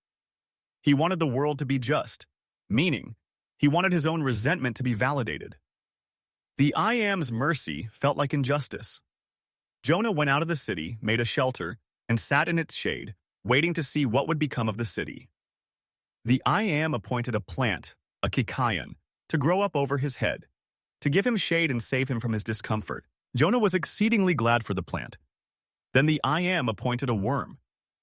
He wanted the world to be just, meaning he wanted his own resentment to be validated. The I Am's mercy felt like injustice. Jonah went out of the city, made a shelter, and sat in its shade, waiting to see what would become of the city. The I Am appointed a plant, a kikayan, to grow up over his head, to give him shade and save him from his discomfort. Jonah was exceedingly glad for the plant. Then the I Am appointed a worm.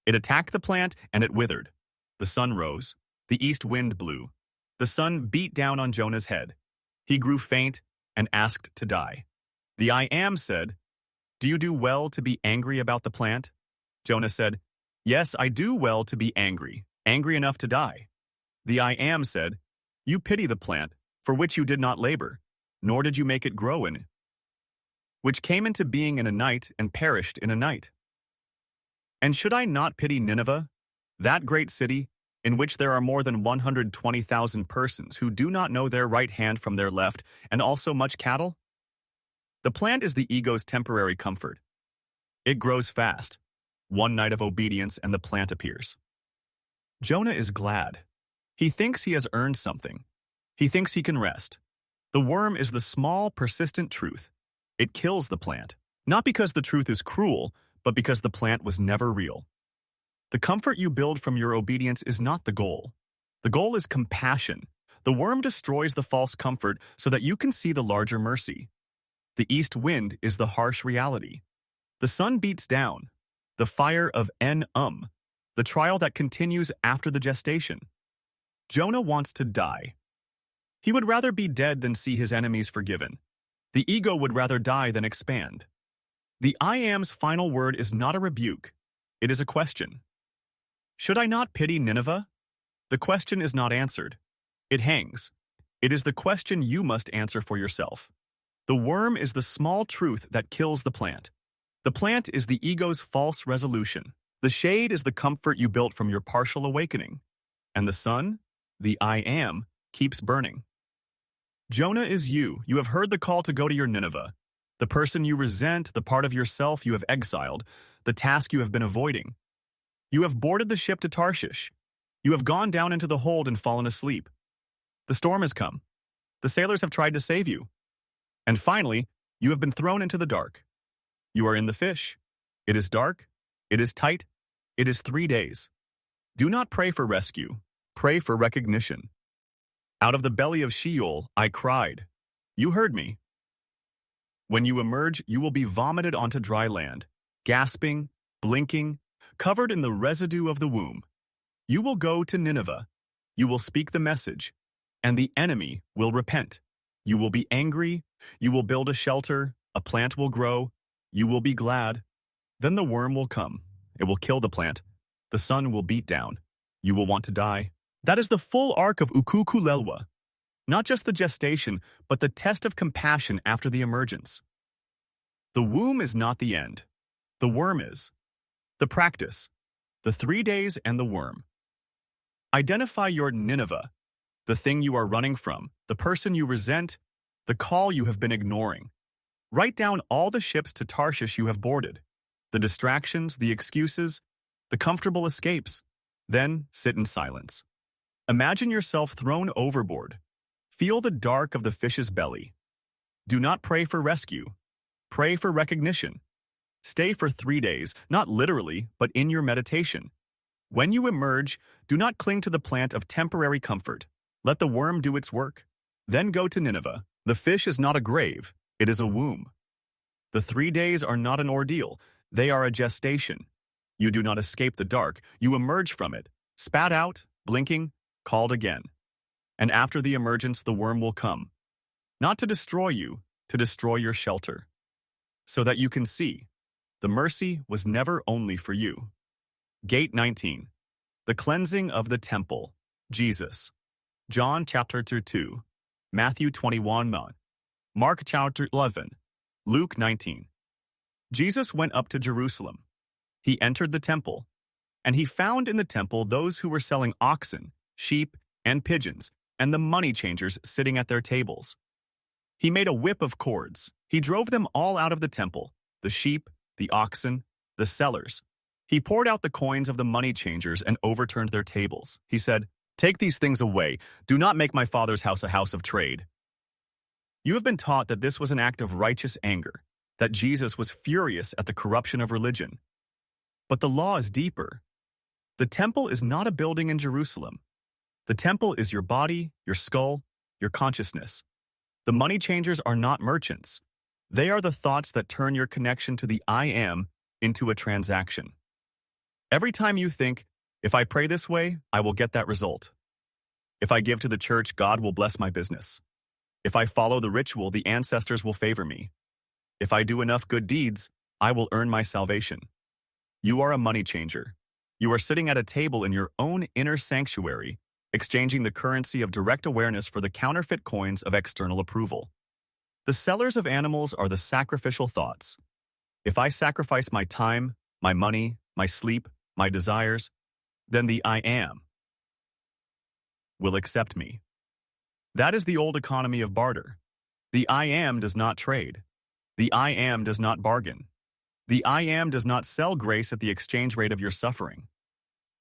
It attacked the plant, and it withered. The sun rose. The east wind blew. The sun beat down on Jonah's head. He grew faint and asked to die. The I Am said, "Do you do well to be angry about the plant?" Jonah said, "Yes, I do well to be angry enough to die." The I Am said, "You pity the plant, for which you did not labor, nor did you make it grow in, which came into being in a night and perished in a night. And should I not pity Nineveh, that great city, in which there are more than 120,000 persons who do not know their right hand from their left, and also much cattle?" The plant is the ego's temporary comfort. It grows fast. One night of obedience and the plant appears. Jonah is glad. He thinks he has earned something. He thinks he can rest. The worm is the small, persistent truth. It kills the plant, not because the truth is cruel, but because the plant was never real. The comfort you build from your obedience is not the goal. The goal is compassion. The worm destroys the false comfort so that you can see the larger mercy. The east wind is the harsh reality. The sun beats down. The fire of the trial that continues after the gestation. Jonah wants to die. He would rather be dead than see his enemies forgiven. The ego would rather die than expand. The I Am's final word is not a rebuke. It is a question. Should I not pity Nineveh? The question is not answered. It hangs. It is the question you must answer for yourself. The worm is the small truth that kills the plant. The plant is the ego's false resolution. The shade is the comfort you built from your partial awakening. And the sun, the I Am, keeps burning. Jonah is you. You have heard the call to go to your Nineveh. The person you resent, the part of yourself you have exiled, the task you have been avoiding. You have boarded the ship to Tarshish. You have gone down into the hold and fallen asleep. The storm has come. The sailors have tried to save you. And finally, you have been thrown into the dark. You are in the fish. It is dark. It is tight. It is 3 days. Do not pray for rescue. Pray for recognition. Out of the belly of Sheol, I cried. You heard me. When you emerge, you will be vomited onto dry land, gasping, blinking, covered in the residue of the womb. You will go to Nineveh. You will speak the message, and the enemy will repent. You will be angry. You will build a shelter. A plant will grow. You will be glad. Then the worm will come. It will kill the plant. The sun will beat down. You will want to die. That is the full arc of Ukuthula. Not just the gestation, but the test of compassion after the emergence. The womb is not the end. The worm is. The practice. The 3 days and the worm. Identify your Nineveh, the thing you are running from, the person you resent, the call you have been ignoring. Write down all the ships to Tarshish you have boarded, the distractions, the excuses, the comfortable escapes. Then sit in silence. Imagine yourself thrown overboard. Feel the dark of the fish's belly. Do not pray for rescue. Pray for recognition. Stay for 3 days, not literally, but in your meditation. When you emerge, do not cling to the plant of temporary comfort. Let the worm do its work. Then go to Nineveh. The fish is not a grave, it is a womb. The 3 days are not an ordeal, they are a gestation. You do not escape the dark, you emerge from it, spat out, blinking, called again. And after the emergence, the worm will come. Not to destroy you, to destroy your shelter. So that you can see, the mercy was never only for you. Gate 19. The cleansing of the temple. Jesus. John chapter 2. Matthew 21. Mark chapter 11. Luke 19. Jesus went up to Jerusalem. He entered the temple, and he found in the temple those who were selling oxen, sheep, and pigeons, and the money changers sitting at their tables. He made a whip of cords. He drove them all out of the temple, the sheep, the oxen, the sellers. He poured out the coins of the money changers and overturned their tables. He said, "Take these things away. Do not make my Father's house a house of trade." You have been taught that this was an act of righteous anger, that Jesus was furious at the corruption of religion. But the law is deeper. The temple is not a building in Jerusalem. The temple is your body, your skull, your consciousness. The money changers are not merchants. They are the thoughts that turn your connection to the I am into a transaction. Every time you think, if I pray this way, I will get that result. If I give to the church, God will bless my business. If I follow the ritual, the ancestors will favor me. If I do enough good deeds, I will earn my salvation. You are a money changer. You are sitting at a table in your own inner sanctuary, exchanging the currency of direct awareness for the counterfeit coins of external approval. The sellers of animals are the sacrificial thoughts. If I sacrifice my time, my money, my sleep, my desires, then the I am will accept me. That is the old economy of barter. The I am does not trade. The I am does not bargain. The I am does not sell grace at the exchange rate of your suffering.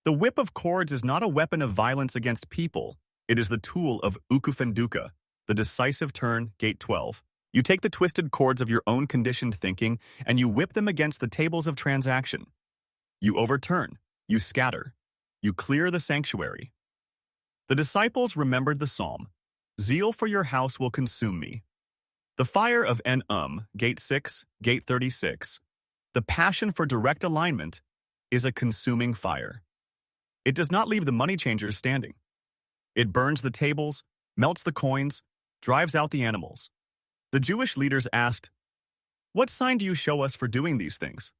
The whip of cords is not a weapon of violence against people. It is the tool of Ukuthwasa, the decisive turn, gate 12. You take the twisted cords of your own conditioned thinking and you whip them against the tables of transaction. You overturn, you scatter, you clear the sanctuary. The disciples remembered the psalm, "Zeal for your house will consume me." The fire of gate 6, gate 36, the passion for direct alignment, is a consuming fire. It does not leave the money changers standing. It burns the tables, melts the coins, drives out the animals. The Jewish leaders asked, "What sign do you show us for doing these things?"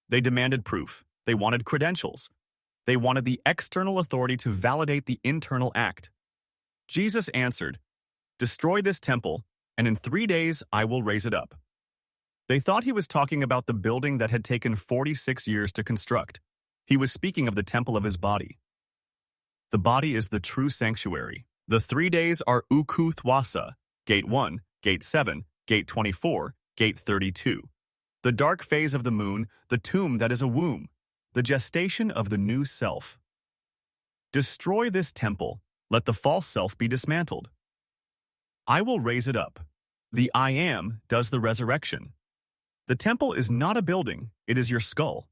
They demanded proof. They wanted credentials. They wanted the external authority to validate the internal act. Jesus answered, "Destroy this temple, and in 3 days I will raise it up." They thought he was talking about the building that had taken 46 years to construct. He was speaking of the temple of his body. The body is the true sanctuary. The 3 days are Ukuthwasa, gate 1, gate 7, gate 24, gate 32. The dark phase of the moon, the tomb that is a womb, the gestation of the new self. Destroy this temple, let the false self be dismantled. I will raise it up. The I am does the resurrection. The temple is not a building, it is your skull.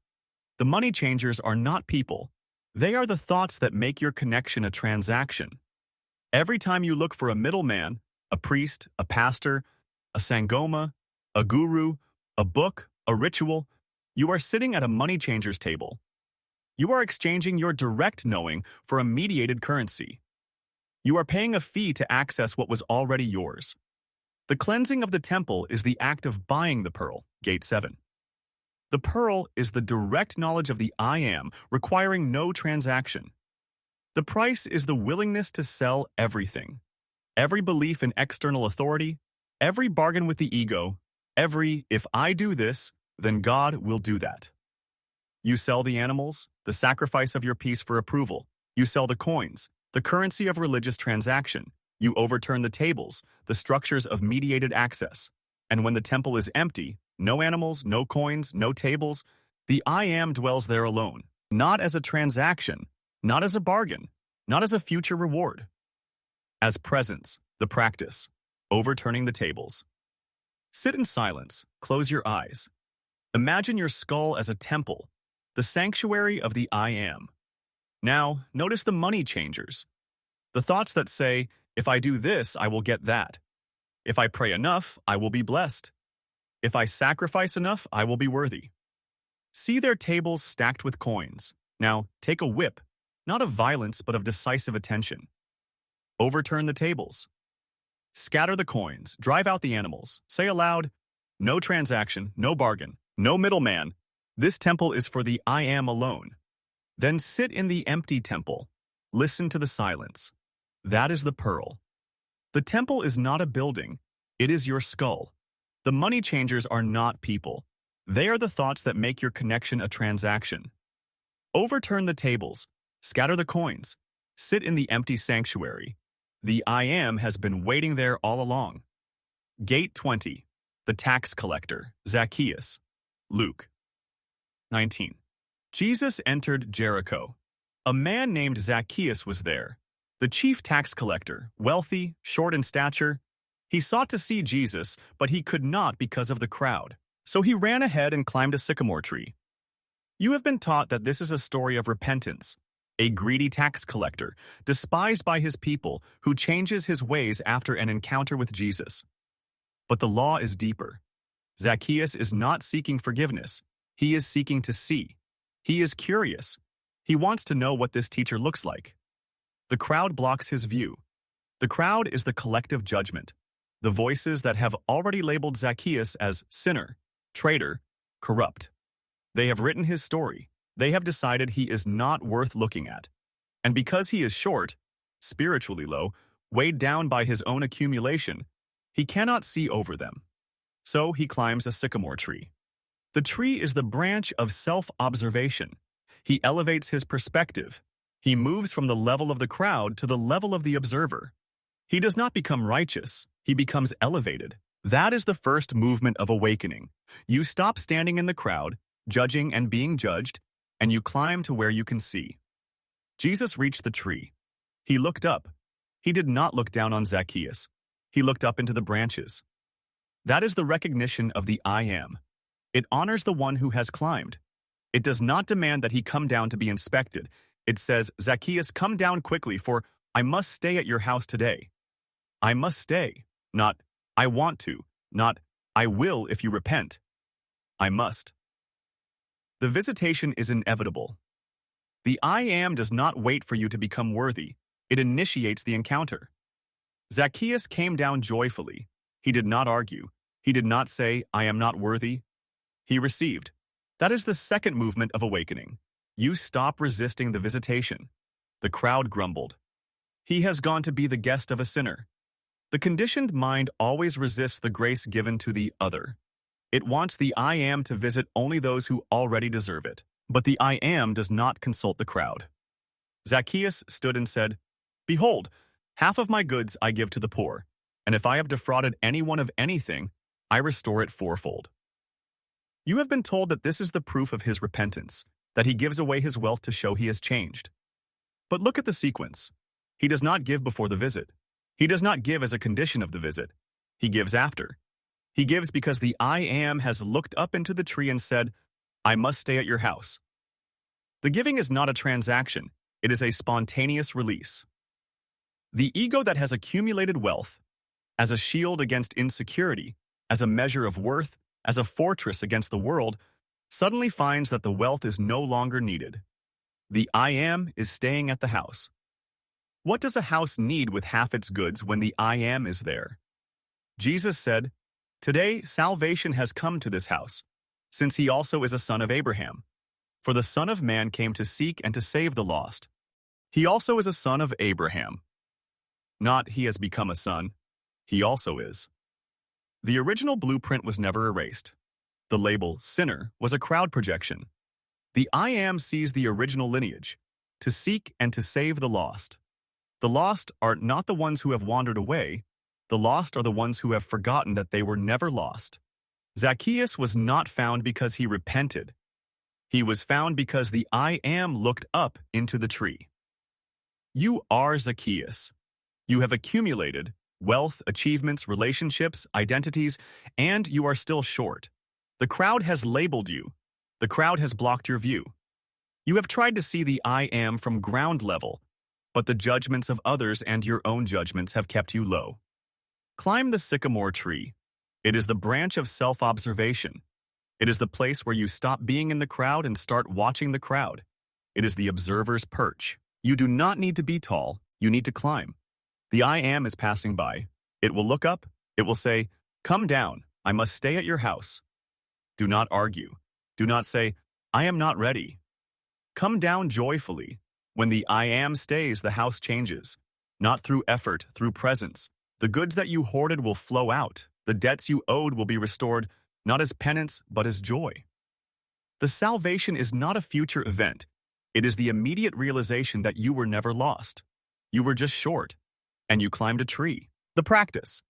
The money changers are not people. They are the thoughts that make your connection a transaction. Every time you look for a middleman, a priest, a pastor, a sangoma, a guru, a book, a ritual, you are sitting at a money changer's table. You are exchanging your direct knowing for a mediated currency. You are paying a fee to access what was already yours. The cleansing of the temple is the act of buying the pearl, gate 7. The pearl is the direct knowledge of the I am, requiring no transaction. The price is the willingness to sell everything. Every belief in external authority, every bargain with the ego, every, if I do this, then God will do that. You sell the animals, the sacrifice of your peace for approval. You sell the coins, the currency of religious transaction. You overturn the tables, the structures of mediated access. And when the temple is empty, no animals, no coins, no tables, the I am dwells there alone, not as a transaction, not as a bargain, not as a future reward. As presence, the practice, overturning the tables. Sit in silence, close your eyes. Imagine your skull as a temple, the sanctuary of the I am. Now, notice the money changers. The thoughts that say, if I do this, I will get that. If I pray enough, I will be blessed. If I sacrifice enough, I will be worthy. See their tables stacked with coins. Now, take a whip, not of violence, but of decisive attention. Overturn the tables. Scatter the coins, drive out the animals. Say aloud, no transaction, no bargain, no middleman. This temple is for the I am alone. Then sit in the empty temple. Listen to the silence. That is the pearl. The temple is not a building. It is your skull. The money changers are not people. They are the thoughts that make your connection a transaction. Overturn the tables. Scatter the coins. Sit in the empty sanctuary. The I am has been waiting there all along. Gate 20. The tax collector, Zacchaeus. Luke 19. Jesus entered Jericho. A man named Zacchaeus was there. The chief tax collector, wealthy, short in stature. He sought to see Jesus, but he could not because of the crowd. So he ran ahead and climbed a sycamore tree. You have been taught that this is a story of repentance, a greedy tax collector, despised by his people, who changes his ways after an encounter with Jesus. But the law is deeper. Zacchaeus is not seeking forgiveness. He is seeking to see. He is curious. He wants to know what this teacher looks like. The crowd blocks his view. The crowd is the collective judgment, the voices that have already labeled Zacchaeus as sinner, traitor, corrupt. They have written his story. They have decided he is not worth looking at. And because he is short, spiritually low, weighed down by his own accumulation, he cannot see over them. So he climbs a sycamore tree. The tree is the branch of self-observation. He elevates his perspective. He moves from the level of the crowd to the level of the observer. He does not become righteous. He becomes elevated. That is the first movement of awakening. You stop standing in the crowd, judging and being judged, and you climb to where you can see. Jesus reached the tree. He looked up. He did not look down on Zacchaeus. He looked up into the branches. That is the recognition of the I am. It honors the one who has climbed. It does not demand that he come down to be inspected. It says, Zacchaeus, come down quickly, for I must stay at your house today. I must stay, not I want to, not I will if you repent. I must. The visitation is inevitable. The I am does not wait for you to become worthy. It initiates the encounter. Zacchaeus came down joyfully. He did not argue. He did not say, I am not worthy. He received. That is the second movement of awakening. You stop resisting the visitation. The crowd grumbled. He has gone to be the guest of a sinner. The conditioned mind always resists the grace given to the other. It wants the I am to visit only those who already deserve it. But the I am does not consult the crowd. Zacchaeus stood and said, Behold, half of my goods I give to the poor, and if I have defrauded anyone of anything, I restore it fourfold. You have been told that this is the proof of his repentance, that he gives away his wealth to show he has changed. But look at the sequence. He does not give before the visit. He does not give as a condition of the visit. He gives after. He gives because the I am has looked up into the tree and said, I must stay at your house. The giving is not a transaction. It is a spontaneous release. The ego that has accumulated wealth, as a shield against insecurity, as a measure of worth, as a fortress against the world, suddenly finds that the wealth is no longer needed. The I am is staying at the house. What does a house need with half its goods when the I am is there? Jesus said, Today salvation has come to this house, since he also is a son of Abraham. For the Son of Man came to seek and to save the lost. He also is a son of Abraham. Not he has become a son, he also is. The original blueprint was never erased. The label sinner was a crowd projection. The I am sees the original lineage, to seek and to save the lost. The lost are not the ones who have wandered away. The lost are the ones who have forgotten that they were never lost. Zacchaeus was not found because he repented. He was found because the I am looked up into the tree. You are Zacchaeus. You have accumulated wealth, achievements, relationships, identities, and you are still short. The crowd has labeled you. The crowd has blocked your view. You have tried to see the I am from ground level, but the judgments of others and your own judgments have kept you low. Climb the sycamore tree. It is the branch of self-observation. It is the place where you stop being in the crowd and start watching the crowd. It is the observer's perch. You do not need to be tall. You need to climb. The I am is passing by. It will look up. It will say, Come down. I must stay at your house. Do not argue. Do not say, I am not ready. Come down joyfully. When the I am stays, the house changes. Not through effort, through presence. The goods that you hoarded will flow out. The debts you owed will be restored, not as penance, but as joy. The salvation is not a future event. It is the immediate realization that you were never lost. You were just short, and you climbed a tree. The practice.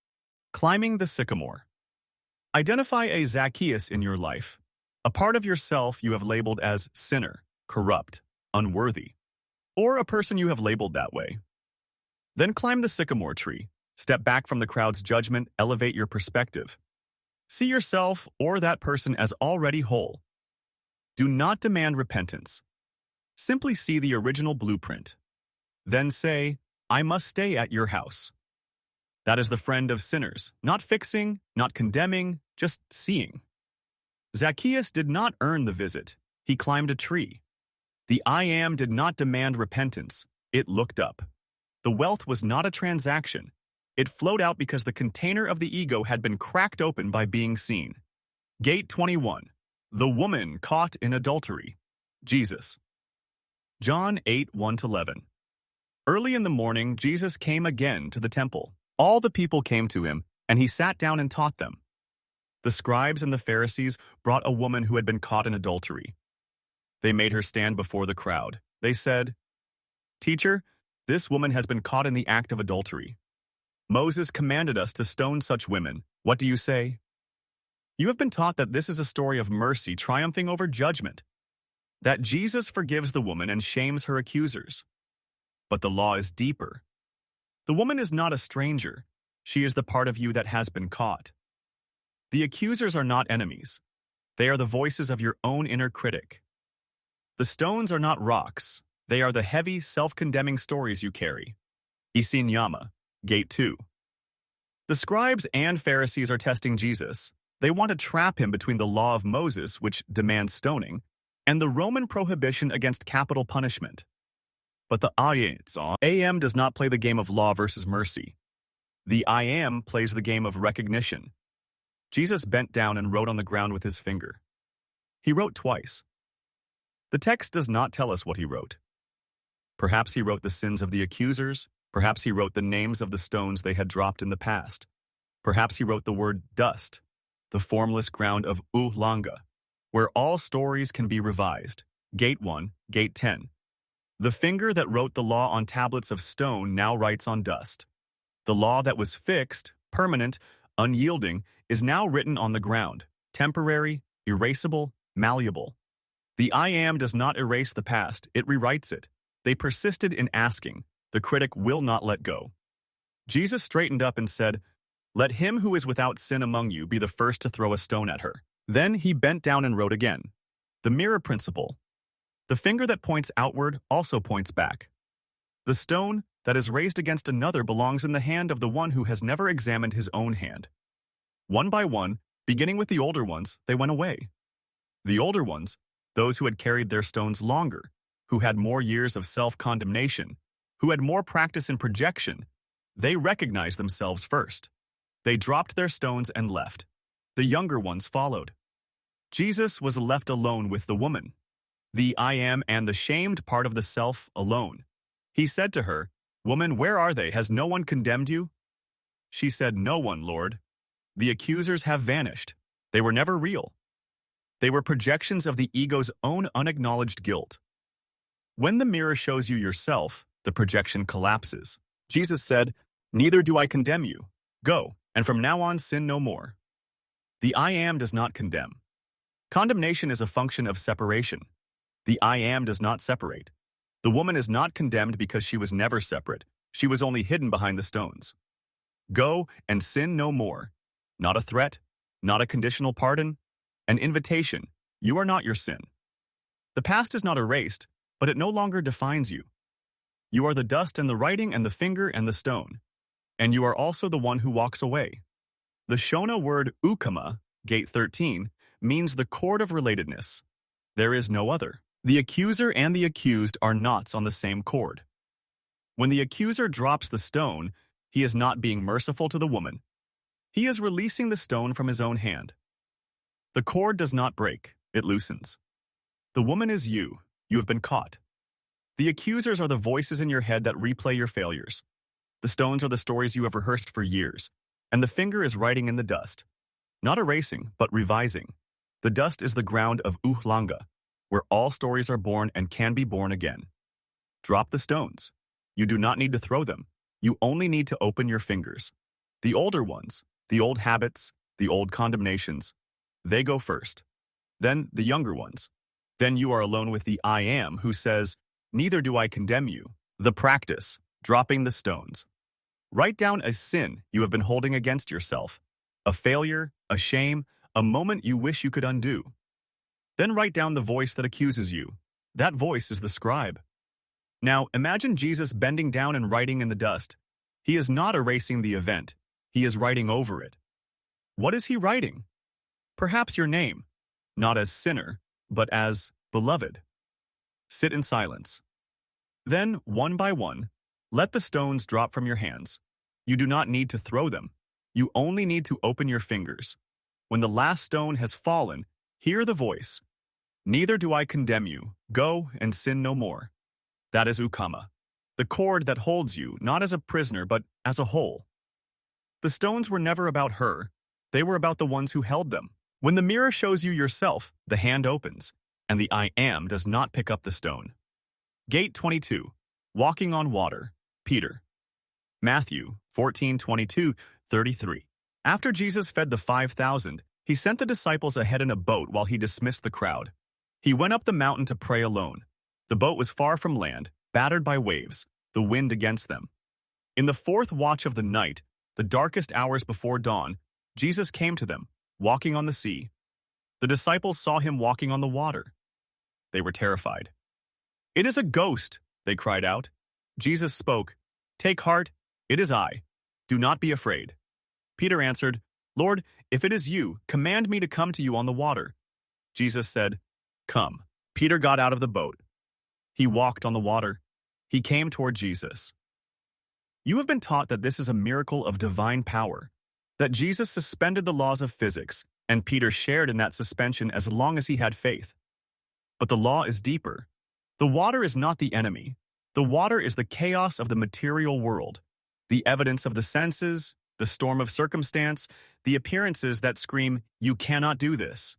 Climbing the sycamore. Identify a Zacchaeus in your life, a part of yourself you have labeled as sinner, corrupt, unworthy, or a person you have labeled that way. Then climb the sycamore tree. Step back from the crowd's judgment, elevate your perspective. See yourself or that person as already whole. Do not demand repentance. Simply see the original blueprint. Then say, I must stay at your house. That is the friend of sinners, not fixing, not condemning, just seeing. Zacchaeus did not earn the visit. He climbed a tree. The I Am did not demand repentance. It looked up. The wealth was not a transaction. It flowed out because the container of the ego had been cracked open by being seen. Gate 21. The woman caught in adultery. Jesus. John 8:1-11. Early in the morning, Jesus came again to the temple. All the people came to him, and he sat down and taught them. The scribes and the Pharisees brought a woman who had been caught in adultery. They made her stand before the crowd. They said, Teacher, this woman has been caught in the act of adultery. Moses commanded us to stone such women. What do you say? You have been taught that this is a story of mercy triumphing over judgment, that Jesus forgives the woman and shames her accusers. But the law is deeper. The woman is not a stranger. She is the part of you that has been caught. The accusers are not enemies. They are the voices of your own inner critic. The stones are not rocks. They are the heavy, self-condemning stories you carry. Isinyama, Gate 2. The scribes and Pharisees are testing Jesus. They want to trap him between the law of Moses, which demands stoning, and the Roman prohibition against capital punishment. But the I Am does not play the game of law versus mercy. The I Am plays the game of recognition. Jesus bent down and wrote on the ground with his finger. He wrote twice. The text does not tell us what he wrote. Perhaps he wrote the sins of the accusers. Perhaps he wrote the names of the stones they had dropped in the past. Perhaps he wrote the word dust, the formless ground of Ulanga, where all stories can be revised. Gate 1, Gate 10. The finger that wrote the law on tablets of stone now writes on dust. The law that was fixed, permanent, unyielding, is now written on the ground, temporary, erasable, malleable. The I Am does not erase the past, it rewrites it. They persisted in asking. The critic will not let go. Jesus straightened up and said, Let him who is without sin among you be the first to throw a stone at her. Then he bent down and wrote again. The mirror principle. The finger that points outward also points back. The stone that is raised against another belongs in the hand of the one who has never examined his own hand. One by one, beginning with the older ones, they went away. The older ones, those who had carried their stones longer, who had more years of self-condemnation, who had more practice in projection, they recognized themselves first. They dropped their stones and left. The younger ones followed. Jesus was left alone with the woman, the I Am and the shamed part of the self alone. He said to her, Woman, where are they? Has no one condemned you? She said, No one, Lord. The accusers have vanished. They were never real. They were projections of the ego's own unacknowledged guilt. When the mirror shows you yourself, the projection collapses. Jesus said, Neither do I condemn you. Go, and from now on sin no more. The I Am does not condemn. Condemnation is a function of separation. The I Am does not separate. The woman is not condemned because she was never separate. She was only hidden behind the stones. Go and sin no more. Not a threat, not a conditional pardon, an invitation. You are not your sin. The past is not erased, but it no longer defines you. You are the dust and the writing and the finger and the stone. And you are also the one who walks away. The Shona word ukama, Gate 13, means the cord of relatedness. There is no other. The accuser and the accused are knots on the same cord. When the accuser drops the stone, he is not being merciful to the woman. He is releasing the stone from his own hand. The cord does not break, it loosens. The woman is you. You have been caught. The accusers are the voices in your head that replay your failures. The stones are the stories you have rehearsed for years, and the finger is writing in the dust. Not erasing, but revising. The dust is the ground of Ulanga, where all stories are born and can be born again. Drop the stones. You do not need to throw them. You only need to open your fingers. The older ones, the old habits, the old condemnations, they go first. Then the younger ones. Then you are alone with the I Am who says, Neither do I condemn you. The practice, dropping the stones. Write down a sin you have been holding against yourself, a failure, a shame, a moment you wish you could undo. Then write down the voice that accuses you. That voice is the scribe. Now, imagine Jesus bending down and writing in the dust. He is not erasing the event. He is writing over it. What is he writing? Perhaps your name, not as sinner, but as beloved. Sit in silence. Then, one by one, let the stones drop from your hands. You do not need to throw them. You only need to open your fingers. When the last stone has fallen, hear the voice. Neither do I condemn you. Go and sin no more. That is Ukama, the cord that holds you, not as a prisoner, but as a whole. The stones were never about her. They were about the ones who held them. When the mirror shows you yourself, the hand opens, and the I am does not pick up the stone. Gate 22. Walking on water. Peter. Matthew 14:22-33. After Jesus fed the 5,000, he sent the disciples ahead in a boat while he dismissed the crowd. He went up the mountain to pray alone. The boat was far from land, battered by waves, the wind against them. In the fourth watch of the night, the darkest hours before dawn, Jesus came to them, walking on the sea. The disciples saw him walking on the water. They were terrified. "It is a ghost," they cried out. Jesus spoke, "Take heart, it is I. Do not be afraid." Peter answered, "Lord, if it is you, command me to come to you on the water." Jesus said, "Come." Peter got out of the boat. He walked on the water. He came toward Jesus. You have been taught that this is a miracle of divine power, that Jesus suspended the laws of physics, and Peter shared in that suspension as long as he had faith. But the law is deeper. The water is not the enemy. The water is the chaos of the material world, the evidence of the senses, the storm of circumstance, the appearances that scream, "You cannot do this."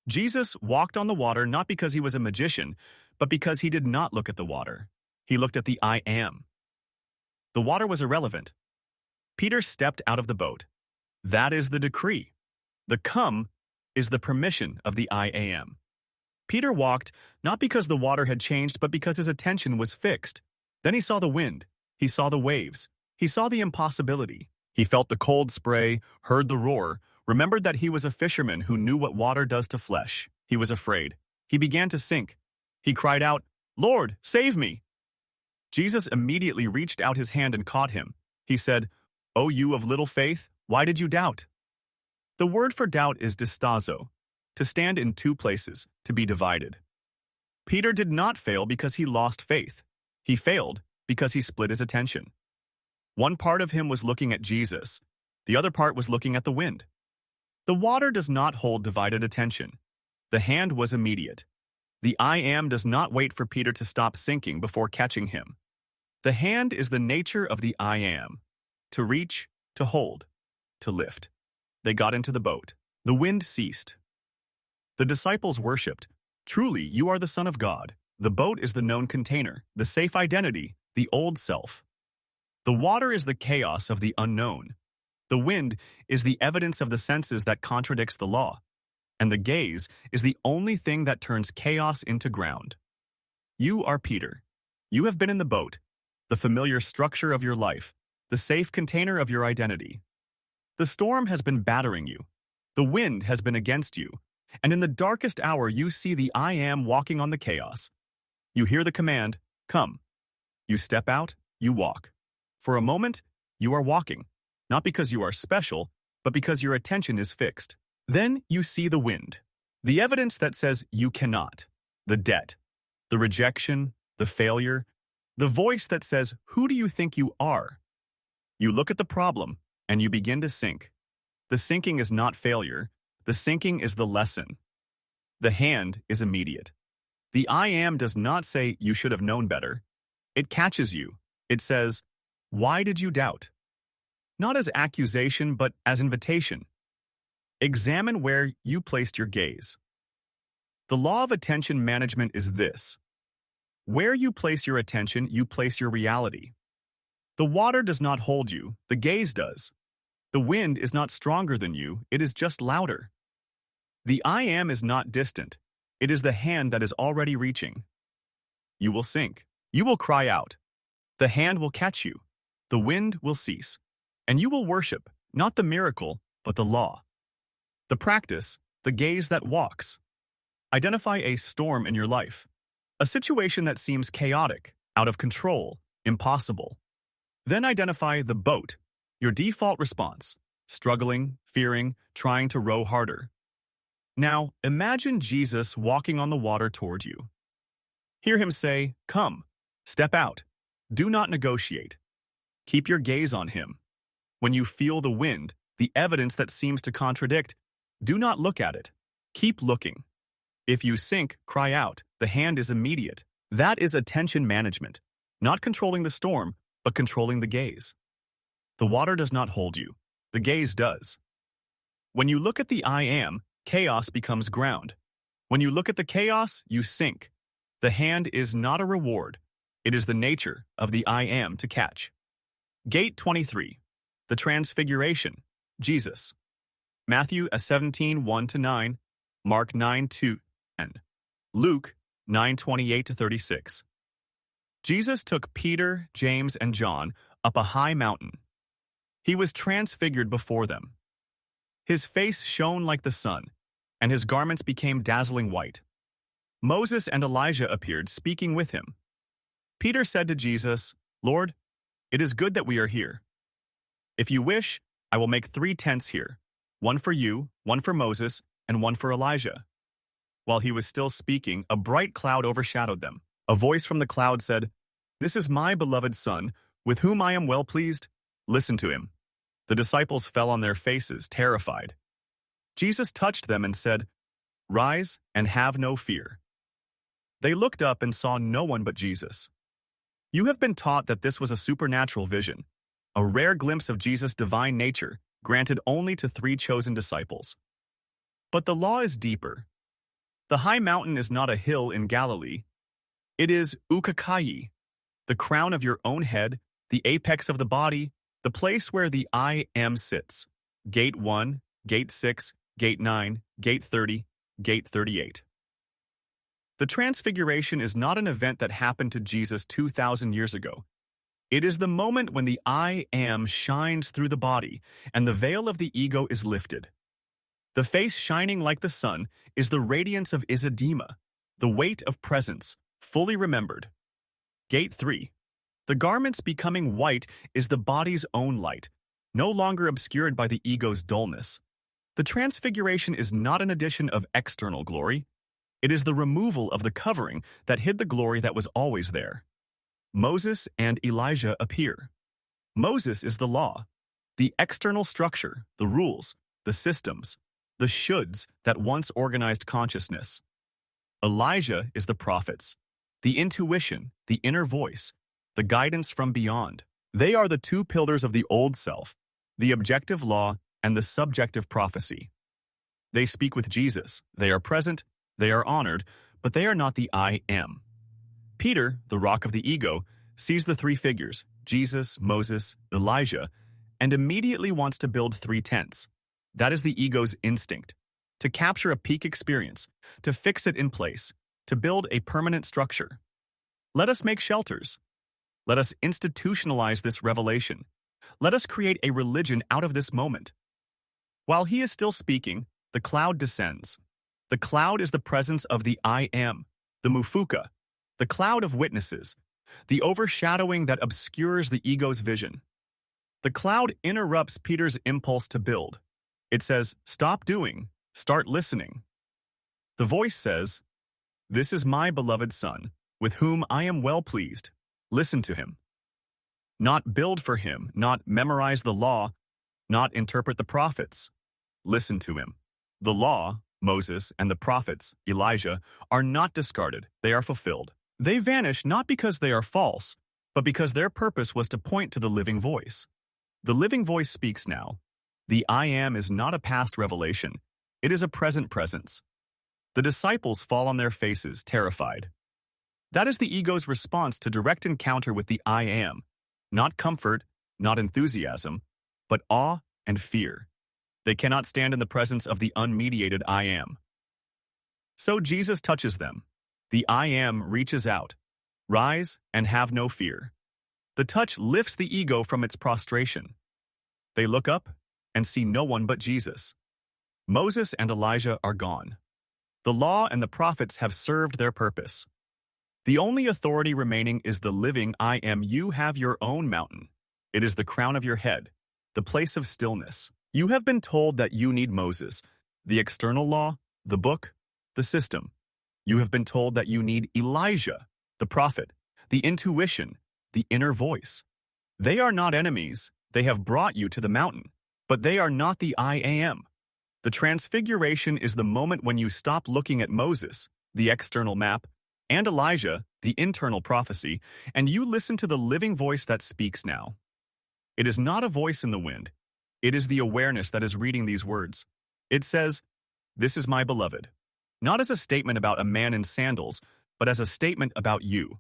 Jesus walked on the water not because he was a magician, but because he did not look at the water. He looked at the I am. The water was irrelevant. Peter stepped out of the boat. That is the decree. The come is the permission of the I am. Peter walked not because the water had changed, but because his attention was fixed. Then he saw the wind. He saw the waves. He saw the impossibility. He felt the cold spray, heard the roar, remembered that he was a fisherman who knew what water does to flesh. He was afraid. He began to sink. He cried out, "Lord, save me!" Jesus immediately reached out his hand and caught him. He said, "O you of little faith, why did you doubt?" The word for doubt is distazo, to stand in two places, to be divided. Peter did not fail because he lost faith. He failed because he split his attention. One part of him was looking at Jesus. The other part was looking at the wind. The water does not hold divided attention. The hand was immediate. The I am does not wait for Peter to stop sinking before catching him. The hand is the nature of the I am, to reach, to hold, to lift. They got into the boat. The wind ceased. The disciples worshipped. "Truly, you are the Son of God." The boat is the known container, the safe identity, the old self. The water is the chaos of the unknown. The wind is the evidence of the senses that contradicts the law. And the gaze is the only thing that turns chaos into ground. You are Peter. You have been in the boat, the familiar structure of your life, the safe container of your identity. The storm has been battering you. The wind has been against you. And in the darkest hour, you see the I am walking on the chaos. You hear the command, "Come." You step out, you walk. For a moment, you are walking, not because you are special, but because your attention is fixed. Then you see the wind, the evidence that says you cannot, the debt, the rejection, the failure, the voice that says, "Who do you think you are?" You look at the problem, and you begin to sink. The sinking is not failure. The sinking is the lesson. The hand is immediate. The I am does not say you should have known better. It catches you. It says, "Why did you doubt?" Not as accusation, but as invitation. Examine where you placed your gaze. The law of attention management is this. Where you place your attention, you place your reality. The water does not hold you, the gaze does. The wind is not stronger than you, it is just louder. The I am is not distant, it is the hand that is already reaching. You will sink. You will cry out. The hand will catch you. The wind will cease, and you will worship, not the miracle, but the law. The practice, the gaze that walks. Identify a storm in your life, a situation that seems chaotic, out of control, impossible. Then identify the boat, your default response, struggling, fearing, trying to row harder. Now, imagine Jesus walking on the water toward you. Hear him say, "Come, step out. Do not negotiate. Keep your gaze on him. When you feel the wind, the evidence that seems to contradict, do not look at it. Keep looking. If you sink, cry out. The hand is immediate. That is attention management, not controlling the storm, but controlling the gaze. The water does not hold you. The gaze does. When you look at the I am, chaos becomes ground. When you look at the chaos, you sink. The hand is not a reward. It is the nature of the I am to catch. Gate 23. The Transfiguration. Jesus. Matthew 17:1-9, Mark 9:2, and Luke 9:28-36. Jesus took Peter, James, and John up a high mountain. He was transfigured before them. His face shone like the sun, and his garments became dazzling white. Moses and Elijah appeared, speaking with him. Peter said to Jesus, "Lord, it is good that we are here. If you wish, I will make 3 tents here, one for you, one for Moses, and one for Elijah." While he was still speaking, a bright cloud overshadowed them. A voice from the cloud said, "This is my beloved Son, with whom I am well pleased. Listen to him." The disciples fell on their faces, terrified. Jesus touched them and said, "Rise and have no fear." They looked up and saw no one but Jesus. You have been taught that this was a supernatural vision, a rare glimpse of Jesus' divine nature, granted only to 3 chosen disciples. But the law is deeper. The high mountain is not a hill in Galilee. It is Ukuthwasa, the crown of your own head, the apex of the body, the place where the I am sits. Gate 1, Gate 6, Gate 9, Gate 30, Gate 38. The Transfiguration is not an event that happened to Jesus 2,000 years ago. It is the moment when the I am shines through the body and the veil of the ego is lifted. The face shining like the sun is the radiance of Isidema, the weight of presence, fully remembered. Gate 3. The garments becoming white is the body's own light, no longer obscured by the ego's dullness. The Transfiguration is not an addition of external glory. It is the removal of the covering that hid the glory that was always there. Moses and Elijah appear. Moses is the law, the external structure, the rules, the systems, the shoulds that once organized consciousness. Elijah is the prophets, the intuition, the inner voice, the guidance from beyond. They are the 2 pillars of the old self, the objective law and the subjective prophecy. They speak with Jesus, they are present, they are honored, but they are not the I am. Peter, the rock of the ego, sees the 3 figures, Jesus, Moses, Elijah, and immediately wants to build 3 tents. That is the ego's instinct, to capture a peak experience, to fix it in place, to build a permanent structure. Let us make shelters. Let us institutionalize this revelation. Let us create a religion out of this moment. While he is still speaking, the cloud descends. The cloud is the presence of the I am, the Mufuka, the cloud of witnesses, the overshadowing that obscures the ego's vision. The cloud interrupts Peter's impulse to build. It says, "Stop doing, start listening." The voice says, "This is my beloved Son, with whom I am well pleased. Listen to him." Not build for him, not memorize the law, not interpret the prophets. Listen to him. The law, Moses, and the prophets, Elijah, are not discarded, they are fulfilled. They vanish not because they are false, but because their purpose was to point to the living voice. The living voice speaks now. The I am is not a past revelation, it is a present presence. The disciples fall on their faces, terrified. That is the ego's response to direct encounter with the I am, not comfort, not enthusiasm, but awe and fear. They cannot stand in the presence of the unmediated I am. So Jesus touches them. The I am reaches out. Rise and have no fear. The touch lifts the ego from its prostration. They look up and see no one but Jesus. Moses and Elijah are gone. The law and the prophets have served their purpose. The only authority remaining is the living I am. You have your own mountain. It is the crown of your head, the place of stillness. You have been told that you need Moses, the external law, the book, the system. You have been told that you need Elijah, the prophet, the intuition, the inner voice. They are not enemies. They have brought you to the mountain, but they are not the I am. The Transfiguration is the moment when you stop looking at Moses, the external map, and Elijah, the internal prophecy, and you listen to the living voice that speaks now. It is not a voice in the wind. It is the awareness that is reading these words. It says, "This is my beloved," not as a statement about a man in sandals, but as a statement about you.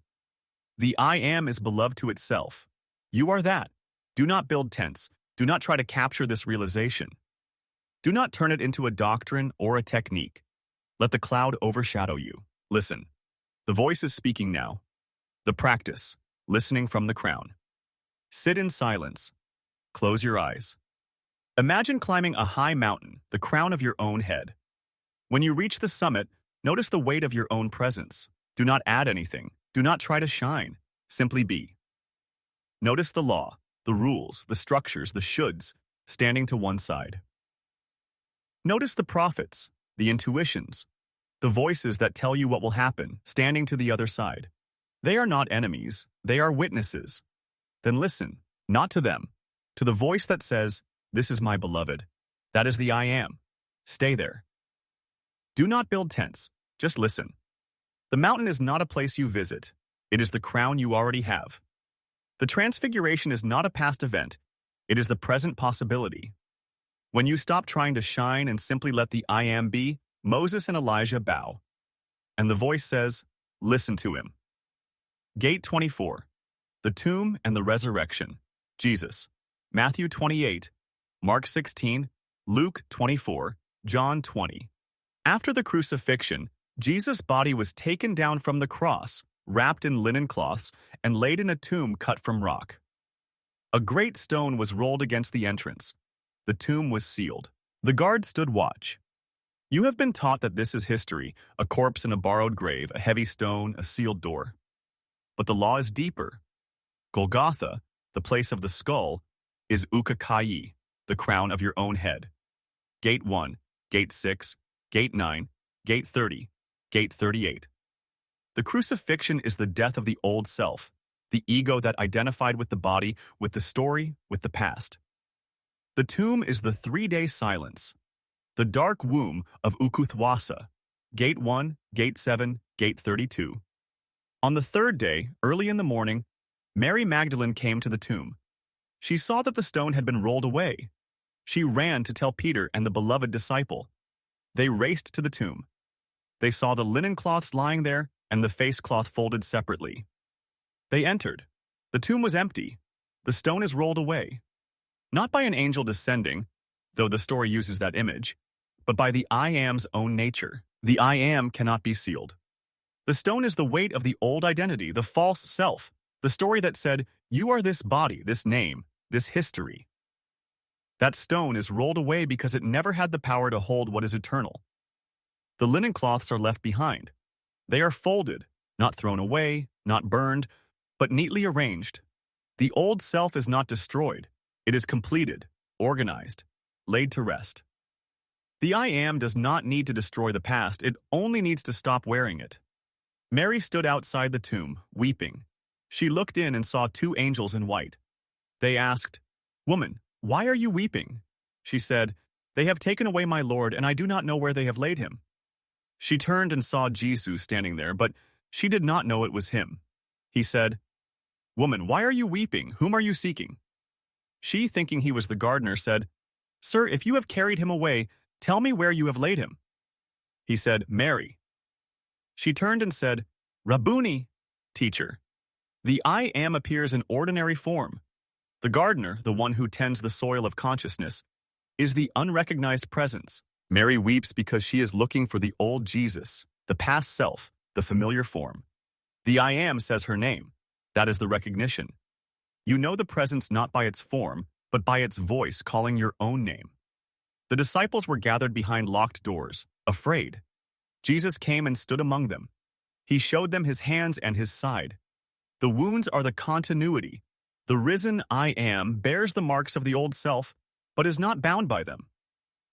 The I am is beloved to itself. You are that. Do not build tents. Do not try to capture this realization. Do not turn it into a doctrine or a technique. Let the cloud overshadow you. Listen. The voice is speaking now. The practice, listening from the crown. Sit in silence. Close your eyes. Imagine climbing a high mountain, the crown of your own head. When you reach the summit, notice the weight of your own presence. Do not add anything. Do not try to shine. Simply be. Notice the law, the rules, the structures, the shoulds, standing to one side. Notice the prophets, the intuitions, the voices that tell you what will happen, standing to the other side. They are not enemies, they are witnesses. Then listen, not to them, to the voice that says, "This is my beloved." That is the I am. Stay there. Do not build tents, just listen. The mountain is not a place you visit. It is the crown you already have. The Transfiguration is not a past event. It is the present possibility. When you stop trying to shine and simply let the I am be, Moses and Elijah bow. And the voice says, listen to him. Gate 24. The tomb and the resurrection. Jesus. Matthew 28, Mark 16, Luke 24, John 20. After the crucifixion, Jesus' body was taken down from the cross, wrapped in linen cloths, and laid in a tomb cut from rock. A great stone was rolled against the entrance. The tomb was sealed. The guard stood watch. You have been taught that this is history, a corpse in a borrowed grave, a heavy stone, a sealed door. But the law is deeper. Golgotha, the place of the skull, is Ukuthwasa, the crown of your own head. Gate 1, Gate 6, Gate 9, Gate 30, Gate 38. The crucifixion is the death of the old self, the ego that identified with the body, with the story, with the past. The tomb is the 3-day silence, the dark womb of Ukuthwasa, Gate 1, Gate 7, Gate 32. On the 3rd day, early in the morning, Mary Magdalene came to the tomb. She saw that the stone had been rolled away. She ran to tell Peter and the beloved disciple. They raced to the tomb. They saw the linen cloths lying there and the face cloth folded separately. They entered. The tomb was empty. The stone is rolled away. Not by an angel descending, though the story uses that image, but by the I am's own nature. The I am cannot be sealed. The stone is the weight of the old identity, the false self, the story that said, you are this body, this name, this history. That stone is rolled away because it never had the power to hold what is eternal. The linen cloths are left behind. They are folded, not thrown away, not burned, but neatly arranged. The old self is not destroyed. It is completed, organized, laid to rest. The I am does not need to destroy the past. It only needs to stop wearing it. Mary stood outside the tomb, weeping. She looked in and saw 2 angels in white. They asked, "Woman, why are you weeping?" She said, "They have taken away my Lord, and I do not know where they have laid him." She turned and saw Jesus standing there, but she did not know it was him. He said, "Woman, why are you weeping? Whom are you seeking?" She, thinking he was the gardener, said, "Sir, if you have carried him away, tell me where you have laid him." He said, "Mary." She turned and said, "Rabboni," teacher. The I am appears in ordinary form. The gardener, the one who tends the soil of consciousness, is the unrecognized presence. Mary weeps because she is looking for the old Jesus, the past self, the familiar form. The I am says her name. That is the recognition. You know the presence not by its form, but by its voice calling your own name. The disciples were gathered behind locked doors, afraid. Jesus came and stood among them. He showed them his hands and his side. The wounds are the continuity. The risen I Am bears the marks of the old self, but is not bound by them.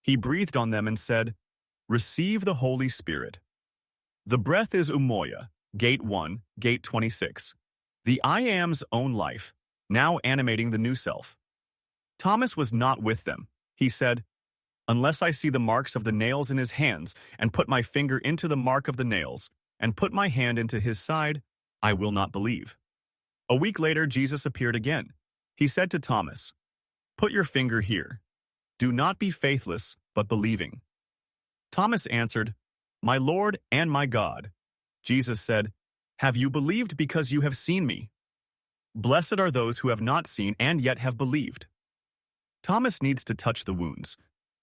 He breathed on them and said, "Receive the Holy Spirit." The breath is Umoya, Gate 1, Gate 26. The I Am's own life, now animating the new self. Thomas was not with them. He said, "Unless I see the marks of the nails in his hands, and put my finger into the mark of the nails, and put my hand into his side, I will not believe." A week later, Jesus appeared again. He said to Thomas, "Put your finger here. Do not be faithless, but believing." Thomas answered, "My Lord and my God." Jesus said, "Have you believed because you have seen me? Blessed are those who have not seen and yet have believed." Thomas needs to touch the wounds.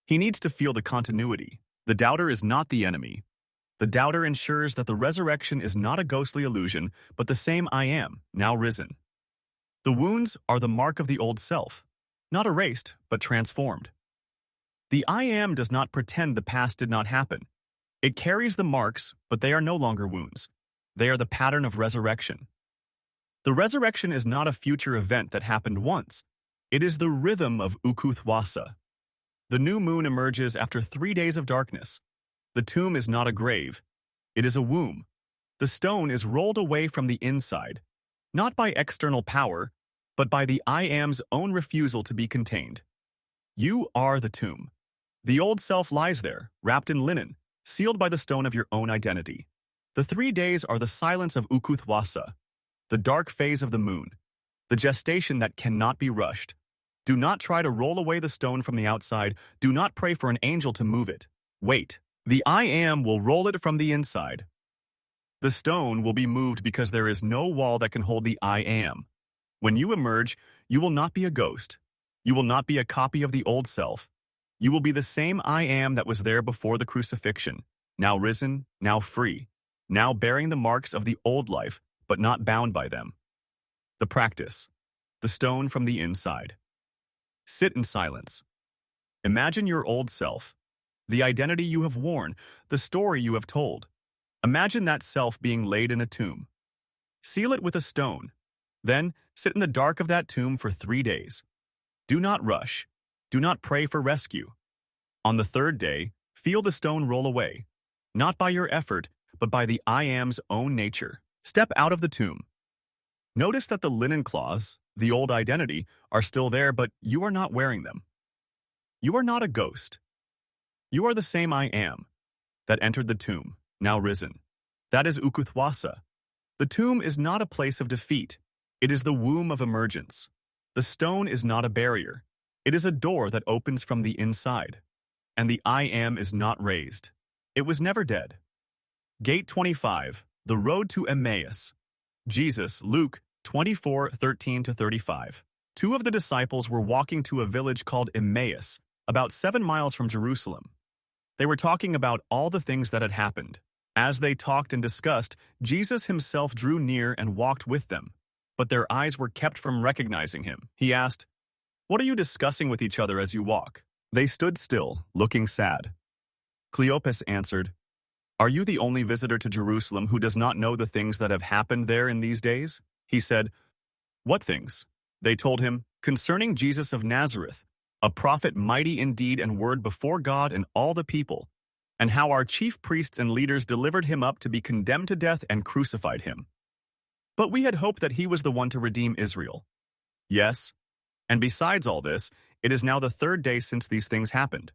He needs to feel the continuity. The doubter is not the enemy. The doubter ensures that the resurrection is not a ghostly illusion, but the same I Am, now risen. The wounds are the mark of the old self, not erased, but transformed. The I Am does not pretend the past did not happen. It carries the marks, but they are no longer wounds. They are the pattern of resurrection. The resurrection is not a future event that happened once. It is the rhythm of Ukuthwasa. The new moon emerges after 3 days of darkness. The tomb is not a grave. It is a womb. The stone is rolled away from the inside, not by external power, but by the I Am's own refusal to be contained. You are the tomb. The old self lies there, wrapped in linen, sealed by the stone of your own identity. The 3 days are the silence of Ukuthwasa, the dark phase of the moon, the gestation that cannot be rushed. Do not try to roll away the stone from the outside. Do not pray for an angel to move it. Wait. The I Am will roll it from the inside. The stone will be moved because there is no wall that can hold the I Am. When you emerge, you will not be a ghost. You will not be a copy of the old self. You will be the same I Am that was there before the crucifixion, now risen, now free, now bearing the marks of the old life, but not bound by them. The practice. The stone from the inside. Sit in silence. Imagine your old self, the identity you have worn, the story you have told. Imagine that self being laid in a tomb. Seal it with a stone. Then sit in the dark of that tomb for 3 days. Do not rush. Do not pray for rescue. On the 3rd day, feel the stone roll away, not by your effort, but by the I Am's own nature. Step out of the tomb. Notice that the linen cloths, the old identity, are still there, but you are not wearing them. You are not a ghost. You are the same I Am that entered the tomb, now risen. That is Ukuthwasa. The tomb is not a place of defeat. It is the womb of emergence. The stone is not a barrier. It is a door that opens from the inside. And the I Am is not raised. It was never dead. Gate 25, the road to Emmaus. Jesus, Luke 24:13-35. 2 of the disciples were walking to a village called Emmaus, about 7 miles from Jerusalem. They were talking about all the things that had happened. As they talked and discussed, Jesus himself drew near and walked with them, but their eyes were kept from recognizing him. He asked, "What are you discussing with each other as you walk?" They stood still, looking sad. Cleopas answered, "Are you the only visitor to Jerusalem who does not know the things that have happened there in these days?" He said, "What things?" They told him, "Concerning Jesus of Nazareth, a prophet mighty in deed and word before God and all the people, and how our chief priests and leaders delivered him up to be condemned to death and crucified him. But we had hoped that he was the one to redeem Israel. Yes, and besides all this, it is now the 3rd day since these things happened.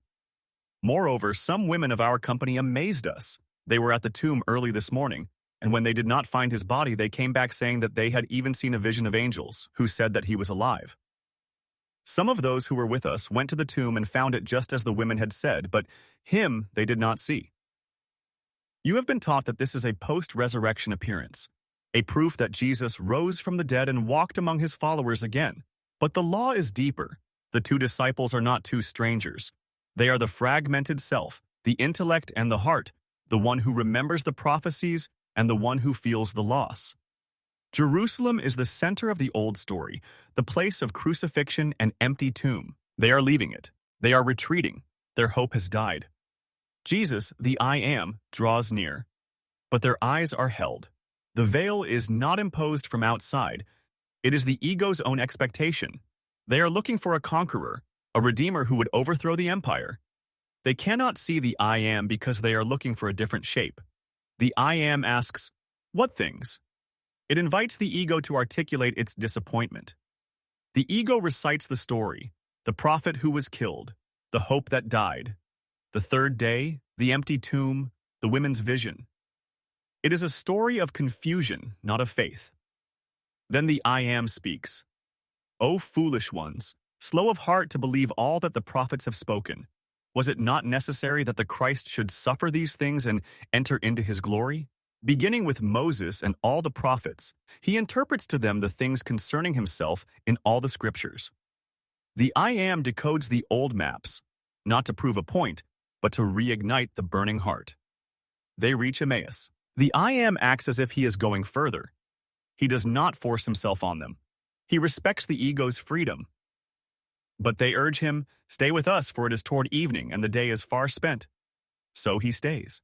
Moreover, some women of our company amazed us. They were at the tomb early this morning, and when they did not find his body, they came back saying that they had even seen a vision of angels, who said that he was alive. Some of those who were with us went to the tomb and found it just as the women had said, but him they did not see. You have been taught that this is a post-resurrection appearance, a proof that Jesus rose from the dead and walked among his followers again. But the law is deeper. The 2 disciples are not 2 strangers. They are the fragmented self, the intellect and the heart, the one who remembers the prophecies and the one who feels the loss. Jerusalem is the center of the old story, the place of crucifixion and empty tomb. They are leaving it. They are retreating. Their hope has died. Jesus, the I Am, draws near, but their eyes are held. The veil is not imposed from outside. It is the ego's own expectation. They are looking for a conqueror, a redeemer who would overthrow the empire. They cannot see the I Am because they are looking for a different shape. The I Am asks, "What things?" It invites the ego to articulate its disappointment. The ego recites the story, the prophet who was killed, the hope that died, the third day, the empty tomb, the women's vision. It is a story of confusion, not of faith. Then the I Am speaks. "O foolish ones, slow of heart to believe all that the prophets have spoken. Was it not necessary that the Christ should suffer these things and enter into his glory?" Beginning with Moses and all the prophets, he interprets to them the things concerning himself in all the scriptures. The I Am decodes the old maps, not to prove a point, but to reignite the burning heart. They reach Emmaus. The I Am acts as if he is going further. He does not force himself on them. He respects the ego's freedom. But they urge him, "Stay with us, for it is toward evening, and the day is far spent." So he stays.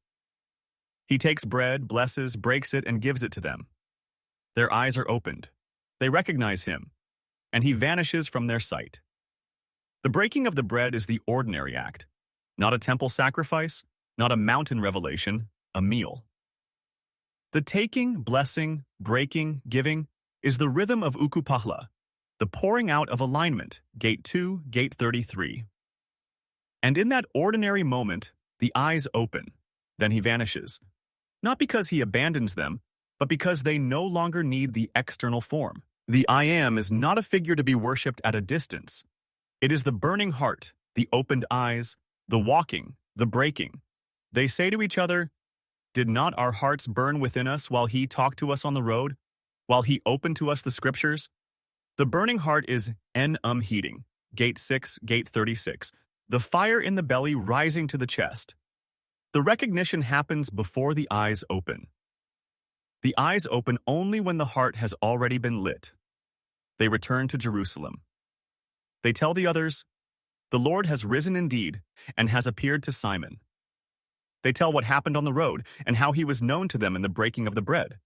He takes bread, blesses, breaks it, and gives it to them. Their eyes are opened. They recognize him, and he vanishes from their sight. The breaking of the bread is the ordinary act, not a temple sacrifice, not a mountain revelation, a meal. The taking, blessing, breaking, giving is the rhythm of Ukuthula, the pouring out of alignment, gate 2, gate 33. And in that ordinary moment, the eyes open. Then he vanishes. Not because he abandons them, but because they no longer need the external form. The I Am is not a figure to be worshipped at a distance. It is the burning heart, the opened eyes, the walking, the breaking. They say to each other, "Did not our hearts burn within us while he talked to us on the road, while he opened to us the scriptures?" The burning heart is heating, gate 6, gate 36, the fire in the belly rising to the chest. The recognition happens before the eyes open. The eyes open only when the heart has already been lit. They return to Jerusalem. They tell the others, "The Lord has risen indeed and has appeared to Simon." They tell what happened on the road and how he was known to them in the breaking of the bread.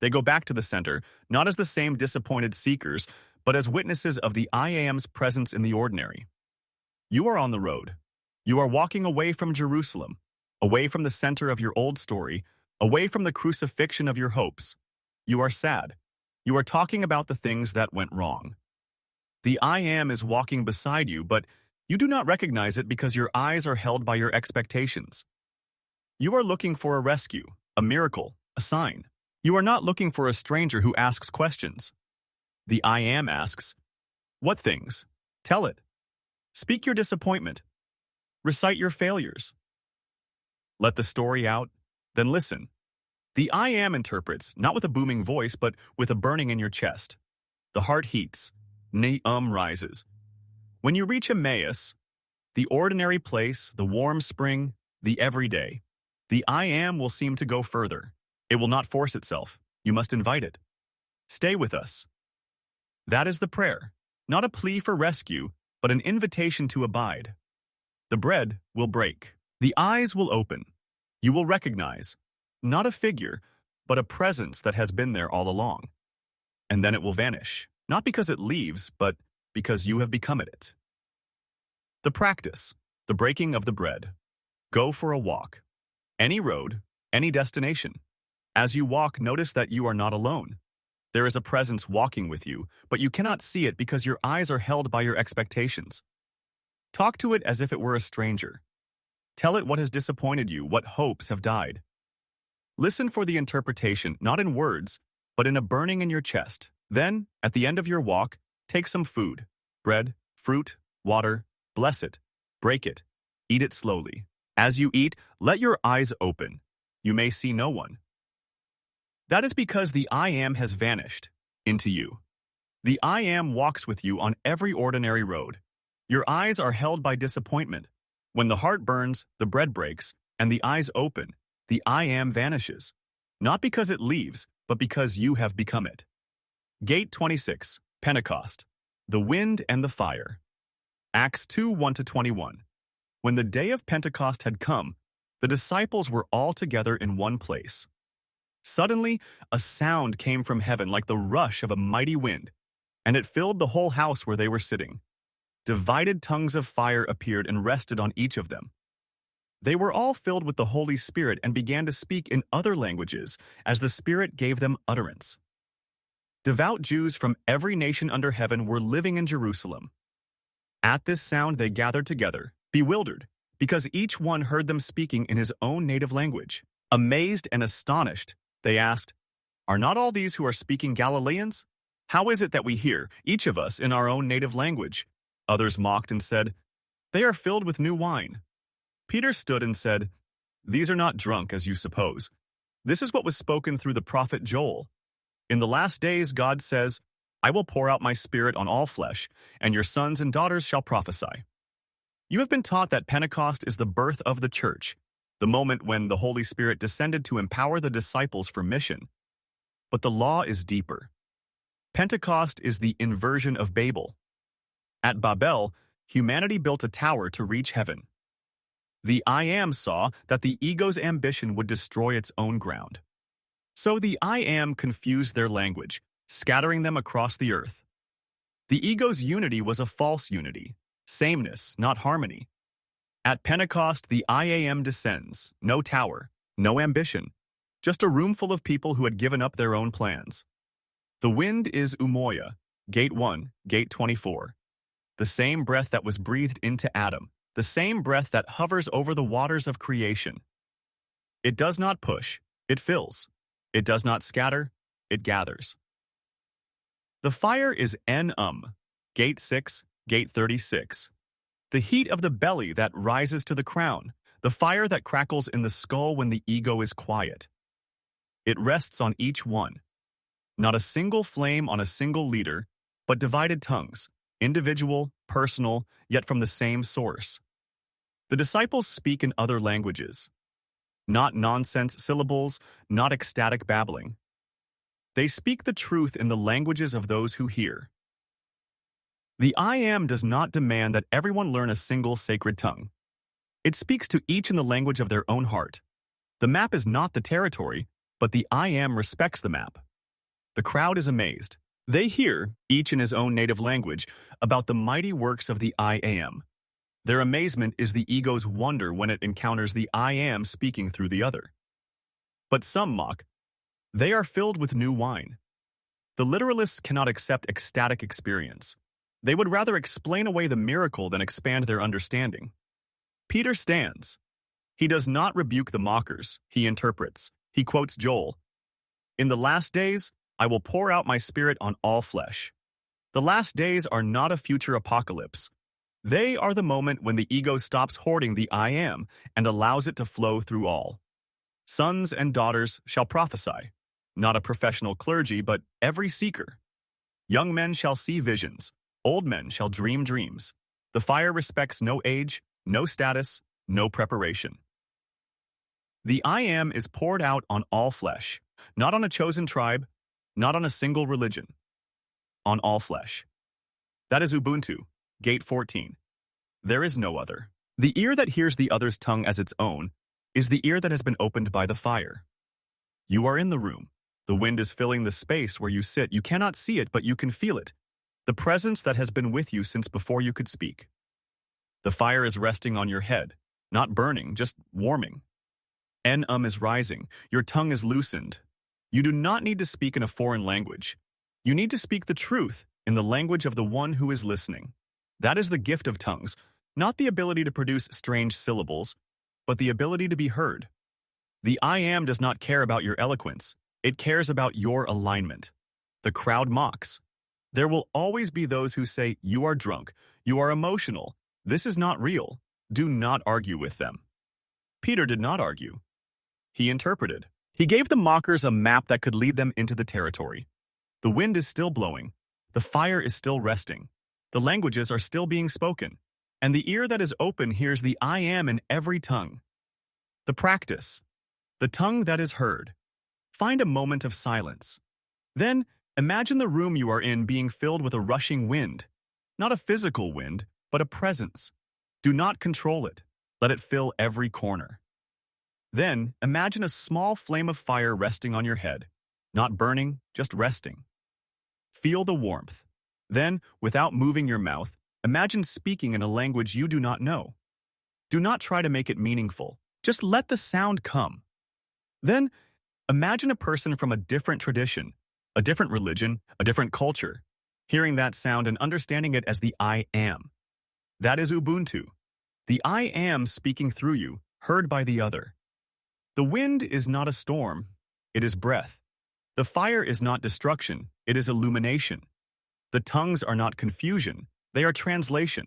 They go back to the center, not as the same disappointed seekers, but as witnesses of the I Am's presence in the ordinary. You are on the road. You are walking away from Jerusalem, away from the center of your old story, away from the crucifixion of your hopes. You are sad. You are talking about the things that went wrong. The I Am is walking beside you, but you do not recognize it because your eyes are held by your expectations. You are looking for a rescue, a miracle, a sign. You are not looking for a stranger who asks questions. The I Am asks, "What things? Tell it. Speak your disappointment. Recite your failures. Let the story out, then listen." The I Am interprets, not with a booming voice, but with a burning in your chest. The heart heats. Rises. When you reach Emmaus, the ordinary place, the warm spring, the everyday, the I Am will seem to go further. It will not force itself. You must invite it. "Stay with us." That is the prayer, not a plea for rescue, but an invitation to abide. The bread will break. The eyes will open. You will recognize, not a figure, but a presence that has been there all along. And then it will vanish, not because it leaves, but because you have become it. The practice, the breaking of the bread. Go for a walk. Any road, any destination. As you walk, notice that you are not alone. There is a presence walking with you, but you cannot see it because your eyes are held by your expectations. Talk to it as if it were a stranger. Tell it what has disappointed you, what hopes have died. Listen for the interpretation, not in words, but in a burning in your chest. Then, at the end of your walk, take some food, bread, fruit, water, bless it, break it, eat it slowly. As you eat, let your eyes open. You may see no one. That is because the I Am has vanished into you. The I Am walks with you on every ordinary road. Your eyes are held by disappointment. When the heart burns, the bread breaks, and the eyes open, the I Am vanishes. Not because it leaves, but because you have become it. Gate 26, Pentecost, the wind and the fire. Acts 2, 1-21. When the day of Pentecost had come, the disciples were all together in one place. Suddenly, a sound came from heaven like the rush of a mighty wind, and it filled the whole house where they were sitting. Divided tongues of fire appeared and rested on each of them. They were all filled with the Holy Spirit and began to speak in other languages as the Spirit gave them utterance. Devout Jews from every nation under heaven were living in Jerusalem. At this sound they gathered together, bewildered, because each one heard them speaking in his own native language. Amazed and astonished, they asked, "Are not all these who are speaking Galileans? How is it that we hear, each of us, in our own native language?" Others mocked and said, "They are filled with new wine." Peter stood and said, "These are not drunk, as you suppose. This is what was spoken through the prophet Joel. In the last days, God says, 'I will pour out my Spirit on all flesh, and your sons and daughters shall prophesy.'" You have been taught that Pentecost is the birth of the church, the moment when the Holy Spirit descended to empower the disciples for mission. But the law is deeper. Pentecost is the inversion of Babel. At Babel, humanity built a tower to reach heaven. The I Am saw that the ego's ambition would destroy its own ground. So the I Am confused their language, scattering them across the earth. The ego's unity was a false unity, sameness, not harmony. At Pentecost, the I Am descends, no tower, no ambition, just a room full of people who had given up their own plans. The wind is Umoya, Gate 1, Gate 24. The same breath that was breathed into Adam, the same breath that hovers over the waters of creation. It does not push, it fills. It does not scatter, it gathers. The fire is Gate 6, Gate 36. The heat of the belly that rises to the crown, the fire that crackles in the skull when the ego is quiet. It rests on each one. Not a single flame on a single leader, but divided tongues, individual, personal, yet from the same source. The disciples speak in other languages. Not nonsense syllables, not ecstatic babbling. They speak the truth in the languages of those who hear. The I Am does not demand that everyone learn a single sacred tongue. It speaks to each in the language of their own heart. The map is not the territory, but the I Am respects the map. The crowd is amazed. They hear, each in his own native language, about the mighty works of the I Am. Their amazement is the ego's wonder when it encounters the I Am speaking through the other. But some mock. They are filled with new wine. The literalists cannot accept ecstatic experience. They would rather explain away the miracle than expand their understanding. Peter stands. He does not rebuke the mockers, he interprets. He quotes Joel. "In the last days, I will pour out my Spirit on all flesh." The last days are not a future apocalypse. They are the moment when the ego stops hoarding the I Am and allows it to flow through all. Sons and daughters shall prophesy, not a professional clergy, but every seeker. Young men shall see visions, old men shall dream dreams. The fire respects no age, no status, no preparation. The I Am is poured out on all flesh, not on a chosen tribe, not on a single religion, on all flesh. That is Ubuntu, Gate 14. There is no other. The ear that hears the other's tongue as its own is the ear that has been opened by the fire. You are in the room. The wind is filling the space where you sit. You cannot see it, but you can feel it. The presence that has been with you since before you could speak. The fire is resting on your head, not burning, just warming. Is rising. Your tongue is loosened. You do not need to speak in a foreign language. You need to speak the truth in the language of the one who is listening. That is the gift of tongues, not the ability to produce strange syllables, but the ability to be heard. The I Am does not care about your eloquence. It cares about your alignment. The crowd mocks. There will always be those who say, "You are drunk. You are emotional. This is not real." Do not argue with them. Peter did not argue. He interpreted. He gave the mockers a map that could lead them into the territory. The wind is still blowing. The fire is still resting. The languages are still being spoken. And the ear that is open hears the I Am in every tongue. The practice. The tongue that is heard. Find a moment of silence. Then, imagine the room you are in being filled with a rushing wind. Not a physical wind, but a presence. Do not control it. Let it fill every corner. Then, imagine a small flame of fire resting on your head. Not burning, just resting. Feel the warmth. Then, without moving your mouth, imagine speaking in a language you do not know. Do not try to make it meaningful. Just let the sound come. Then, imagine a person from a different tradition, a different religion, a different culture, hearing that sound and understanding it as the I am. That is Ubuntu. The I am speaking through you, heard by the other. The wind is not a storm, it is breath. The fire is not destruction, it is illumination. The tongues are not confusion, they are translation.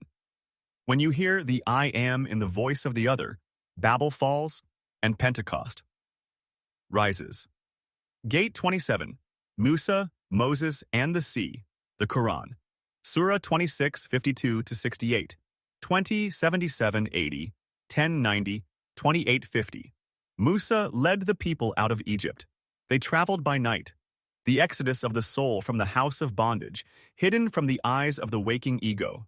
When you hear the I am in the voice of the other, Babel falls and Pentecost rises. Gate 27, Musa, Moses, and the sea, the Quran. Surah 26, 52-68, 20, 77, 80, 10, 90, 28, 50. Musa led the people out of Egypt. They traveled by night. The exodus of the soul from the house of bondage, hidden from the eyes of the waking ego.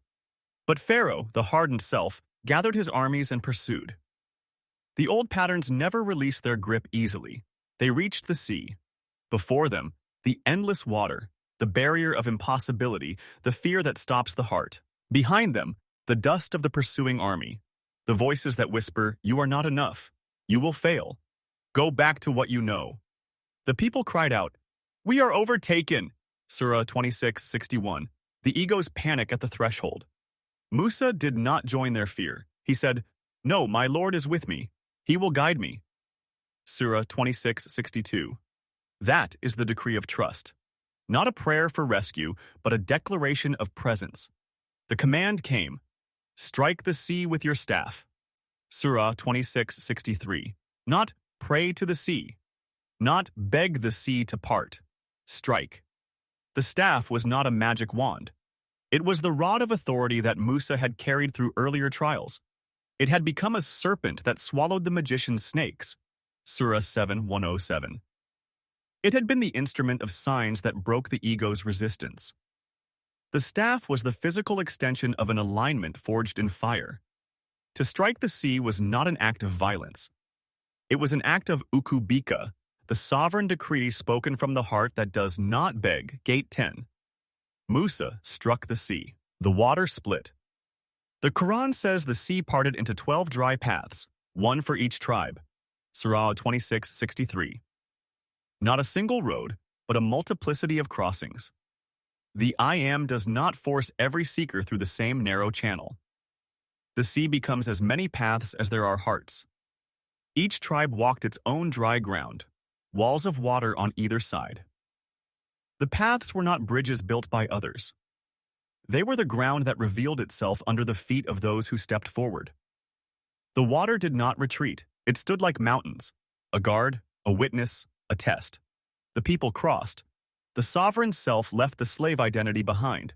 But Pharaoh, the hardened self, gathered his armies and pursued. The old patterns never released their grip easily. They reached the sea. Before them, the endless water, the barrier of impossibility, the fear that stops the heart. Behind them, the dust of the pursuing army, the voices that whisper, "You are not enough. You will fail. Go back to what you know." The people cried out, "We are overtaken." Surah 26:61. The egos panic at the threshold. Musa did not join their fear. He said, "No, my Lord is with me. He will guide me." Surah 26:62. That is the decree of trust. Not a prayer for rescue, but a declaration of presence. The command came, "Strike the sea with your staff." Surah 26:63. Not pray to the sea. Not beg the sea to part. Strike. The staff was not a magic wand. It was the rod of authority that Musa had carried through earlier trials. It had become a serpent that swallowed the magician's snakes. Surah 7:107. It had been the instrument of signs that broke the ego's resistance. The staff was the physical extension of an alignment forged in fire. To strike the sea was not an act of violence. It was an act of ukubika, the sovereign decree spoken from the heart that does not beg. Gate 10. Musa struck the sea. The water split. The Quran says the sea parted into 12 dry paths, one for each tribe. Surah 26:63. Not a single road, but a multiplicity of crossings. The I am does not force every seeker through the same narrow channel. The sea becomes as many paths as there are hearts. Each tribe walked its own dry ground, walls of water on either side. The paths were not bridges built by others. They were the ground that revealed itself under the feet of those who stepped forward. The water did not retreat. It stood like mountains, a guard, a witness, a test. The people crossed. The sovereign self left the slave identity behind.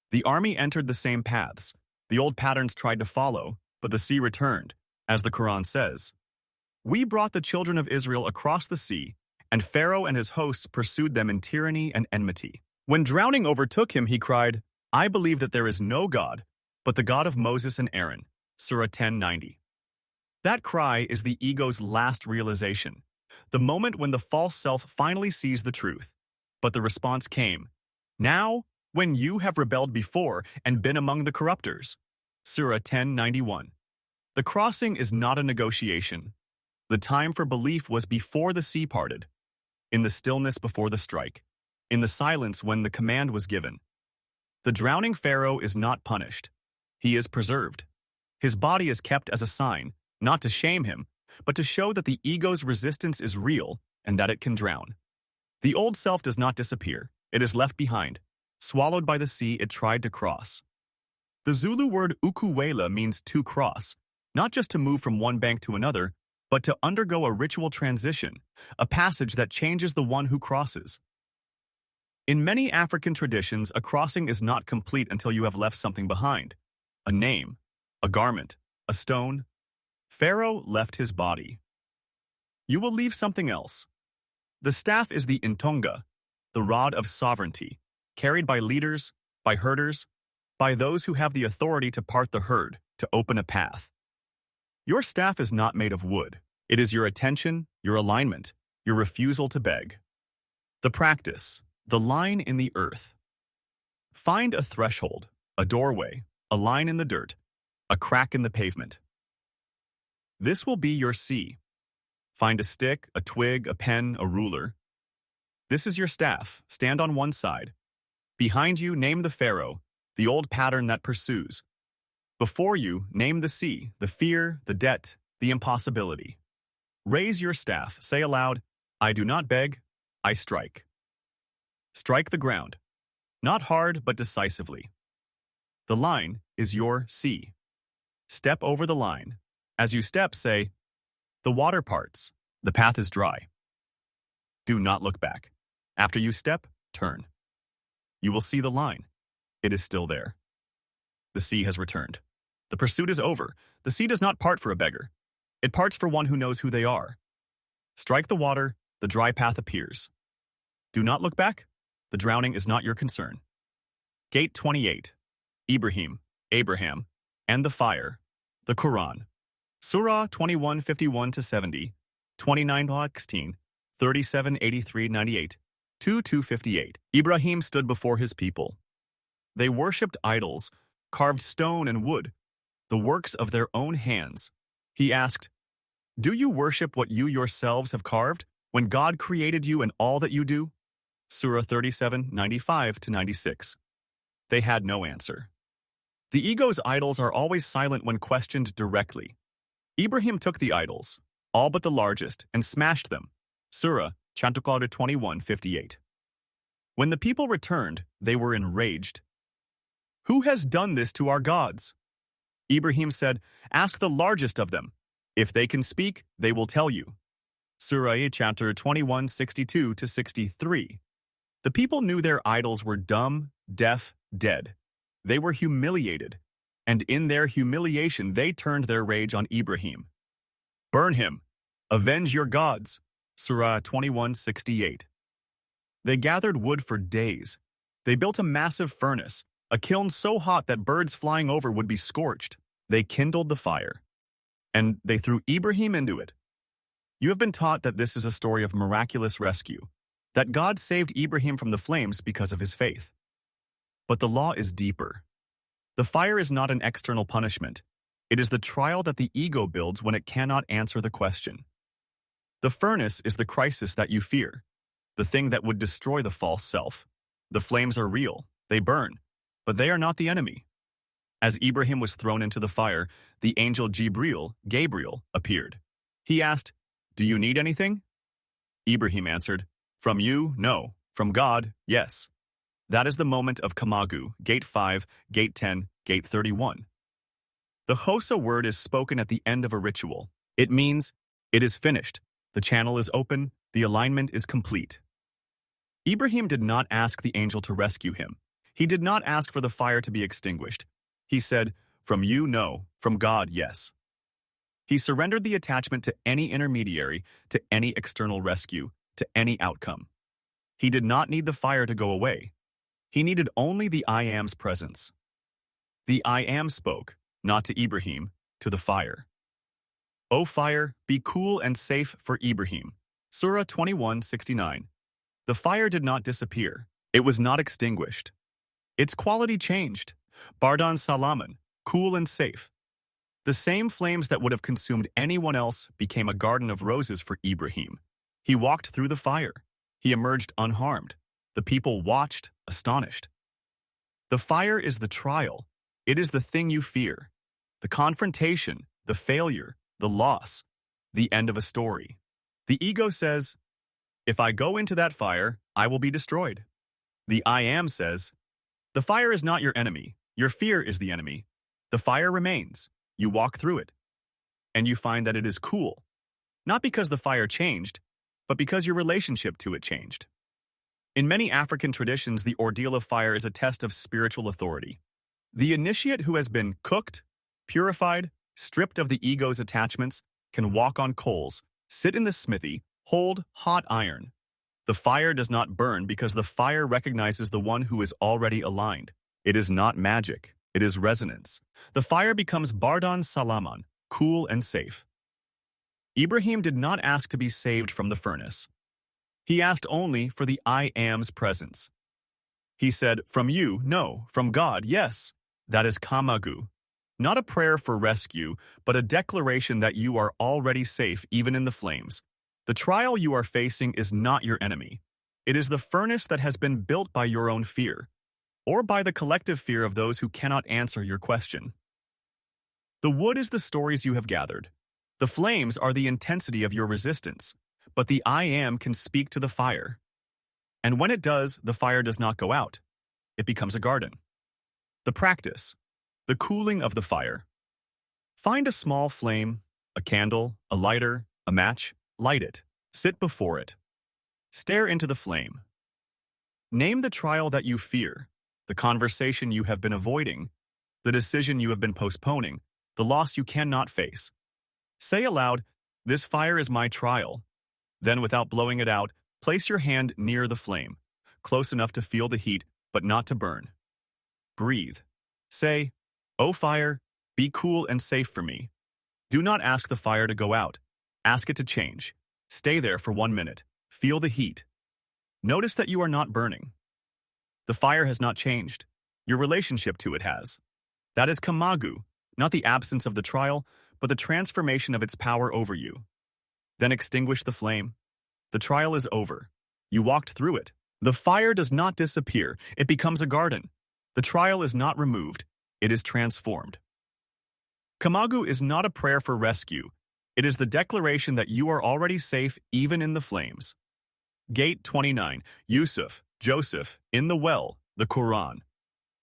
The army entered the same paths. The old patterns tried to follow, but the sea returned, as the Quran says. We brought the children of Israel across the sea, and Pharaoh and his hosts pursued them in tyranny and enmity. When drowning overtook him, he cried, "I believe that there is no God, but the God of Moses and Aaron." Surah 10:90. That cry is the ego's last realization, the moment when the false self finally sees the truth. But the response came, "Now, when you have rebelled before and been among the corruptors." Surah 10:91. The crossing is not a negotiation. The time for belief was before the sea parted, in the stillness before the strike, in the silence when the command was given. The drowning Pharaoh is not punished. He is preserved. His body is kept as a sign, not to shame him, but to show that the ego's resistance is real and that it can drown. The old self does not disappear. It is left behind, swallowed by the sea it tried to cross. The Zulu word Ukuthwasa means to cross, not just to move from one bank to another, but to undergo a ritual transition, a passage that changes the one who crosses. In many African traditions, a crossing is not complete until you have left something behind. A name, a garment, a stone. Pharaoh left his body. You will leave something else. The staff is the intonga, the rod of sovereignty, carried by leaders, by herders, by those who have the authority to part the herd, to open a path. Your staff is not made of wood. It is your attention, your alignment, your refusal to beg. The practice, the line in the earth. Find a threshold, a doorway, a line in the dirt, a crack in the pavement. This will be your sea. Find a stick, a twig, a pen, a ruler. This is your staff. Stand on one side. Behind you, name the Pharaoh, the old pattern that pursues. Before you, name the sea, the fear, the debt, the impossibility. Raise your staff. Say aloud, I do not beg, I strike. Strike the ground. Not hard, but decisively. The line is your sea. Step over the line. As you step, say, the water parts, the path is dry. Do not look back. After you step, turn. You will see the line. It is still there. The sea has returned. The pursuit is over. The sea does not part for a beggar. It parts for one who knows who they are. Strike the water, the dry path appears. Do not look back. The drowning is not your concern. Gate 28. Abraham, and the fire. The Quran. Surah 21:51-70, 29:16, 37:83-98, 2:258. Ibrahim stood before his people. They worshipped idols, carved stone and wood, the works of their own hands. He asked, do you worship what you yourselves have carved when God created you and all that you do? Surah 37:95-96. They had no answer. The ego's idols are always silent when questioned directly. Ibrahim took the idols, all but the largest, and smashed them. Surah chapter 21:58. When the people returned, they were enraged. Who has done this to our gods? Ibrahim said, ask the largest of them. If they can speak, they will tell you. Surah chapter 21:62-63. The people knew their idols were dumb, deaf, dead. They were humiliated, and in their humiliation they turned their rage on Ibrahim. Burn him! Avenge your gods! Surah 21:68. They gathered wood for days. They built a massive furnace, a kiln so hot that birds flying over would be scorched. They kindled the fire, and they threw Ibrahim into it. You have been taught that this is a story of miraculous rescue, that God saved Ibrahim from the flames because of his faith. But the law is deeper. The fire is not an external punishment. It is the trial that the ego builds when it cannot answer the question. The furnace is the crisis that you fear, the thing that would destroy the false self. The flames are real, they burn, but they are not the enemy. As Ibrahim was thrown into the fire, the angel Gabriel, appeared. He asked, do you need anything? Ibrahim answered, from you, no. From God, yes. That is the moment of Kamagu, Gate 5, Gate 10, Gate 31. The Hosa word is spoken at the end of a ritual. It means, it is finished, the channel is open, the alignment is complete. Ibrahim did not ask the angel to rescue him. He did not ask for the fire to be extinguished. He said, from you, no. From God, yes. He surrendered the attachment to any intermediary, to any external rescue, to any outcome. He did not need the fire to go away. He needed only the I Am's presence. The I Am spoke, not to Ibrahim, to the fire. O fire, be cool and safe for Ibrahim. Surah 21:69. The fire did not disappear. It was not extinguished. Its quality changed. Bardan Salaman, cool and safe. The same flames that would have consumed anyone else became a garden of roses for Ibrahim. He walked through the fire. He emerged unharmed. The people watched, astonished. The fire is the trial. It is the thing you fear. The confrontation, the failure, the loss, the end of a story. The ego says, if I go into that fire, I will be destroyed. The I Am says, the fire is not your enemy. Your fear is the enemy. The fire remains. You walk through it. And you find that it is cool. Not because the fire changed, but because your relationship to it changed. In many African traditions, the ordeal of fire is a test of spiritual authority. The initiate who has been cooked, purified, stripped of the ego's attachments, can walk on coals, sit in the smithy, hold hot iron, The fire does not burn because the fire recognizes the one who is already aligned. It is not magic. It is resonance. The fire becomes Bardan Salaman, cool and safe. Ibrahim did not ask to be saved from the furnace. He asked only for the I Am's presence. He said, from you, no, from God, yes. That is kamagu. Not a prayer for rescue, but a declaration that you are already safe even in the flames. The trial you are facing is not your enemy. It is the furnace that has been built by your own fear, or by the collective fear of those who cannot answer your question. The wood is the stories you have gathered. The flames are the intensity of your resistance, but the I Am can speak to the fire. And when it does, the fire does not go out. It becomes a garden. The practice, the cooling of the fire. Find a small flame, a candle, a lighter, a match, light it, sit before it. Stare into the flame. Name the trial that you fear, the conversation you have been avoiding, the decision you have been postponing, the loss you cannot face. Say aloud, this fire is my trial. Then, without blowing it out, place your hand near the flame, close enough to feel the heat, but not to burn. Breathe. Say, O fire, be cool and safe for me. Do not ask the fire to go out. Ask it to change. Stay there for 1 minute. Feel the heat. Notice that you are not burning. The fire has not changed. Your relationship to it has. That is kamagu, not the absence of the trial, but the transformation of its power over you. Then extinguish the flame. The trial is over. You walked through it. The fire does not disappear. It becomes a garden. The trial is not removed. It is transformed. Kamagu is not a prayer for rescue. It is the declaration that you are already safe even in the flames. Gate 29, Yusuf, Joseph, in the well, the Quran.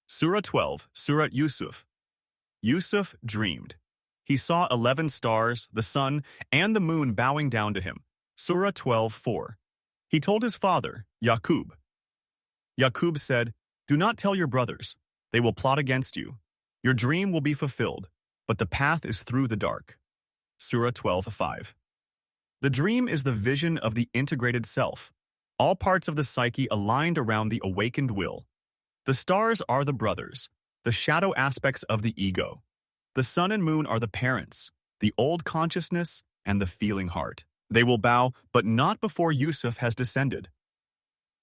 Surah 12, Surah Yusuf. Yusuf dreamed. He saw 11 stars, the sun, and the moon bowing down to him. Surah 12:4. He told his father, Yaqub. Yaqub said, do not tell your brothers. They will plot against you. Your dream will be fulfilled, but the path is through the dark. Surah 12:5. The dream is the vision of the integrated self, all parts of the psyche aligned around the awakened will. The stars are the brothers, the shadow aspects of the ego. The sun and moon are the parents, the old consciousness and the feeling heart. They will bow, but not before Yusuf has descended.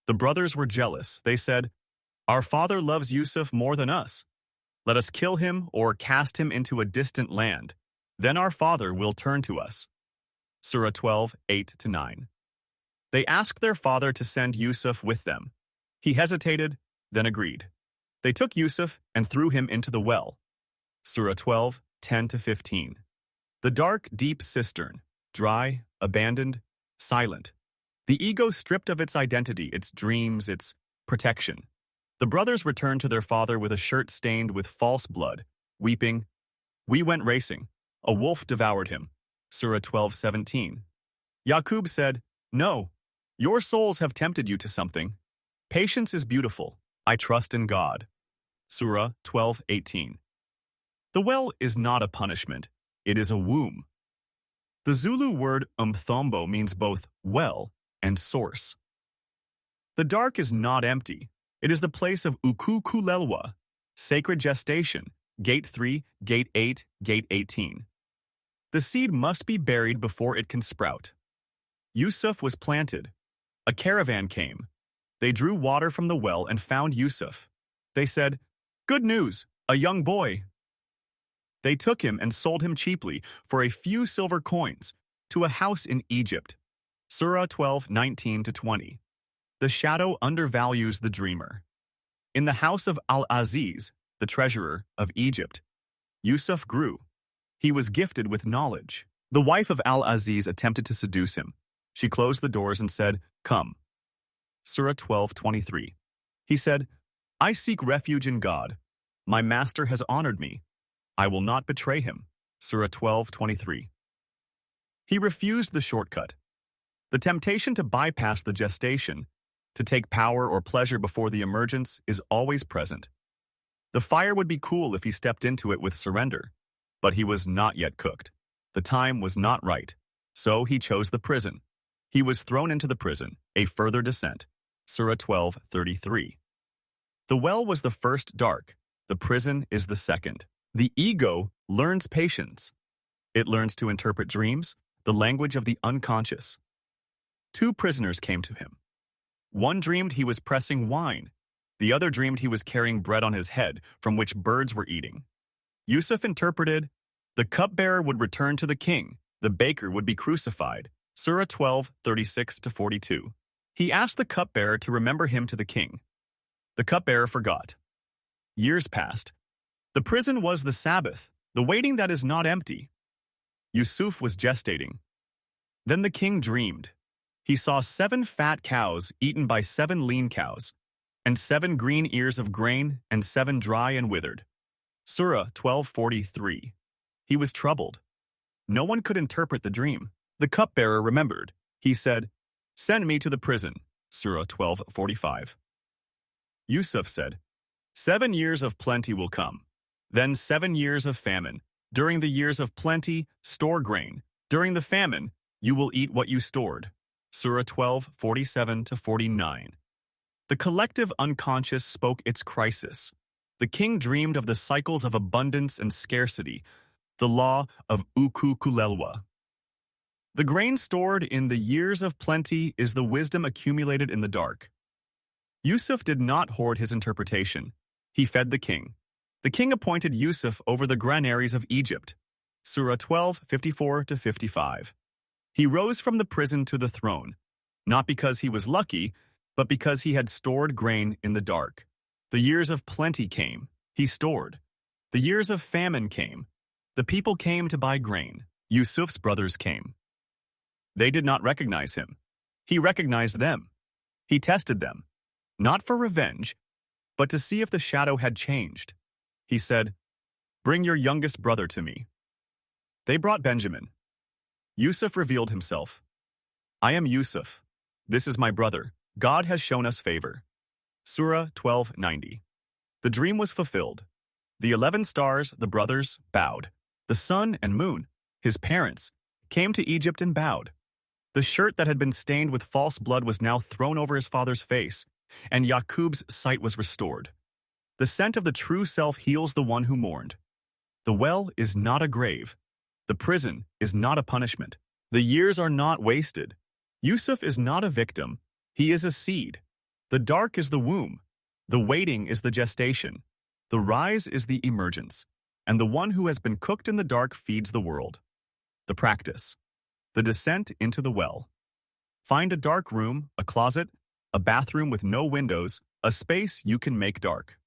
The brothers were jealous. They said, our father loves Yusuf more than us. Let us kill him or cast him into a distant land. Then our father will turn to us. Surah 12:8-9. They asked their father to send Yusuf with them. He hesitated, then agreed. They took Yusuf and threw him into the well. Surah 12:10-15. The dark, deep cistern, dry, abandoned, silent. The ego stripped of its identity, its dreams, its protection. The brothers returned to their father with a shirt stained with false blood, weeping, we went racing. A wolf devoured him. Surah 12:17. Yaqub said, no, your souls have tempted you to something. Patience is beautiful. I trust in God. Surah 12:18. The well is not a punishment. It is a womb. The Zulu word umthombo means both well and source. The dark is not empty. It is the place of Ukuthula, sacred gestation, Gate 3, Gate 8, Gate 18. The seed must be buried before it can sprout. Yusuf was planted. A caravan came. They drew water from the well and found Yusuf. They said, good news, a young boy. They took him and sold him cheaply for a few silver coins to a house in Egypt. Surah 12:19-20. The shadow undervalues the dreamer. In the house of Al-Aziz, the treasurer of Egypt, Yusuf grew. He was gifted with knowledge. The wife of Al-Aziz attempted to seduce him. She closed the doors and said, come. Surah 12:23. He said, I seek refuge in God. My master has honored me. I will not betray him. Surah 12:23. He refused the shortcut. The temptation to bypass the gestation, to take power or pleasure before the emergence, is always present. The fire would be cool if he stepped into it with surrender, but he was not yet cooked. The time was not right, so he chose the prison. He was thrown into the prison, a further descent. Surah 12:33. The well was the first dark, the prison is the second. The ego learns patience. It learns to interpret dreams, the language of the unconscious. Two prisoners came to him. One dreamed he was pressing wine. The other dreamed he was carrying bread on his head, from which birds were eating. Yusuf interpreted, the cupbearer would return to the king, the baker would be crucified. Surah 12:36-42. He asked the cupbearer to remember him to the king. The cupbearer forgot. Years passed. The prison was the Sabbath, the waiting that is not empty. Yusuf was gestating. Then the king dreamed. He saw 7 fat cows eaten by 7 lean cows, and 7 green ears of grain and 7 dry and withered. Surah 12:43. He was troubled. No one could interpret the dream. The cupbearer remembered. He said, send me to the prison. Surah 12:45. Yusuf said, 7 years of plenty will come. Then 7 years of famine. During the years of plenty, store grain. During the famine, you will eat what you stored. Surah 12:47-49. The collective unconscious spoke its crisis. The king dreamed of the cycles of abundance and scarcity, the law of Ukuthula. The grain stored in the years of plenty is the wisdom accumulated in the dark. Yusuf did not hoard his interpretation. He fed the king. The king appointed Yusuf over the granaries of Egypt. Surah 12:54-55. He rose from the prison to the throne, not because he was lucky, but because he had stored grain in the dark. The years of plenty came. He stored. The years of famine came. The people came to buy grain. Yusuf's brothers came. They did not recognize him. He recognized them. He tested them, not for revenge, but to see if the shadow had changed. He said, bring your youngest brother to me. They brought Benjamin. Yusuf revealed himself. I am Yusuf. This is my brother. God has shown us favor. Surah 12:90. The dream was fulfilled. The 11 stars, the brothers, bowed. The sun and moon, his parents, came to Egypt and bowed. The shirt that had been stained with false blood was now thrown over his father's face, and Yaqub's sight was restored. The scent of the true self heals the one who mourned. The well is not a grave. The prison is not a punishment. The years are not wasted. Yusuf is not a victim. He is a seed. The dark is the womb. The waiting is the gestation. The rise is the emergence. And the one who has been cooked in the dark feeds the world. The practice. The descent into the well. Find a dark room, a closet, a bathroom with no windows, a space you can make dark.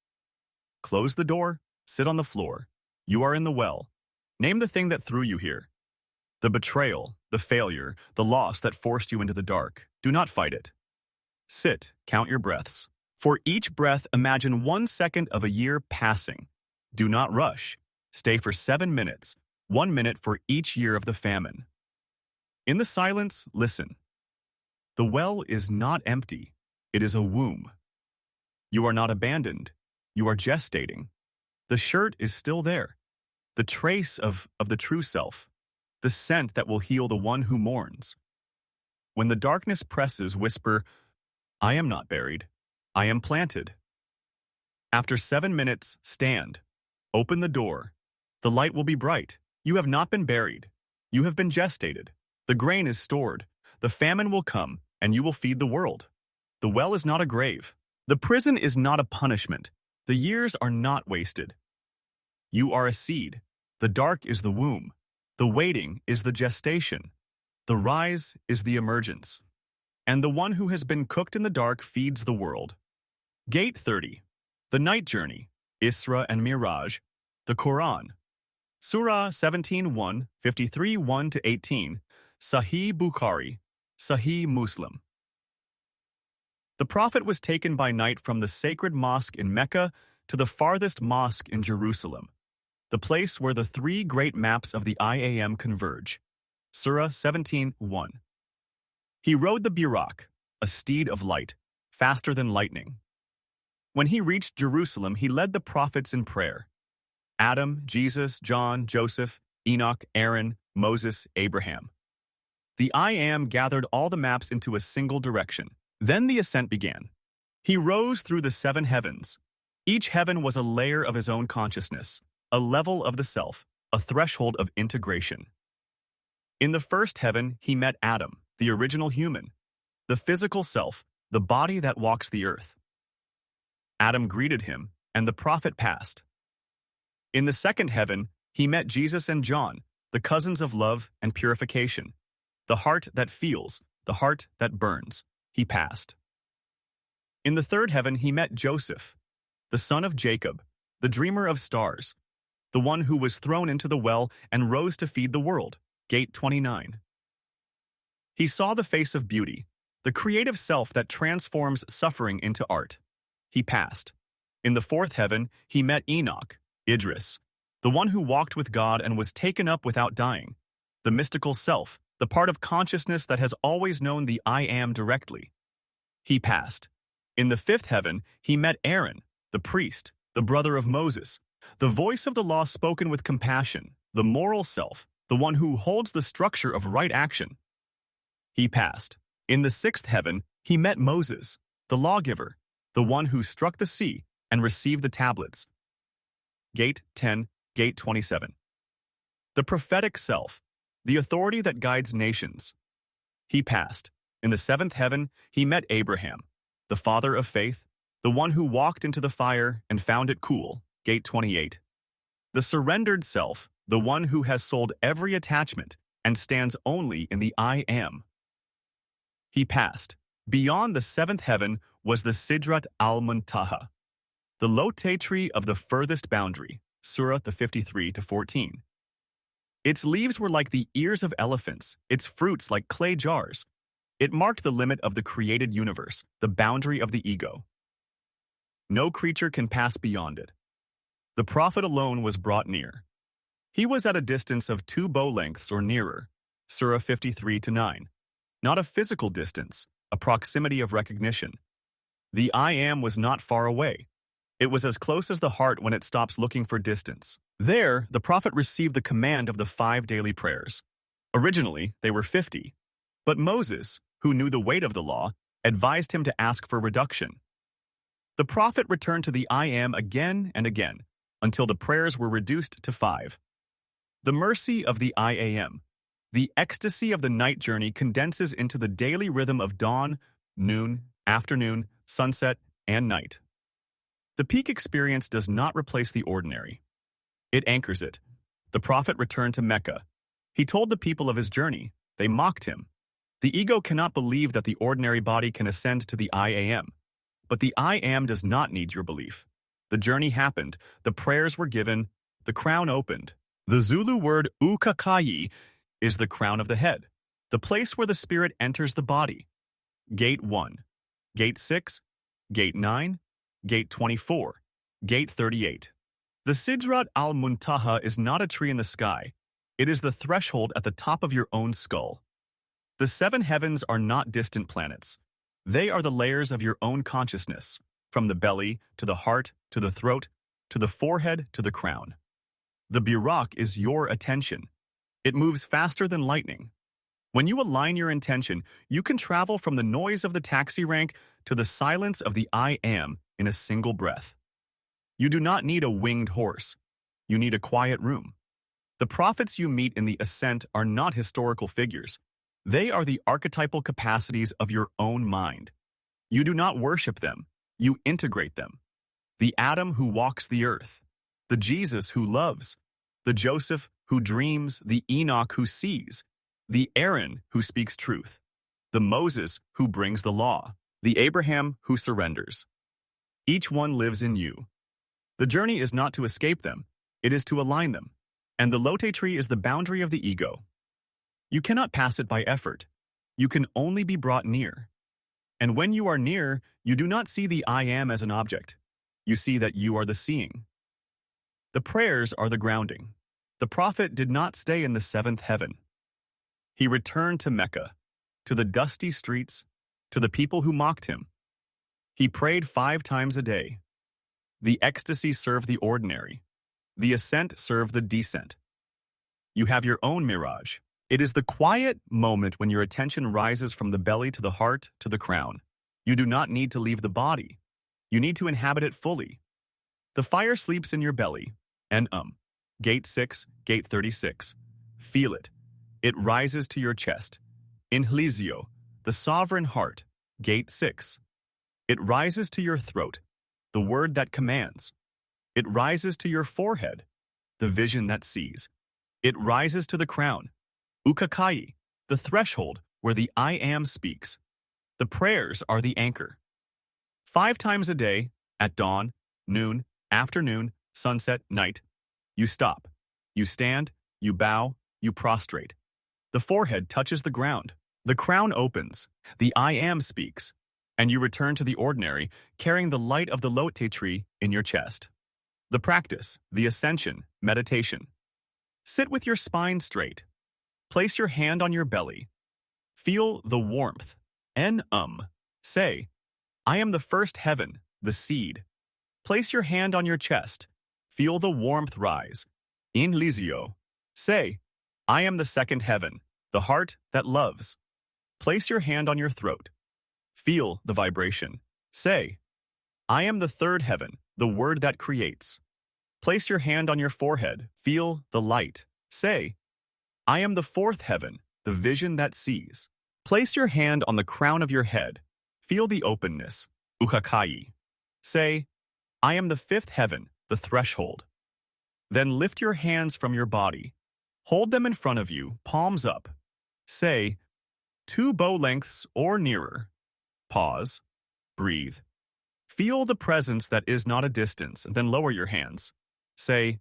Close the door, sit on the floor. You are in the well. Name the thing that threw you here. The betrayal, the failure, the loss that forced you into the dark. Do not fight it. Sit, count your breaths. For each breath, imagine 1 second of a year passing. Do not rush. Stay for 7 minutes, 1 minute for each year of the famine. In the silence, listen. The well is not empty. It is a womb. You are not abandoned. You are gestating. The shirt is still there. The trace of the true self. The scent that will heal the one who mourns. When the darkness presses, whisper, I am not buried. I am planted. After 7 minutes, stand. Open the door. The light will be bright. You have not been buried. You have been gestated. The grain is stored. The famine will come, and you will feed the world. The well is not a grave. The prison is not a punishment. The years are not wasted. You are a seed. The dark is the womb. The waiting is the gestation. The rise is the emergence. And the one who has been cooked in the dark feeds the world. Gate 30. The Night Journey. Isra and Miraj. The Quran. Surah 17:1, 53:1-18. Sahih Bukhari. Sahih Muslim. The Prophet was taken by night from the sacred mosque in Mecca to the farthest mosque in Jerusalem, the place where the 3 great maps of the IAM converge. Surah 17:1. He rode the Buraq, a steed of light, faster than lightning. When he reached Jerusalem, he led the prophets in prayer. Adam, Jesus, John, Joseph, Enoch, Aaron, Moses, Abraham. The I Am gathered all the maps into a single direction. Then the ascent began. He rose through the 7 heavens. Each heaven was a layer of his own consciousness, a level of the self, a threshold of integration. In the first heaven, he met Adam, the original human, the physical self, the body that walks the earth. Adam greeted him, and the prophet passed. In the second heaven, he met Jesus and John, the cousins of love and purification, the heart that feels, the heart that burns. He passed. In the third heaven, he met Joseph, the son of Jacob, the dreamer of stars, the one who was thrown into the well and rose to feed the world. Gate 29. He saw the face of beauty, the creative self that transforms suffering into art. He passed. In the fourth heaven, he met Enoch, Idris, the one who walked with God and was taken up without dying, the mystical self, the part of consciousness that has always known the I Am directly. He passed. In the fifth heaven, he met Aaron, the priest, the brother of Moses, the voice of the law spoken with compassion, the moral self, the one who holds the structure of right action. He passed. In the sixth heaven, he met Moses, the lawgiver, the one who struck the sea and received the tablets. Gate 10, Gate 27. The prophetic self, the authority that guides nations. He passed. In the seventh heaven, he met Abraham, the father of faith, the one who walked into the fire and found it cool. Gate 28. The surrendered self, the one who has sold every attachment and stands only in the I Am. He passed. Beyond the seventh heaven was the Sidrat al-Muntaha, the lote tree of the furthest boundary, Surah 53-14. Its leaves were like the ears of elephants, its fruits like clay jars. It marked the limit of the created universe, the boundary of the ego. No creature can pass beyond it. The prophet alone was brought near. He was at a distance of 2 bow lengths or nearer, Surah 53-9. Not a physical distance, a proximity of recognition. The I Am was not far away. It was as close as the heart when it stops looking for distance. There, the prophet received the command of the 5 daily prayers. Originally, they were 50. But Moses, who knew the weight of the law, advised him to ask for reduction. The prophet returned to the I Am again and again, until the prayers were reduced to 5. The mercy of the I Am, the ecstasy of the night journey condenses into the daily rhythm of dawn, noon, afternoon, sunset, and night. The peak experience does not replace the ordinary. It anchors it. The prophet returned to Mecca. He told the people of his journey. They mocked him. The ego cannot believe that the ordinary body can ascend to the I Am. But the I Am does not need your belief. The journey happened. The prayers were given. The crown opened. The Zulu word Ukuthwasa is the crown of the head, the place where the spirit enters the body. Gate 1, Gate 6, Gate 9, Gate 24, Gate 38. The Sidrat al-Muntaha is not a tree in the sky. It is the threshold at the top of your own skull. The 7 heavens are not distant planets. They are the layers of your own consciousness, from the belly to the heart to the throat to the forehead to the crown. The Burak is your attention. It moves faster than lightning. When you align your intention, you can travel from the noise of the taxi rank to the silence of the I Am in a single breath. You do not need a winged horse. You need a quiet room. The prophets you meet in the ascent are not historical figures. They are the archetypal capacities of your own mind. You do not worship them. You integrate them. The Adam who walks the earth. The Jesus who loves. The Joseph who dreams. The Enoch who sees. The Aaron who speaks truth. The Moses who brings the law. The Abraham who surrenders. Each one lives in you. The journey is not to escape them. It is to align them. And the lote tree is the boundary of the ego. You cannot pass it by effort. You can only be brought near. And when you are near, you do not see the I Am as an object. You see that you are the seeing. The prayers are the grounding. The prophet did not stay in the 7th heaven. He returned to Mecca, to the dusty streets, to the people who mocked him. He prayed 5 times a day. The ecstasy served the ordinary. The ascent served the descent. You have your own mirage, It is the quiet moment when your attention rises from the belly to the heart to the crown. You do not need to leave the body. You need to inhabit it fully. The fire sleeps in your belly. Gate 6, Gate 36. Feel it. It rises to your chest. Inhlizio, the sovereign heart. Gate 6. It rises to your throat, the word that commands. It rises to your forehead, the vision that sees. It rises to the crown. Ukakai, the threshold where the I Am speaks. The prayers are the anchor. 5 times a day, at dawn, noon, afternoon, sunset, night, you stop. You stand, you bow, you prostrate. The forehead touches the ground. The crown opens. The I Am speaks. And you return to the ordinary, carrying the light of the lote tree in your chest. The practice, the ascension, meditation. Sit with your spine straight. Place your hand on your belly. Feel the warmth. Say, I am the first heaven, the seed. Place your hand on your chest. Feel the warmth rise. Inhlizio. Say, I am the second heaven, the heart that loves. Place your hand on your throat. Feel the vibration. Say, I am the third heaven, the word that creates. Place your hand on your forehead. Feel the light. Say, I am the fourth heaven, the vision that sees. Place your hand on the crown of your head. Feel the openness. Ukakai. Say, I am the fifth heaven, the threshold. Then lift your hands from your body. Hold them in front of you, palms up. Say, 2 bow lengths or nearer. Pause. Breathe. Feel the presence that is not a distance, then lower your hands. Say,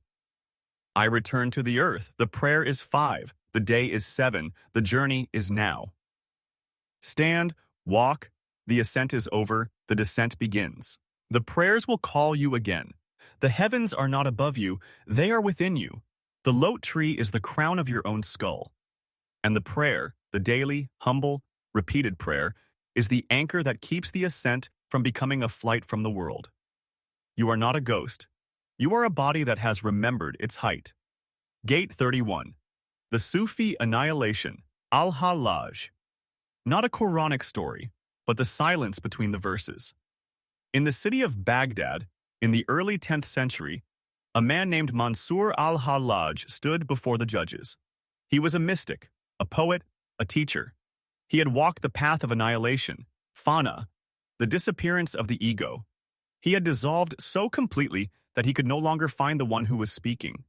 I return to the earth. The prayer is 5. The day is 7. The journey is now. Stand, walk. The ascent is over. The descent begins. The prayers will call you again. The heavens are not above you. They are within you. The lote tree is the crown of your own skull. And the prayer, the daily, humble, repeated prayer, is the anchor that keeps the ascent from becoming a flight from the world. You are not a ghost. You are a body that has remembered its height. Gate 31. The Sufi annihilation, Al-Hallaj. Not a Quranic story, but the silence between the verses. In the city of Baghdad, in the early 10th century, a man named Mansur Al-Hallaj stood before the judges. He was a mystic, a poet, a teacher. He had walked the path of annihilation, fana, the disappearance of the ego. He had dissolved so completely that he could no longer find the one who was speaking.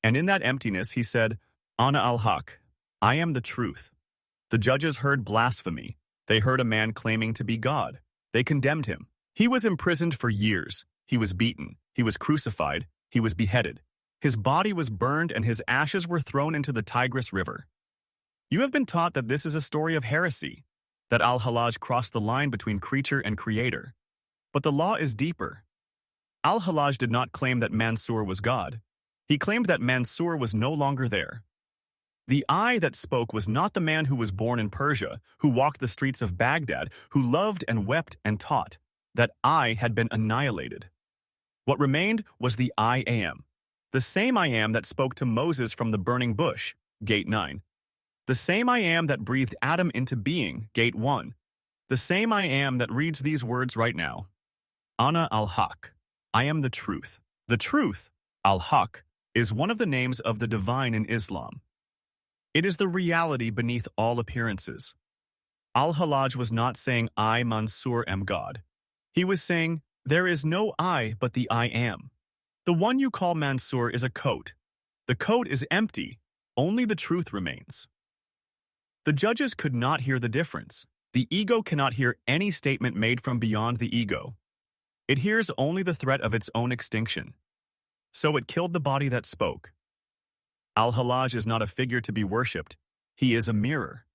And in that emptiness he said, Ana al-Haq, I am the truth. The judges heard blasphemy. They heard a man claiming to be God. They condemned him. He was imprisoned for years. He was beaten. He was crucified. He was beheaded. His body was burned and his ashes were thrown into the Tigris River. You have been taught that this is a story of heresy, that Al-Hallaj crossed the line between creature and creator. But the law is deeper. Al-Hallaj did not claim that Mansur was God. He claimed that Mansur was no longer there. The I that spoke was not the man who was born in Persia, who walked the streets of Baghdad, who loved and wept and taught. That I had been annihilated. What remained was the I Am, the same I Am that spoke to Moses from the burning bush, Gate 9. The same I Am that breathed Adam into being, Gate 1. The same I Am that reads these words right now. Ana al-Haq, I am the truth. The truth, al-Haq, is one of the names of the divine in Islam. It is the reality beneath all appearances. Al-Hallaj was not saying I, Mansur, am God. He was saying, there is no I but the I Am. The one you call Mansur is a coat. The coat is empty. Only the truth remains. The judges could not hear the difference. The ego cannot hear any statement made from beyond the ego. It hears only the threat of its own extinction. So it killed the body that spoke. Al-Hallaj is not a figure to be worshipped. He is a mirror.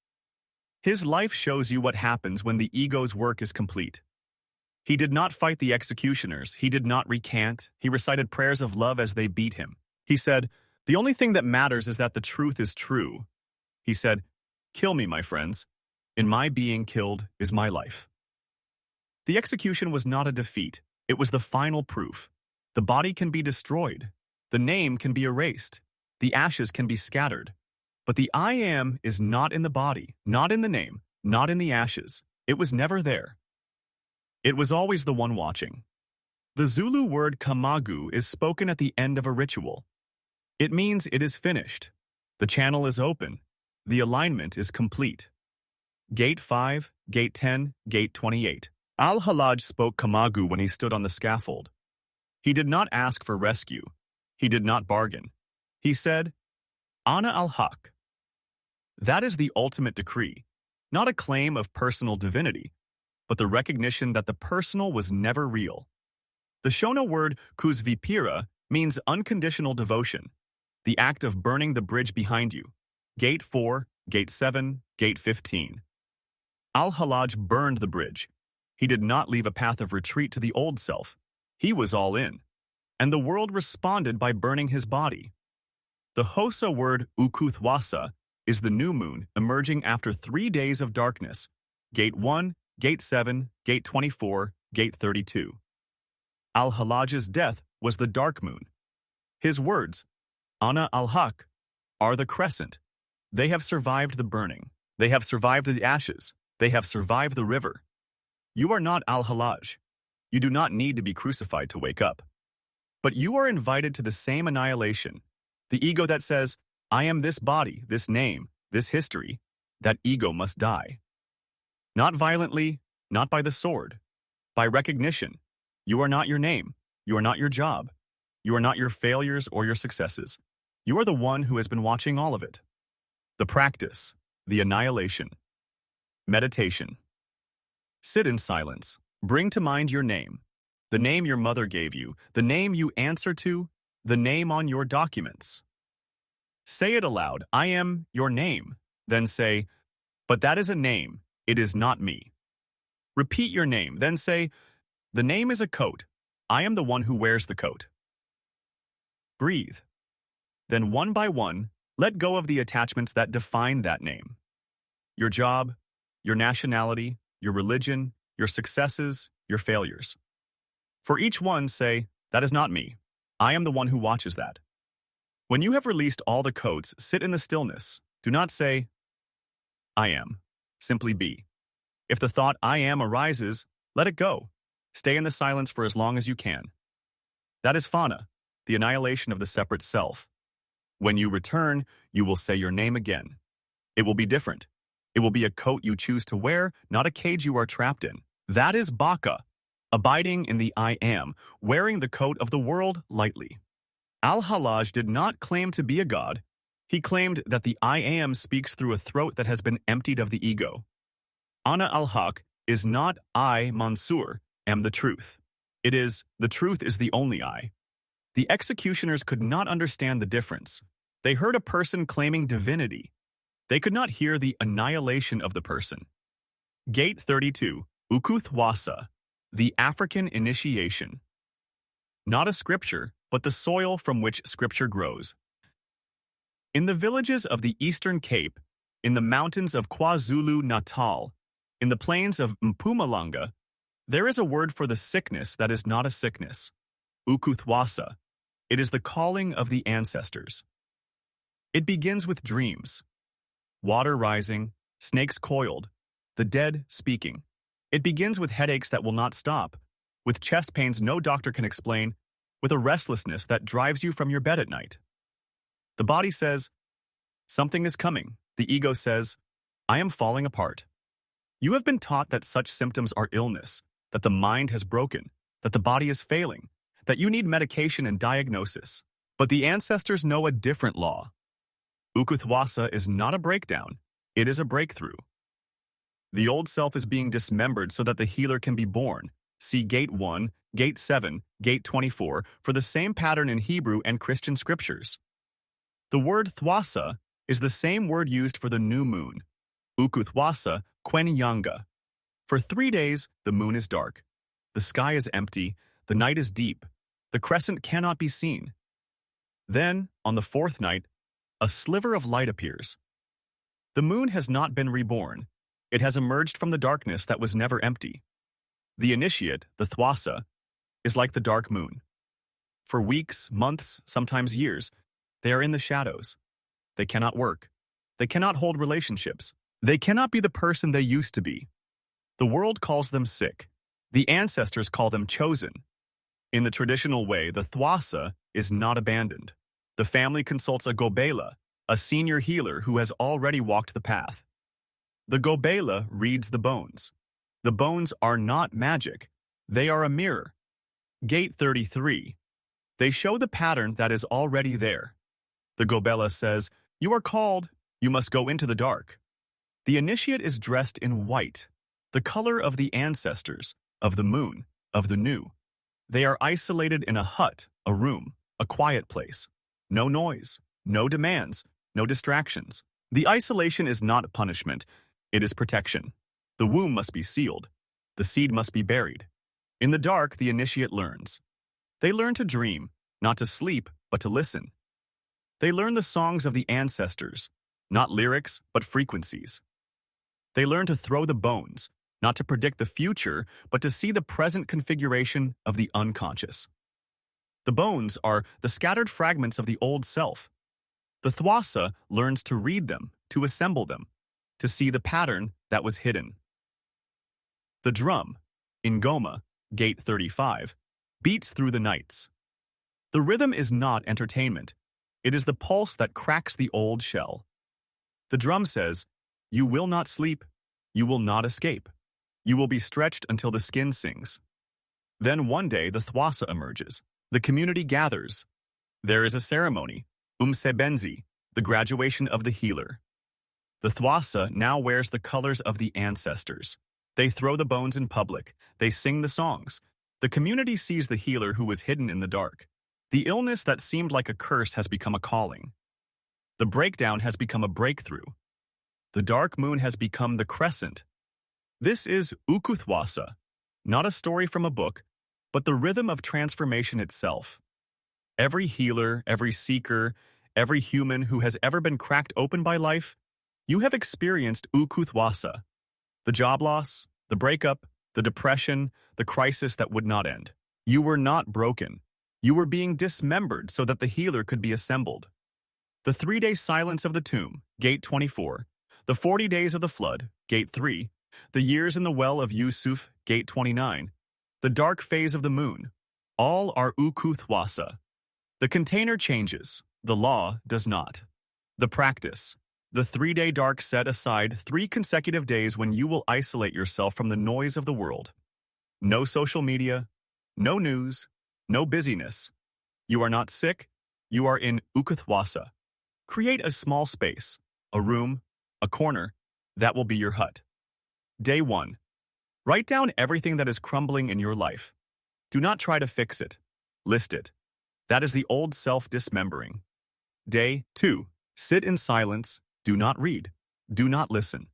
His life shows you what happens when the ego's work is complete. He did not fight the executioners. He did not recant. He recited prayers of love as they beat him. He said, the only thing that matters is that the truth is true. He said, kill me, my friends. In my being killed is my life. The execution was not a defeat. It was the final proof. The body can be destroyed. The name can be erased. The ashes can be scattered. But the I am is not in the body, not in the name, not in the ashes. It was never there. It was always the one watching. The Zulu word kamagu is spoken at the end of a ritual. It means it is finished. The channel is open. The alignment is complete. Gate 5, Gate 10, Gate 28. Al-Hallaj spoke kamagu when he stood on the scaffold. He did not ask for rescue. He did not bargain. He said, Ana al-Haq. That is the ultimate decree, not a claim of personal divinity, but the recognition that the personal was never real. The Shona word kuzvipira means unconditional devotion, the act of burning the bridge behind you. Gate 4, Gate 7, Gate 15. Al-Hallaj burned the bridge. He did not leave a path of retreat to the old self. He was all in. And the world responded by burning his body. The Xhosa word Ukuthwasa is the new moon emerging after 3 days of darkness. Gate 1, Gate 7, Gate 24, Gate 32. Al-Hallaj's death was the dark moon. His words, Ana al-Haq, are the crescent. They have survived the burning. They have survived the ashes. They have survived the river. You are not Al-Hallaj. You do not need to be crucified to wake up. But you are invited to the same annihilation. The ego that says, I am this body, this name, this history, that ego must die. Not violently, not by the sword, by recognition. You are not your name. You are not your job. You are not your failures or your successes. You are the one who has been watching all of it. The practice, the annihilation. Meditation. Sit in silence. Bring to mind your name. The name your mother gave you, the name you answer to, the name on your documents. Say it aloud, I am your name. Then say, but that is a name, it is not me. Repeat your name, then say, the name is a coat, I am the one who wears the coat. Breathe. Then one by one, let go of the attachments that define that name. Your job, your nationality, your religion, your successes, your failures. For each one, say, that is not me. I am the one who watches that. When you have released all the coats, sit in the stillness. Do not say, I am. Simply be. If the thought I am arises, let it go. Stay in the silence for as long as you can. That is Fana, the annihilation of the separate self. When you return, you will say your name again. It will be different. It will be a coat you choose to wear, not a cage you are trapped in. That is Baka, abiding in the I am, wearing the coat of the world lightly. Al-Hallaj did not claim to be a god. He claimed that the I am speaks through a throat that has been emptied of the ego. Ana al-Haq is not I, Mansur, am the truth. It is, the truth is the only I. The executioners could not understand the difference. They heard a person claiming divinity. They could not hear the annihilation of the person. Gate 32, Ukuthwasa, the African initiation. Not a scripture, but the soil from which scripture grows. In the villages of the Eastern Cape, in the mountains of KwaZulu-Natal, in the plains of Mpumalanga, there is a word for the sickness that is not a sickness. Ukuthwasa. It is the calling of the ancestors. It begins with dreams. Water rising, snakes coiled, the dead speaking. It begins with headaches that will not stop, with chest pains no doctor can explain, with a restlessness that drives you from your bed at night. The body says, something is coming. The ego says, I am falling apart. You have been taught that such symptoms are illness, that the mind has broken, that the body is failing, that you need medication and diagnosis. But the ancestors know a different law. Ukuthwasa is not a breakdown, it is a breakthrough. The old self is being dismembered so that the healer can be born. See Gate 1, Gate 7, Gate 24 for the same pattern in Hebrew and Christian scriptures. The word thwasa is the same word used for the new moon. Ukuthwasa kwenyanga. For 3 days, the moon is dark. The sky is empty, the night is deep. The crescent cannot be seen. Then, on the 4th night, a sliver of light appears. The moon has not been reborn. It has emerged from the darkness that was never empty. The initiate, the thwasa, is like the dark moon. For weeks, months, sometimes years, they are in the shadows. They cannot work. They cannot hold relationships. They cannot be the person they used to be. The world calls them sick. The ancestors call them chosen. In the traditional way, the Ukuthwasa is not abandoned. The family consults a Gobela, a senior healer who has already walked the path. The Gobela reads the bones. The bones are not magic. They are a mirror. Gate 33. They show the pattern that is already there. The Gobela says, "You are called. You must go into the dark." The initiate is dressed in white, the color of the ancestors, of the moon, of the new. They are isolated in a hut, a room, a quiet place. No noise, no demands, no distractions. The isolation is not punishment, it is protection. The womb must be sealed. The seed must be buried. In the dark, the initiate learns. They learn to dream, not to sleep, but to listen. They learn the songs of the ancestors, not lyrics, but frequencies. They learn to throw the bones, not to predict the future, but to see the present configuration of the unconscious. The bones are the scattered fragments of the old self. The Ukuthwasa learns to read them, to assemble them, to see the pattern that was hidden. The drum, in Goma, Gate 35, beats through the nights. The rhythm is not entertainment. It is the pulse that cracks the old shell. The drum says, "You will not sleep. You will not escape. You will be stretched until the skin sings." Then one day the Ukuthwasa emerges. The community gathers. There is a ceremony, umsebenzi, the graduation of the healer. The Ukuthwasa now wears the colors of the ancestors. They throw the bones in public. They sing the songs. The community sees the healer who was hidden in the dark. The illness that seemed like a curse has become a calling. The breakdown has become a breakthrough. The dark moon has become the crescent. This is Ukuthwasa, not a story from a book, but the rhythm of transformation itself. Every healer, every seeker, every human who has ever been cracked open by life, you have experienced Ukuthwasa. The job loss, the breakup, the depression, the crisis that would not end. You were not broken. You were being dismembered so that the healer could be assembled. The 3-day silence of the tomb, Gate 24. The 40 days of the flood, Gate 3. The years in the well of Yusuf, Gate 29. The dark phase of the moon. All are Ukuthwasa. The container changes. The law does not. The practice. The 3-day dark set aside 3 consecutive days when you will isolate yourself from the noise of the world. No social media, no news, no busyness. You are not sick. You are in Ukuthwasa. Create a small space, a room, a corner. That will be your hut. Day 1. Write down everything that is crumbling in your life. Do not try to fix it. List it. That is the old self dismembering. Day 2. Sit in silence. Do not read. Do not listen.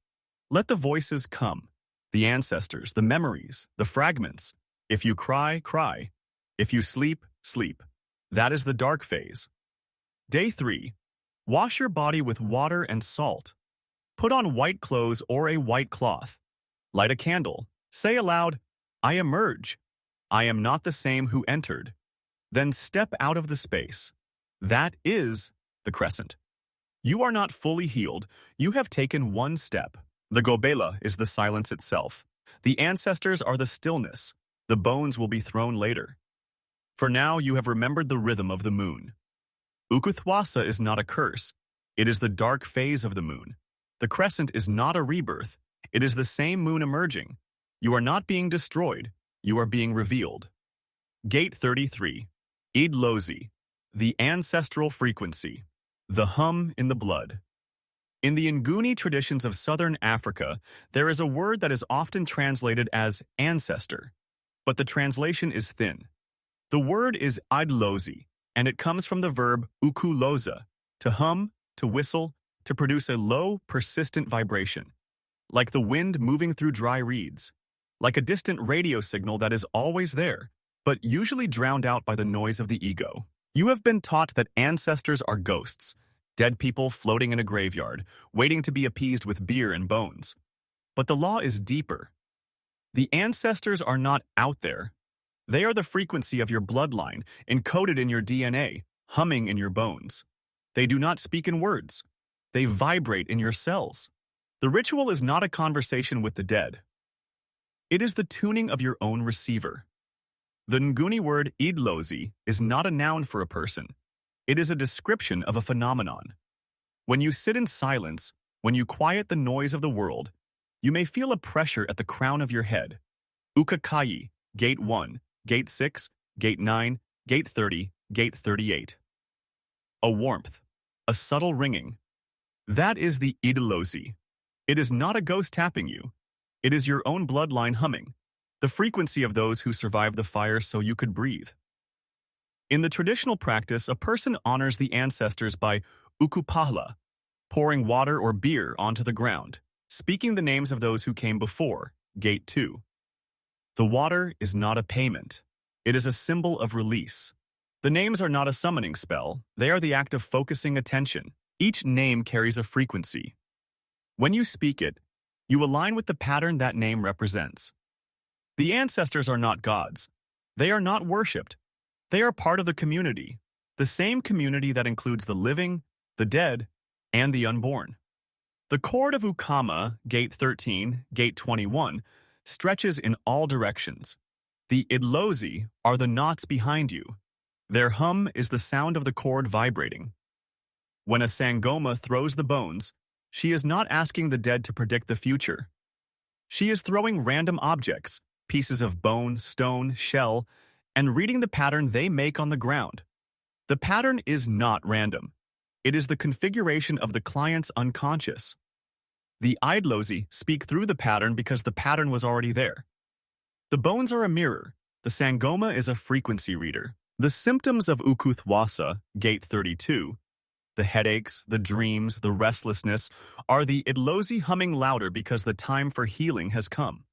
Let the voices come. The ancestors, the memories, the fragments. If you cry, cry. If you sleep, sleep. That is the dark phase. Day 3. Wash your body with water and salt. Put on white clothes or a white cloth. Light a candle. Say aloud, "I emerge. I am not the same who entered." Then step out of the space. That is the crescent. You are not fully healed. You have taken one step. The Gobela is the silence itself. The ancestors are the stillness. The bones will be thrown later. For now, you have remembered the rhythm of the moon. Ukuthwasa is not a curse. It is the dark phase of the moon. The crescent is not a rebirth. It is the same moon emerging. You are not being destroyed. You are being revealed. Gate 33. Idlozi. The ancestral frequency. The hum in the blood. In the Nguni traditions of southern Africa, there is a word that is often translated as ancestor, but the translation is thin. The word is Idlozi, and it comes from the verb ukuloza, to hum, to whistle, to produce a low, persistent vibration, like the wind moving through dry reeds, like a distant radio signal that is always there, but usually drowned out by the noise of the ego. You have been taught that ancestors are ghosts, dead people floating in a graveyard, waiting to be appeased with beer and bones. But the law is deeper. The ancestors are not out there. They are the frequency of your bloodline, encoded in your DNA, humming in your bones. They do not speak in words. They vibrate in your cells. The ritual is not a conversation with the dead. It is the tuning of your own receiver. The Nguni word Idlozi is not a noun for a person. It is a description of a phenomenon. When you sit in silence, when you quiet the noise of the world, you may feel a pressure at the crown of your head. Ukakayi, Gate 1, Gate 6, Gate 9, Gate 30, Gate 38. A warmth, a subtle ringing. That is the Idlozi. It is not a ghost tapping you. It is your own bloodline humming, the frequency of those who survived the fire so you could breathe. In the traditional practice, a person honors the ancestors by Ukuthula, pouring water or beer onto the ground, speaking the names of those who came before, Gate 2. The water is not a payment. It is a symbol of release. The names are not a summoning spell. They are the act of focusing attention. Each name carries a frequency. When you speak it, you align with the pattern that name represents. The ancestors are not gods. They are not worshipped. They are part of the community, the same community that includes the living, the dead, and the unborn. The cord of Ukama, Gate 13, Gate 21, stretches in all directions. The Idlozi are the knots behind you. Their hum is the sound of the cord vibrating. When a Sangoma throws the bones, she is not asking the dead to predict the future. She is throwing random objects, pieces of bone, stone, shell, and reading the pattern they make on the ground. The pattern is not random. It is the configuration of the client's unconscious. The Idlozi speak through the pattern because the pattern was already there. The bones are a mirror. The Sangoma is a frequency reader. The symptoms of Ukuthwasa, Gate 32, the headaches, the dreams, the restlessness, are the Idlozi humming louder because the time for healing has come.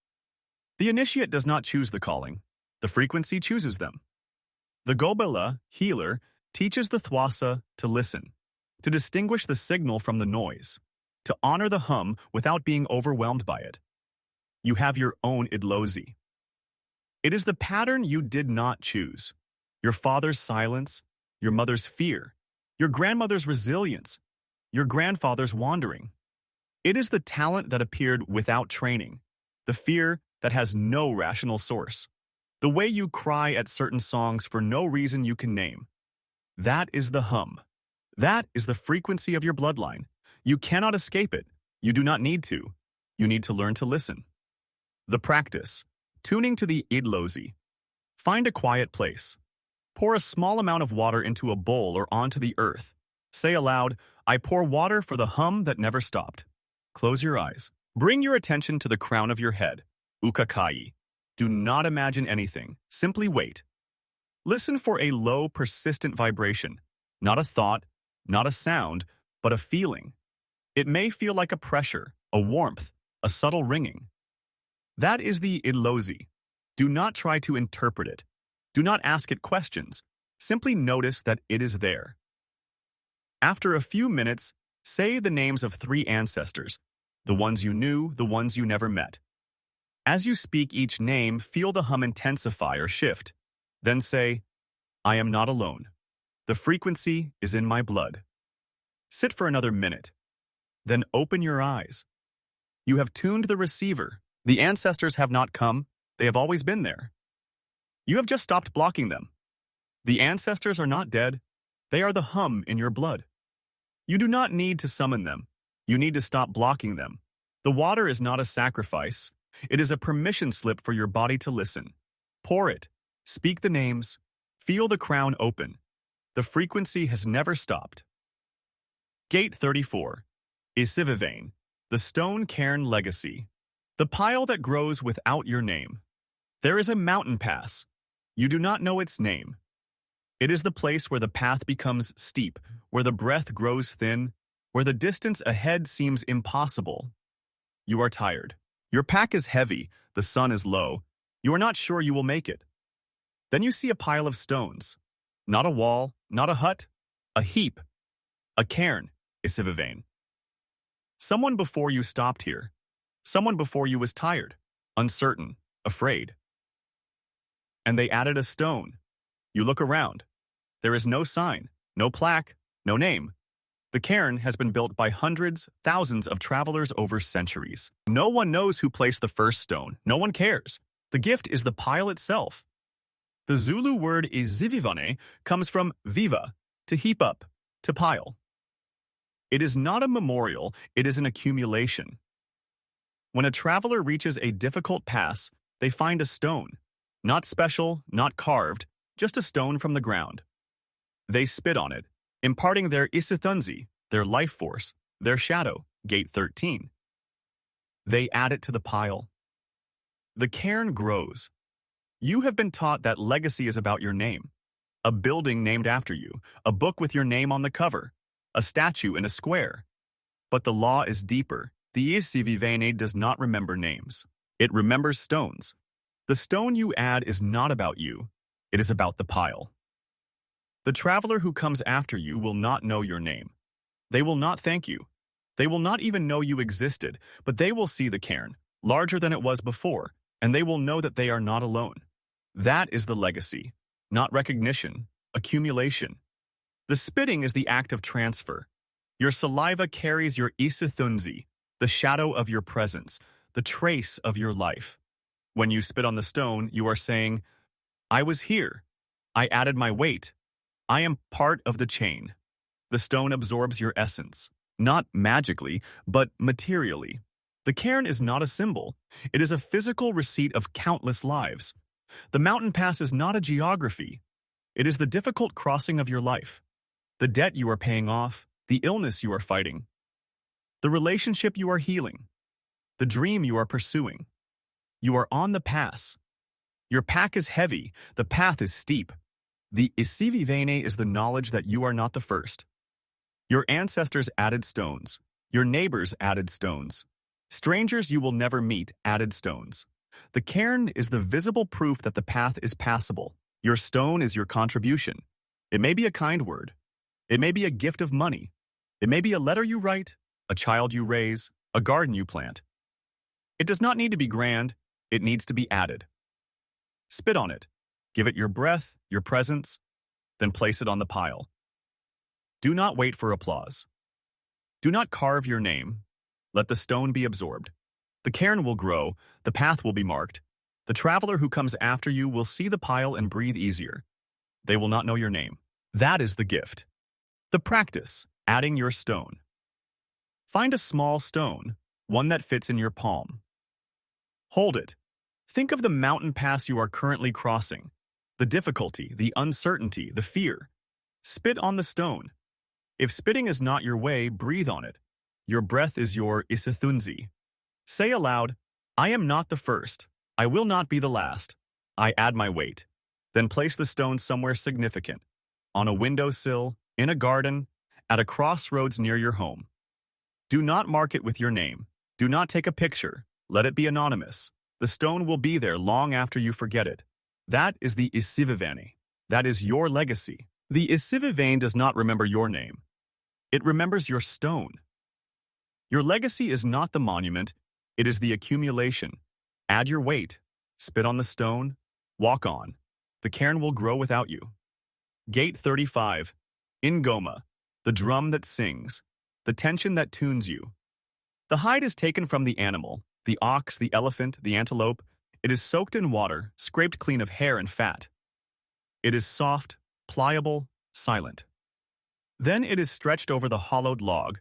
The initiate does not choose the calling. The frequency chooses them. The Gobela, healer, teaches the Thwasa to listen, to distinguish the signal from the noise, to honor the hum without being overwhelmed by it. You have your own Idlozi. It is the pattern you did not choose. Your father's silence, your mother's fear, your grandmother's resilience, your grandfather's wandering. It is the talent that appeared without training, the fear that has no rational source, the way you cry at certain songs for no reason you can name. That is the hum. That is the frequency of your bloodline. You cannot escape it. You do not need to. You need to learn to listen. The practice, tuning to the Idlozi. Find a quiet place. Pour a small amount of water into a bowl or onto the earth. Say aloud, I pour water for the hum that never stopped. Close your eyes. Bring your attention to the crown of your head. Ukakayi. Do not imagine anything. Simply wait. Listen for a low, persistent vibration. Not a thought, not a sound, but a feeling. It may feel like a pressure, a warmth, a subtle ringing. That is the Idlozi. Do not try to interpret it. Do not ask it questions. Simply notice that it is there. After a few minutes, say the names of 3 ancestors, the ones you knew, the ones you never met. As you speak each name, feel the hum intensify or shift. Then say, I am not alone. The frequency is in my blood. Sit for another minute. Then open your eyes. You have tuned the receiver. The ancestors have not come. They have always been there. You have just stopped blocking them. The ancestors are not dead. They are the hum in your blood. You do not need to summon them. You need to stop blocking them. The water is not a sacrifice. It is a permission slip for your body to listen. Pour it. Speak the names. Feel the crown open. The frequency has never stopped. Gate 34. Ehyeh, the stone cairn legacy. The pile that grows without your name. There is a mountain pass. You do not know its name. It is the place where the path becomes steep, where the breath grows thin, where the distance ahead seems impossible. You are tired. Your pack is heavy, the sun is low. You are not sure you will make it. Then you see a pile of stones. Not a wall, not a hut, a heap. A cairn, Ehyeh. Someone before you stopped here. Someone before you was tired, uncertain, afraid. And they added a stone. You look around. There is no sign, no plaque, no name. The cairn has been built by hundreds, thousands of travelers over centuries. No one knows who placed the first stone. No one cares. The gift is the pile itself. The Zulu word isivivane comes from viva, to heap up, to pile. It is not a memorial, it is an accumulation. When a traveler reaches a difficult pass, they find a stone. Not special, not carved, just a stone from the ground. They spit on it, imparting their isithunzi, their life force, their shadow, gate 13. They add it to the pile. The cairn grows. You have been taught that legacy is about your name. A building named after you, a book with your name on the cover, a statue in a square. But the law is deeper. The isivivane does not remember names. It remembers stones. The stone you add is not about you. It is about the pile. The traveler who comes after you will not know your name. They will not thank you. They will not even know you existed, but they will see the cairn, larger than it was before, and they will know that they are not alone. That is the legacy, not recognition, accumulation. The spitting is the act of transfer. Your saliva carries your isithunzi, the shadow of your presence, the trace of your life. When you spit on the stone, you are saying, I was here. I added my weight. I am part of the chain. The stone absorbs your essence, not magically, but materially. The cairn is not a symbol. It is a physical receipt of countless lives. The mountain pass is not a geography. It is the difficult crossing of your life, the debt you are paying off, the illness you are fighting, the relationship you are healing, the dream you are pursuing. You are on the pass. Your pack is heavy, the path is steep. The isivivane is the knowledge that you are not the first. Your ancestors added stones. Your neighbors added stones. Strangers you will never meet added stones. The cairn is the visible proof that the path is passable. Your stone is your contribution. It may be a kind word. It may be a gift of money. It may be a letter you write, a child you raise, a garden you plant. It does not need to be grand. It needs to be added. Spit on it. Give it your breath, your presence, then place it on the pile. Do not wait for applause. Do not carve your name. Let the stone be absorbed. The cairn will grow, the path will be marked. The traveler who comes after you will see the pile and breathe easier. They will not know your name. That is the gift. The practice, adding your stone. Find a small stone, one that fits in your palm. Hold it. Think of the mountain pass you are currently crossing. The difficulty, the uncertainty, the fear. Spit on the stone. If spitting is not your way, breathe on it. Your breath is your isithunzi. Say aloud, I am not the first. I will not be the last. I add my weight. Then place the stone somewhere significant. On a windowsill, in a garden, at a crossroads near your home. Do not mark it with your name. Do not take a picture. Let it be anonymous. The stone will be there long after you forget it. That is the isivivane. That is your legacy. The isivivane does not remember your name. It remembers your stone. Your legacy is not the monument. It is the accumulation. Add your weight. Spit on the stone. Walk on. The cairn will grow without you. Gate 35. Ingoma. The drum that sings. The tension that tunes you. The hide is taken from the animal. The ox, the elephant, the antelope. It is soaked in water, scraped clean of hair and fat. It is soft, pliable, silent. Then it is stretched over the hollowed log,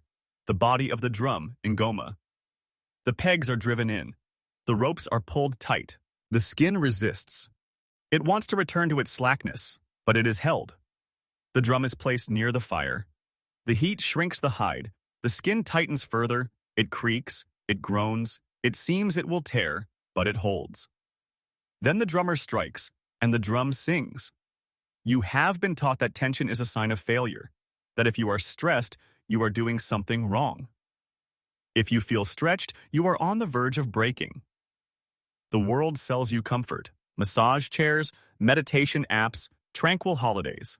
the body of the drum, ingoma. The pegs are driven in. The ropes are pulled tight. The skin resists. It wants to return to its slackness, but it is held. The drum is placed near the fire. The heat shrinks the hide. The skin tightens further. It creaks. It groans. It seems it will tear, but it holds. Then the drummer strikes, and the drum sings. You have been taught that tension is a sign of failure, that if you are stressed, you are doing something wrong. If you feel stretched, you are on the verge of breaking. The world sells you comfort, massage chairs, meditation apps, tranquil holidays.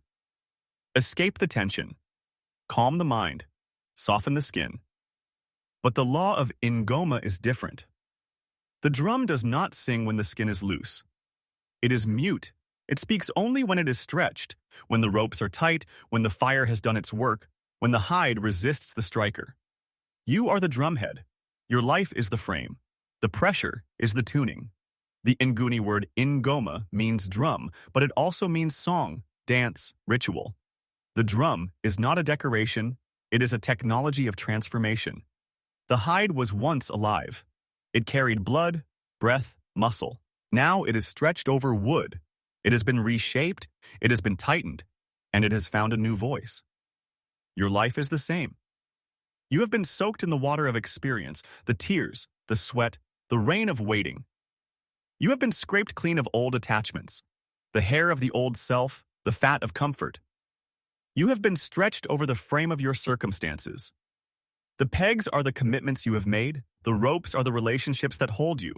Escape the tension. Calm the mind. Soften the skin. But the law of ingoma is different. The drum does not sing when the skin is loose. It is mute. It speaks only when it is stretched, when the ropes are tight, when the fire has done its work, when the hide resists the striker. You are the drumhead. Your life is the frame. The pressure is the tuning. The Nguni word ingoma means drum, but it also means song, dance, ritual. The drum is not a decoration, it is a technology of transformation. The hide was once alive. It carried blood, breath, muscle. Now it is stretched over wood. It has been reshaped, it has been tightened, and it has found a new voice. Your life is the same. You have been soaked in the water of experience, the tears, the sweat, the rain of waiting. You have been scraped clean of old attachments, the hair of the old self, the fat of comfort. You have been stretched over the frame of your circumstances. The pegs are the commitments you have made, the ropes are the relationships that hold you.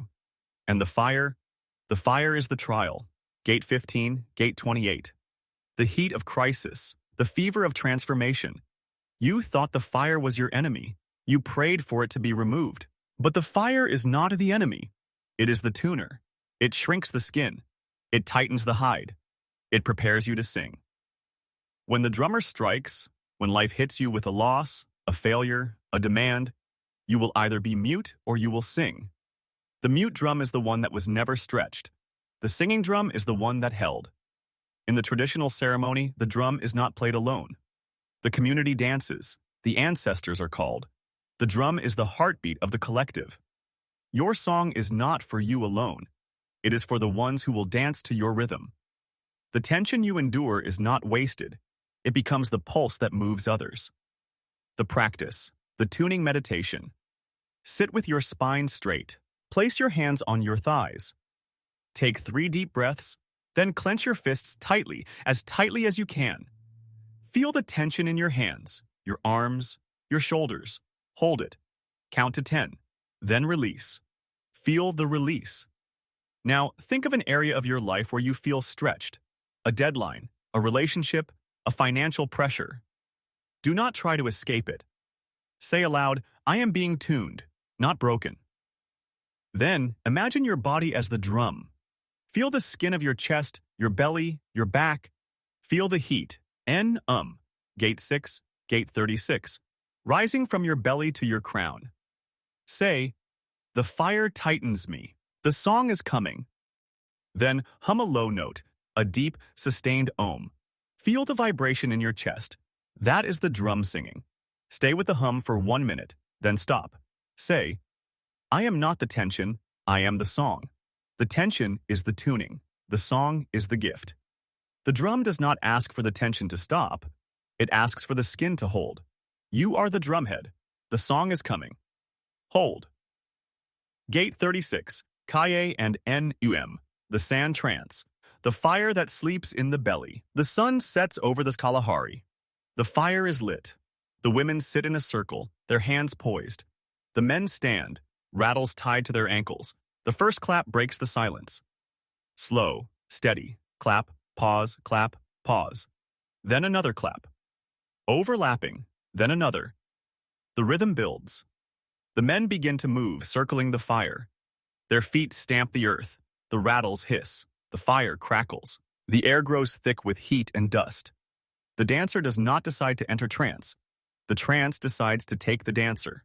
And the fire is the trial. Gate 15, Gate 28. The heat of crisis, the fever of transformation. You thought the fire was your enemy. You prayed for it to be removed. But the fire is not the enemy. It is the tuner. It shrinks the skin. It tightens the hide. It prepares you to sing. When the drummer strikes, when life hits you with a loss, a failure, a demand, you will either be mute or you will sing. The mute drum is the one that was never stretched. The singing drum is the one that held. In the traditional ceremony, the drum is not played alone. The community dances. The ancestors are called. The drum is the heartbeat of the collective. Your song is not for you alone. It is for the ones who will dance to your rhythm. The tension you endure is not wasted. It becomes the pulse that moves others. The practice, the tuning meditation. Sit with your spine straight. Place your hands on your thighs. Take 3 deep breaths, then clench your fists tightly as you can. Feel the tension in your hands, your arms, your shoulders. Hold it. Count to 10. Then release. Feel the release. Now, think of an area of your life where you feel stretched. A deadline, a relationship, a financial pressure. Do not try to escape it. Say aloud, I am being tuned, not broken. Then, imagine your body as the drum. Feel the skin of your chest, your belly, your back. Feel the heat. Gate 6, Gate 36. Rising from your belly to your crown. Say, the fire tightens me. The song is coming. Then hum a low note, a deep, sustained om. Feel the vibration in your chest. That is the drum singing. Stay with the hum for 1 minute, then stop. Say, I am not the tension, I am the song. The tension is the tuning. The song is the gift. The drum does not ask for the tension to stop. It asks for the skin to hold. You are the drumhead. The song is coming. Hold. Gate 36, Ehyeh and Num, the sand trance, the fire that sleeps in the belly. The sun sets over the Kalahari. The fire is lit. The women sit in a circle, their hands poised. The men stand, rattles tied to their ankles. The first clap breaks the silence. Slow, steady, clap, pause, clap, pause. Then another clap. Overlapping, then another. The rhythm builds. The men begin to move, circling the fire. Their feet stamp the earth. The rattles hiss. The fire crackles. The air grows thick with heat and dust. The dancer does not decide to enter trance. The trance decides to take the dancer.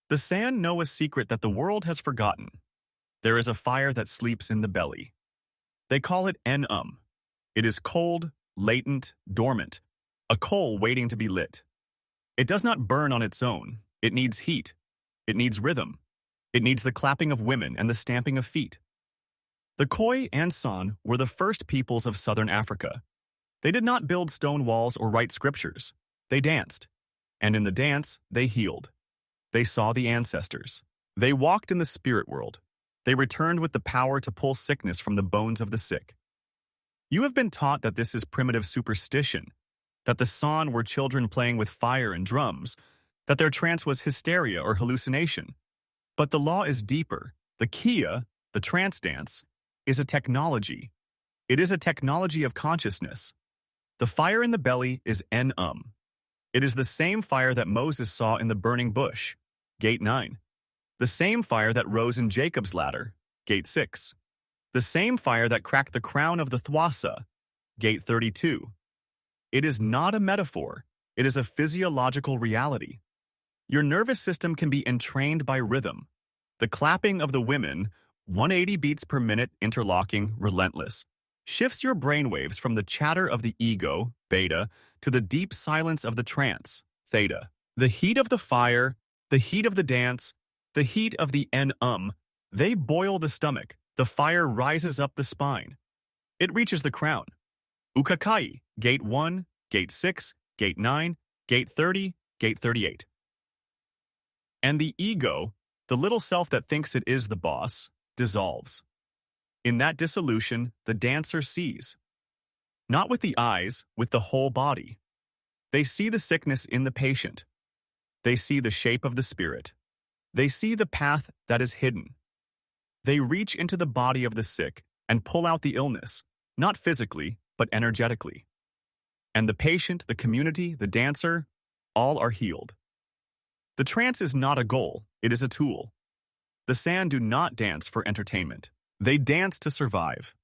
The sand know a secret that the world has forgotten. There is a fire that sleeps in the belly. They call it Num. It is cold, latent, dormant, a coal waiting to be lit. It does not burn on its own. It needs heat. It needs rhythm. It needs the clapping of women and the stamping of feet. The Khoi and San were the first peoples of southern Africa. They did not build stone walls or write scriptures. They danced. And in the dance, they healed. They saw the ancestors. They walked in the spirit world. They returned with the power to pull sickness from the bones of the sick. You have been taught that this is primitive superstition, that the San were children playing with fire and drums, that their trance was hysteria or hallucination. But the law is deeper. The Kia, the trance dance, is a technology. It is a technology of consciousness. The fire in the belly is Num. It is the same fire that Moses saw in the burning bush, Gate 9. The same fire that rose in Jacob's ladder, Gate 6. The same fire that cracked the crown of the Ukuthwasa, Gate 32. It is not a metaphor. It is a physiological reality. Your nervous system can be entrained by rhythm. The clapping of the women, 180 beats per minute interlocking, relentless, shifts your brainwaves from the chatter of the ego, beta, to the deep silence of the trance, theta. The heat of the fire, the heat of the dance, the heat of the they boil the stomach. The fire rises up the spine. It reaches the crown. Ukakai, gate 1, gate 6, gate 9, gate 30, gate 38. And the ego, the little self that thinks it is the boss, dissolves. In that dissolution, the dancer sees. Not with the eyes, with the whole body. They see the sickness in the patient. They see the shape of the spirit. They see the path that is hidden. They reach into the body of the sick and pull out the illness, not physically, but energetically. And the patient, the community, the dancer, all are healed. The trance is not a goal, it is a tool. The sand do not dance for entertainment. They dance to survive.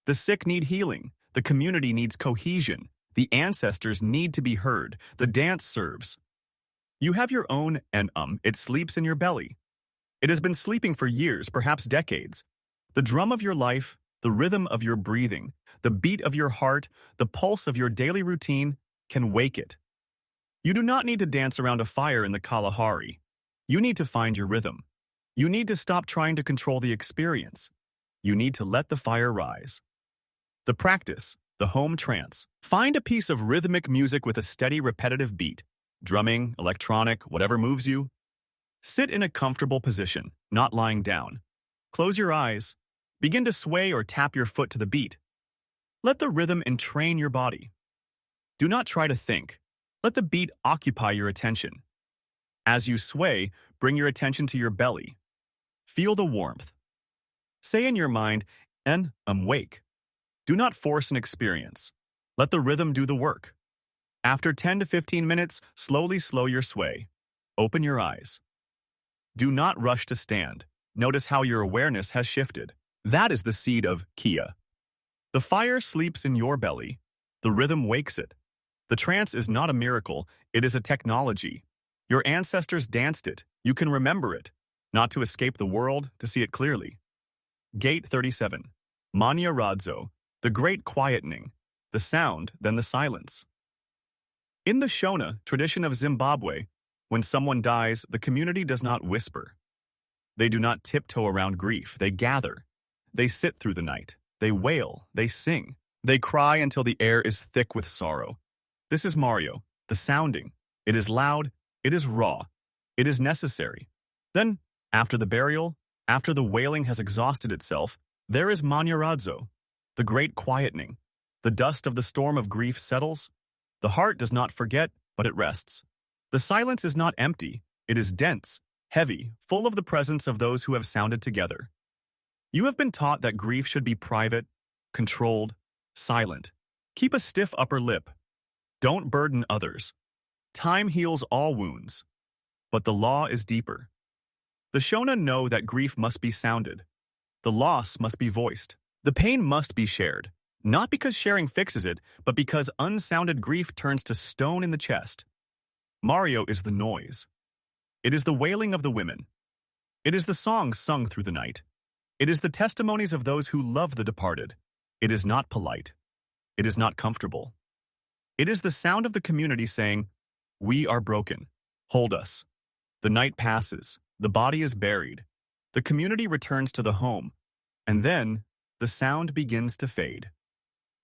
The sick need healing. The community needs cohesion. The ancestors need to be heard. The dance serves. You have your own it sleeps in your belly. It has been sleeping for years, perhaps decades. The drum of your life, the rhythm of your breathing, the beat of your heart, the pulse of your daily routine can wake it. You do not need to dance around a fire in the Kalahari. You need to find your rhythm. You need to stop trying to control the experience. You need to let the fire rise. The practice, the home trance. Find a piece of rhythmic music with a steady, repetitive beat. Drumming, electronic, whatever moves you. Sit in a comfortable position, not lying down. Close your eyes. Begin to sway or tap your foot to the beat. Let the rhythm entrain your body. Do not try to think. Let the beat occupy your attention. As you sway, bring your attention to your belly. Feel the warmth. Say in your mind, wake. Do not force an experience. Let the rhythm do the work. After 10 to 15 minutes, slowly slow your sway. Open your eyes. Do not rush to stand. Notice how your awareness has shifted. That is the seed of Kia. The fire sleeps in your belly. The rhythm wakes it. The trance is not a miracle, it is a technology. Your ancestors danced it. You can remember it. Not to escape the world, to see it clearly. Gate 37. Manyaradzo, the great quietening. The sound, then the silence. In the Shona tradition of Zimbabwe, when someone dies, the community does not whisper. They do not tiptoe around grief. They gather. They sit through the night. They wail. They sing. They cry until the air is thick with sorrow. This is Mario, the sounding. It is loud. It is raw. It is necessary. Then, after the burial, after the wailing has exhausted itself, there is Manyaradzo, the great quietening. The dust of the storm of grief settles. The heart does not forget, but it rests. The silence is not empty. It is dense, heavy, full of the presence of those who have sounded together. You have been taught that grief should be private, controlled, silent. Keep a stiff upper lip. Don't burden others. Time heals all wounds. But the law is deeper. The Shona know that grief must be sounded. The loss must be voiced. The pain must be shared. Not because sharing fixes it, but because unsounded grief turns to stone in the chest. Mario is the noise. It is the wailing of the women. It is the songs sung through the night. It is the testimonies of those who love the departed. It is not polite. It is not comfortable. It is the sound of the community saying, "We are broken. Hold us." The night passes. The body is buried. The community returns to the home. And then, the sound begins to fade.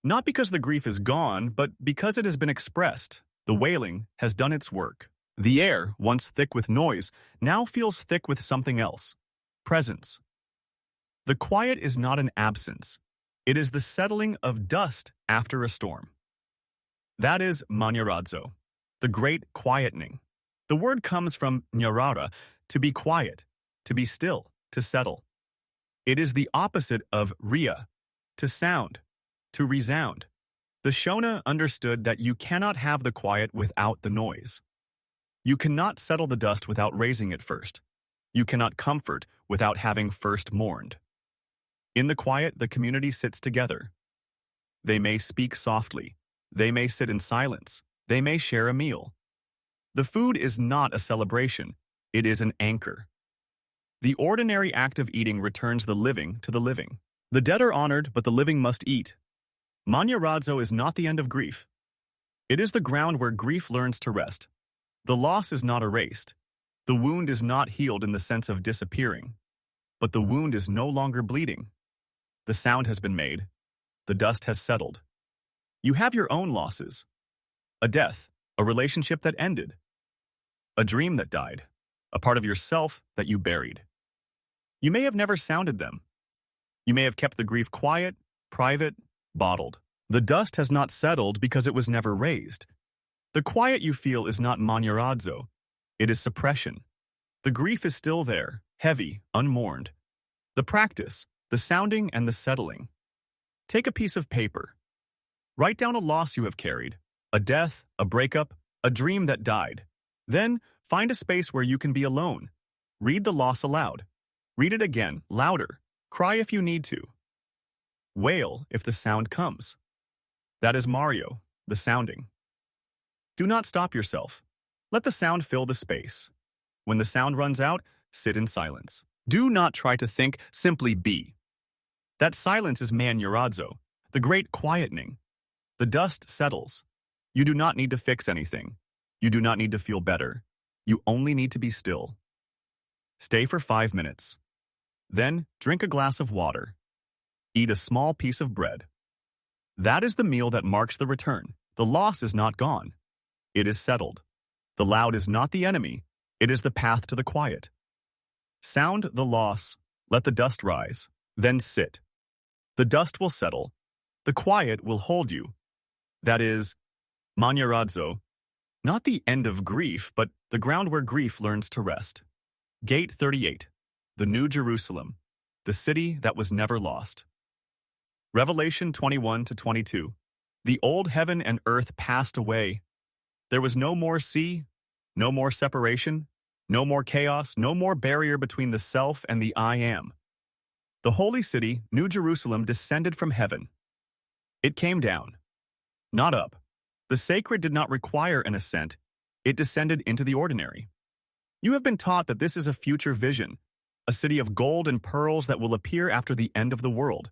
Not because the grief is gone, but because it has been expressed. The wailing has done its work. The air, once thick with noise, now feels thick with something else. Presence. The quiet is not an absence. It is the settling of dust after a storm. That is Manyaradzo, the great quietening. The word comes from nyarara, to be quiet, to be still, to settle. It is the opposite of ria, to sound, to resound. The Shona understood that you cannot have the quiet without the noise. You cannot settle the dust without raising it first. You cannot comfort without having first mourned. In the quiet, the community sits together. They may speak softly. They may sit in silence. they may share a meal. The food is not a celebration, it is an anchor. The ordinary act of eating returns the living to the living. The dead are honored, but the living must eat. Manyaradzo is not the end of grief. It is the ground where grief learns to rest. The loss is not erased. The wound is not healed in the sense of disappearing. But the wound is no longer bleeding. The sound has been made. The dust has settled. You have your own losses. A death, a relationship that ended. A dream that died. A part of yourself that you buried. You may have never sounded them. You may have kept the grief quiet, private, bottled. The dust has not settled because it was never raised. The quiet you feel is not Manyaradzo. It is suppression. The grief is still there, heavy, unmourned. The practice, the sounding and the settling. Take a piece of paper. Write down a loss you have carried, a death, a breakup, a dream that died. Then find a space where you can be alone. Read the loss aloud. Read it again, louder. Cry if you need to. Wail if the sound comes. That is Mario, the sounding. Do not stop yourself. Let the sound fill the space. When the sound runs out, sit in silence. Do not try to think, simply be. That silence is Manyaradzo, the great quietening. The dust settles. You do not need to fix anything. You do not need to feel better. You only need to be still. Stay for 5 minutes. Then drink a glass of water. Eat a small piece of bread. That is the meal that marks the return. The loss is not gone. It is settled. The loud is not the enemy. It is the path to the quiet. Sound the loss. Let the dust rise. Then sit. The dust will settle. The quiet will hold you. That is, Manyaradzo, not the end of grief, but the ground where grief learns to rest. Gate 38, the New Jerusalem, the city that was never lost. Revelation 21-22. The old heaven and earth passed away. There was no more sea, no more separation, no more chaos, no more barrier between the self and the I am. The holy city, New Jerusalem, descended from heaven. It came down, not up. The sacred did not require an ascent. It descended into the ordinary. You have been taught that this is a future vision, a city of gold and pearls that will appear after the end of the world.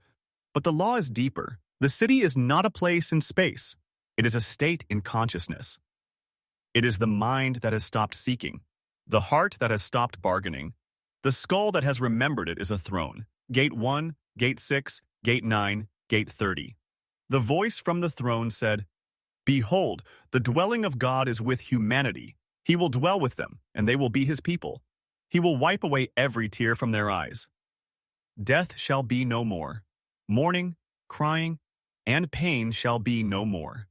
But the law is deeper. The city is not a place in space. It is a state in consciousness. It is the mind that has stopped seeking, the heart that has stopped bargaining. The skull that has remembered it is a throne. Gate 1, Gate 6, Gate 9, Gate 30. The voice from the throne said, "Behold, the dwelling of God is with humanity. He will dwell with them, and they will be his people. He will wipe away every tear from their eyes. Death shall be no more. Mourning, crying, and pain shall be no more."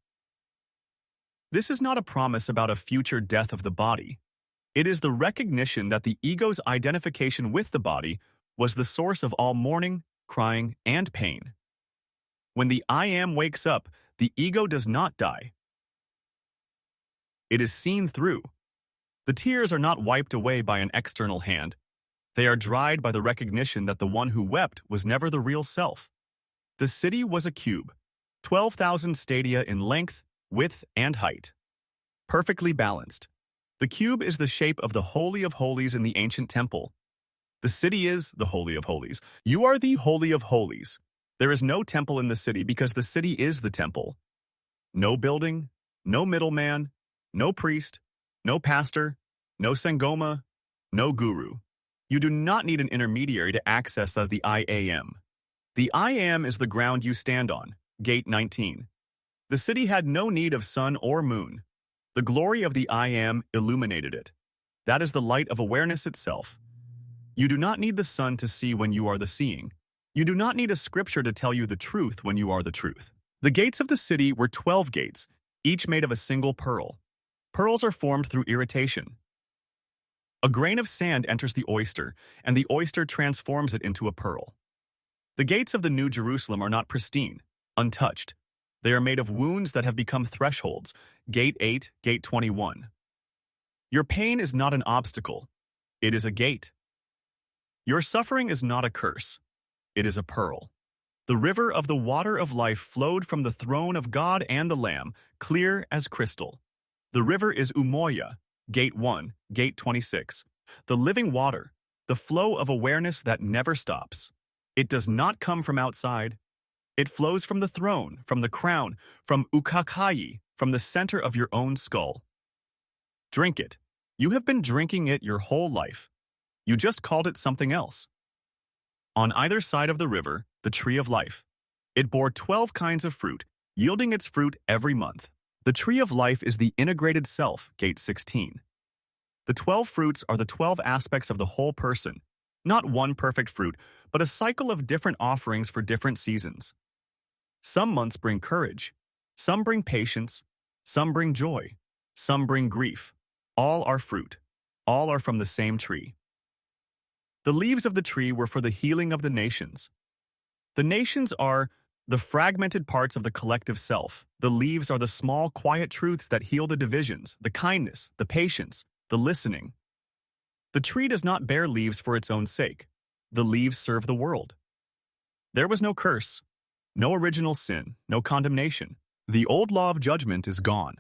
This is not a promise about a future death of the body. It is the recognition that the ego's identification with the body was the source of all mourning, crying, and pain. When the I am wakes up, the ego does not die. It is seen through. The tears are not wiped away by an external hand. They are dried by the recognition that the one who wept was never the real self. The city was a cube, 12,000 stadia in length, width, and height. Perfectly balanced. The cube is the shape of the Holy of Holies in the ancient temple. The city is the Holy of Holies. You are the Holy of Holies. There is no temple in the city because the city is the temple. No building, no middleman, no priest, no pastor, no sangoma, no guru. You do not need an intermediary to access the I am. The I am is the ground you stand on. Gate 19. The city had no need of sun or moon. The glory of the I am illuminated it. That is the light of awareness itself. You do not need the sun to see when you are the seeing. You do not need a scripture to tell you the truth when you are the truth. The gates of the city were 12 gates, each made of a single pearl. Pearls are formed through irritation. A grain of sand enters the oyster, and the oyster transforms it into a pearl. The gates of the New Jerusalem are not pristine, untouched. They are made of wounds that have become thresholds. Gate 8, Gate 21. Your pain is not an obstacle. It is a gate. Your suffering is not a curse. It is a pearl. The river of the water of life flowed from the throne of God and the Lamb, clear as crystal. The river is Umoya, Gate 1, Gate 26. The living water, the flow of awareness that never stops. It does not come from outside. It flows from the throne, from the crown, from Ukuthwasa, from the center of your own skull. Drink it. You have been drinking it your whole life. You just called it something else. On either side of the river, the tree of life. It bore 12 kinds of fruit, yielding its fruit every month. The tree of life is the integrated self, Gate 16. The 12 fruits are the 12 aspects of the whole person, not one perfect fruit, but a cycle of different offerings for different seasons. Some months bring courage, some bring patience, some bring joy, some bring grief. All are fruit. All are from the same tree. The leaves of the tree were for the healing of the nations. The nations are the fragmented parts of the collective self. The leaves are the small, quiet truths that heal the divisions, the kindness, the patience, the listening. The tree does not bear leaves for its own sake. The leaves serve the world. There was no curse, no original sin, no condemnation. The old law of judgment is gone.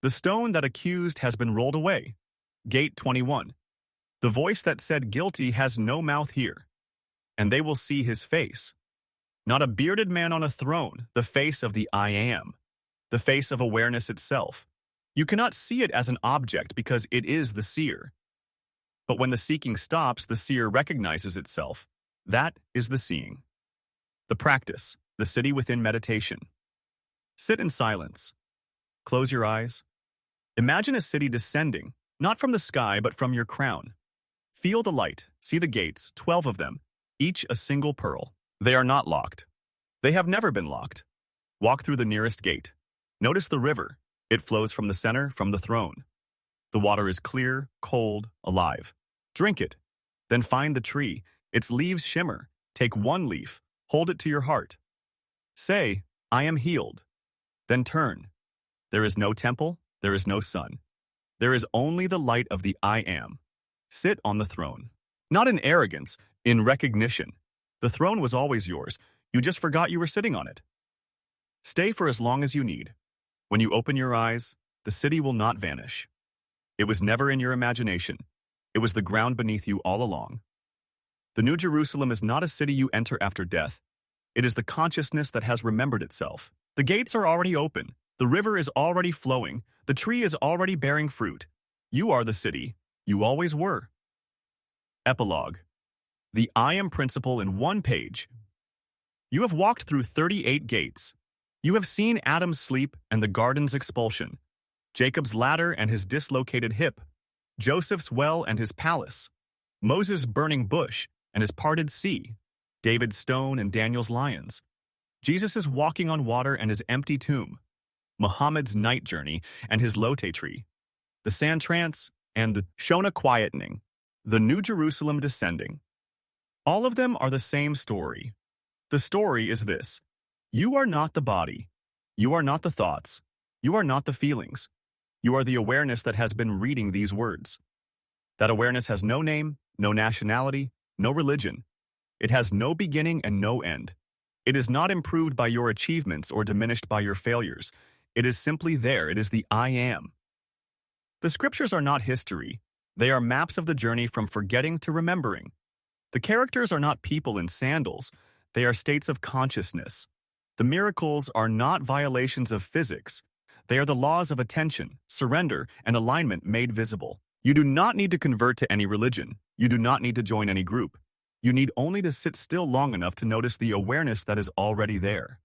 The stone that accused has been rolled away. Gate 21. The voice that said guilty has no mouth here, and they will see his face. Not a bearded man on a throne, the face of the I Am, the face of awareness itself. You cannot see it as an object because it is the seer. But when the seeking stops, the seer recognizes itself. That is the seeing. The practice, the city within meditation. Sit in silence. Close your eyes. Imagine a city descending, not from the sky but from your crown. Feel the light, see the gates, 12 of them, each a single pearl. They are not locked. They have never been locked. Walk through the nearest gate. Notice the river. It flows from the center, from the throne. The water is clear, cold, alive. Drink it. Then find the tree. Its leaves shimmer. Take one leaf. Hold it to your heart. Say, I am healed. Then turn. There is no temple. There is no sun. There is only the light of the I Am. Sit on the throne. Not in arrogance, in recognition. The throne was always yours. You just forgot you were sitting on it. Stay for as long as you need. When you open your eyes, the city will not vanish. It was never in your imagination. It was the ground beneath you all along. The New Jerusalem is not a city you enter after death. It is the consciousness that has remembered itself. The gates are already open. The river is already flowing. The tree is already bearing fruit. You are the city. You always were. Epilogue. The I Am principle in one page. You have walked through 38 gates. You have seen Adam's sleep and the garden's expulsion, Jacob's ladder and his dislocated hip, Joseph's well and his palace, Moses' burning bush and his parted sea, David's stone and Daniel's lions, Jesus' walking on water and his empty tomb, Muhammad's night journey and his lote tree, the sand trance and the Shona quietening, the New Jerusalem descending. All of them are the same story. The story is this: you are not the body. You are not the thoughts. You are not the feelings. You are the awareness that has been reading these words. That awareness has no name, no nationality, no religion. It has no beginning and no end. It is not improved by your achievements or diminished by your failures. It is simply there. It is the I Am. The scriptures are not history. They are maps of the journey from forgetting to remembering. The characters are not people in sandals. They are states of consciousness. The miracles are not violations of physics. They are the laws of attention, surrender, and alignment made visible. You do not need to convert to any religion. You do not need to join any group. You need only to sit still long enough to notice the awareness that is already there.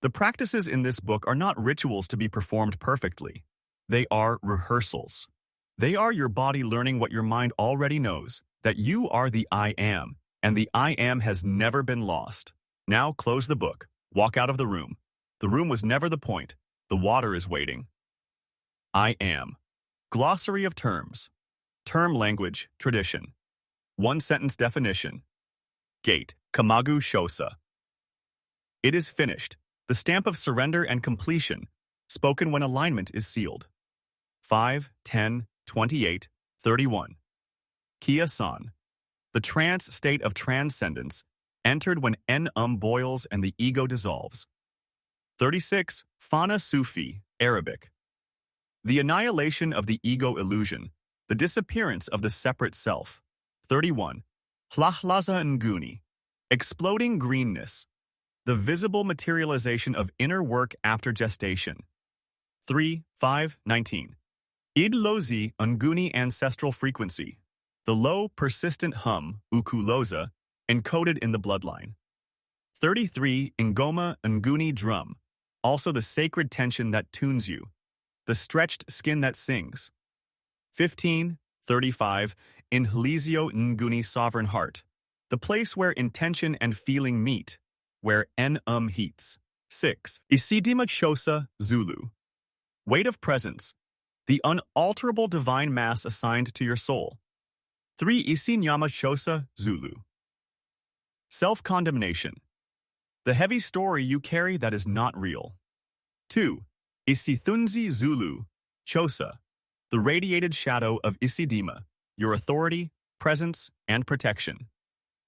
The practices in this book are not rituals to be performed perfectly. They are rehearsals. They are your body learning what your mind already knows, that you are the I Am, and the I Am has never been lost. Now close the book. Walk out of the room. The room was never the point. The water is waiting. I Am. Glossary of terms. Term language, tradition. One-sentence definition. Gate, Kamagu Shosa. It is finished. The stamp of surrender and completion, spoken when alignment is sealed. 5, 10, 28, 31. Kia-san. The trance state of transcendence, entered when boils and the ego dissolves. 36. Fana Sufi, Arabic. The annihilation of the ego illusion, the disappearance of the separate self. 31. Hlahlaza Nguni, exploding greenness, the visible materialization of inner work after gestation. 3:5:19. Idlozi Nguni ancestral frequency, the low, persistent hum, Ukuthwasa, encoded in the bloodline. 33. Ngoma Nguni drum, also the sacred tension that tunes you, the stretched skin that sings. 15:35. Inhlizio Nguni sovereign heart, the place where intention and feeling meet, where heats. 6. Isidima Chosa Zulu, weight of presence, the unalterable divine mass assigned to your soul. 3. Isinyama Chosa Zulu, self-condemnation, the heavy story you carry that is not real. 2. Isithunzi Zulu Chosa, the radiated shadow of Isidima, your authority, presence, and protection.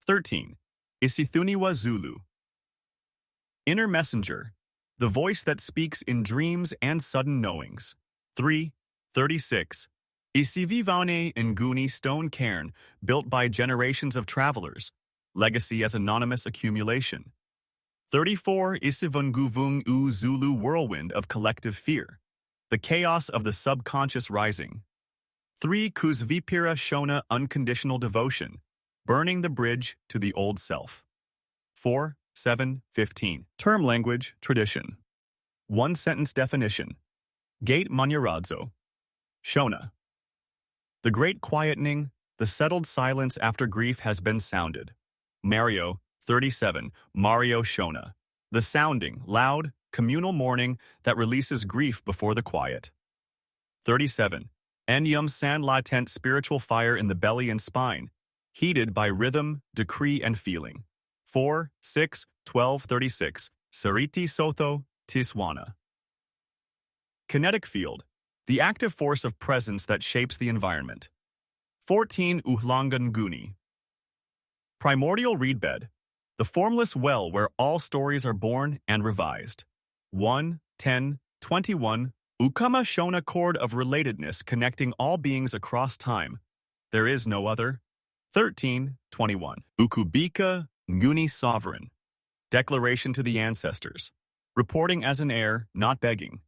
13. Isithuniwa Zulu, inner messenger, the voice that speaks in dreams and sudden knowings. 3:36. Isivivane Nguni stone cairn, built by generations of travelers, legacy as anonymous accumulation. 34. Isivunguvung U Zulu whirlwind of collective fear, the chaos of the subconscious rising. 3. Kuzvipira Shona unconditional devotion, burning the bridge to the old self. 4:7:15. Term language, tradition. One-sentence definition. Gate Manyaradzo. Shona. The great quietening, the settled silence after grief has been sounded. Mario, 37, Mario Shona. The sounding, loud, communal mourning that releases grief before the quiet. 37. Enyum san latent spiritual fire in the belly and spine, heated by rhythm, decree, and feeling. 4:6:12:36. Sariti Sotho, Tiswana. Kinetic field, the active force of presence that shapes the environment. 14. Uhlanga Nguni. Primordial reedbed, the formless well where all stories are born and revised. 1:10:21. Ukama Shona cord of relatedness connecting all beings across time. There is no other. 13:21. Ukubika Nguni sovereign. Declaration to the ancestors. Reporting as an heir, not begging.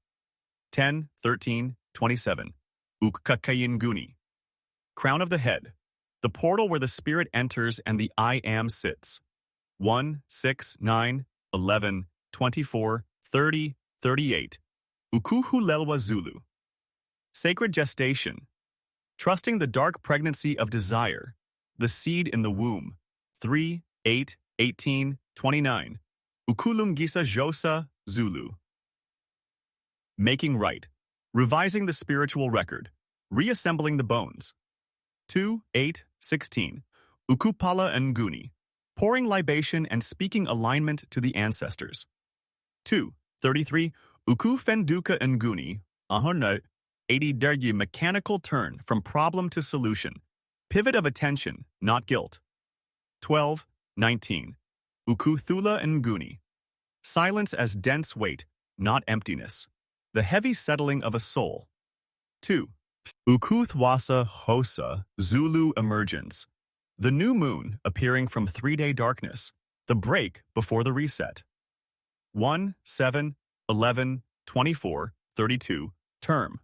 10:13:27. Ukkakayin Nguni. Crown of the head. The portal where the spirit enters and the I am sits. 1:6:9:11:24:30:38. Ukuthula Zulu. Sacred gestation. Trusting the dark pregnancy of desire, the seed in the womb. 3:8:18:29. Ukulumgisa Josa Zulu. Making right. Revising the spiritual record. Reassembling the bones. 2:8:16. Ukupala Nguni. Pouring libation and speaking alignment to the ancestors. 2:33. Ukufenduka Nguni. Ahorna 80 dergi mechanical turn from problem to solution. Pivot of attention, not guilt. 12:19. Ukuthula Nguni. Silence as dense weight, not emptiness. The heavy settling of a soul. 2. Ukuthwasa Hosa Zulu emergence. The new moon appearing from 3-day darkness. The break before the reset. 1:7:11:24:32. Term.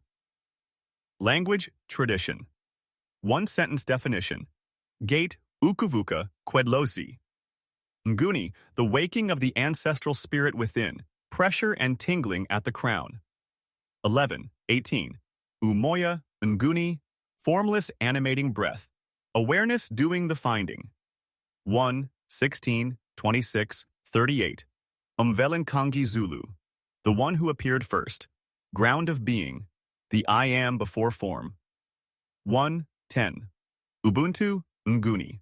Language, tradition. One-sentence definition. Gate Ukuvuka Kwedlozi. Nguni, the waking of the ancestral spirit within, pressure and tingling at the crown. 11:18. Umoya Nguni, formless animating breath. Awareness doing the finding. 1:16:26:38. Umvelankangi Zulu, the one who appeared first. Ground of being, the I am before form. 1:10. Ubuntu Nguni.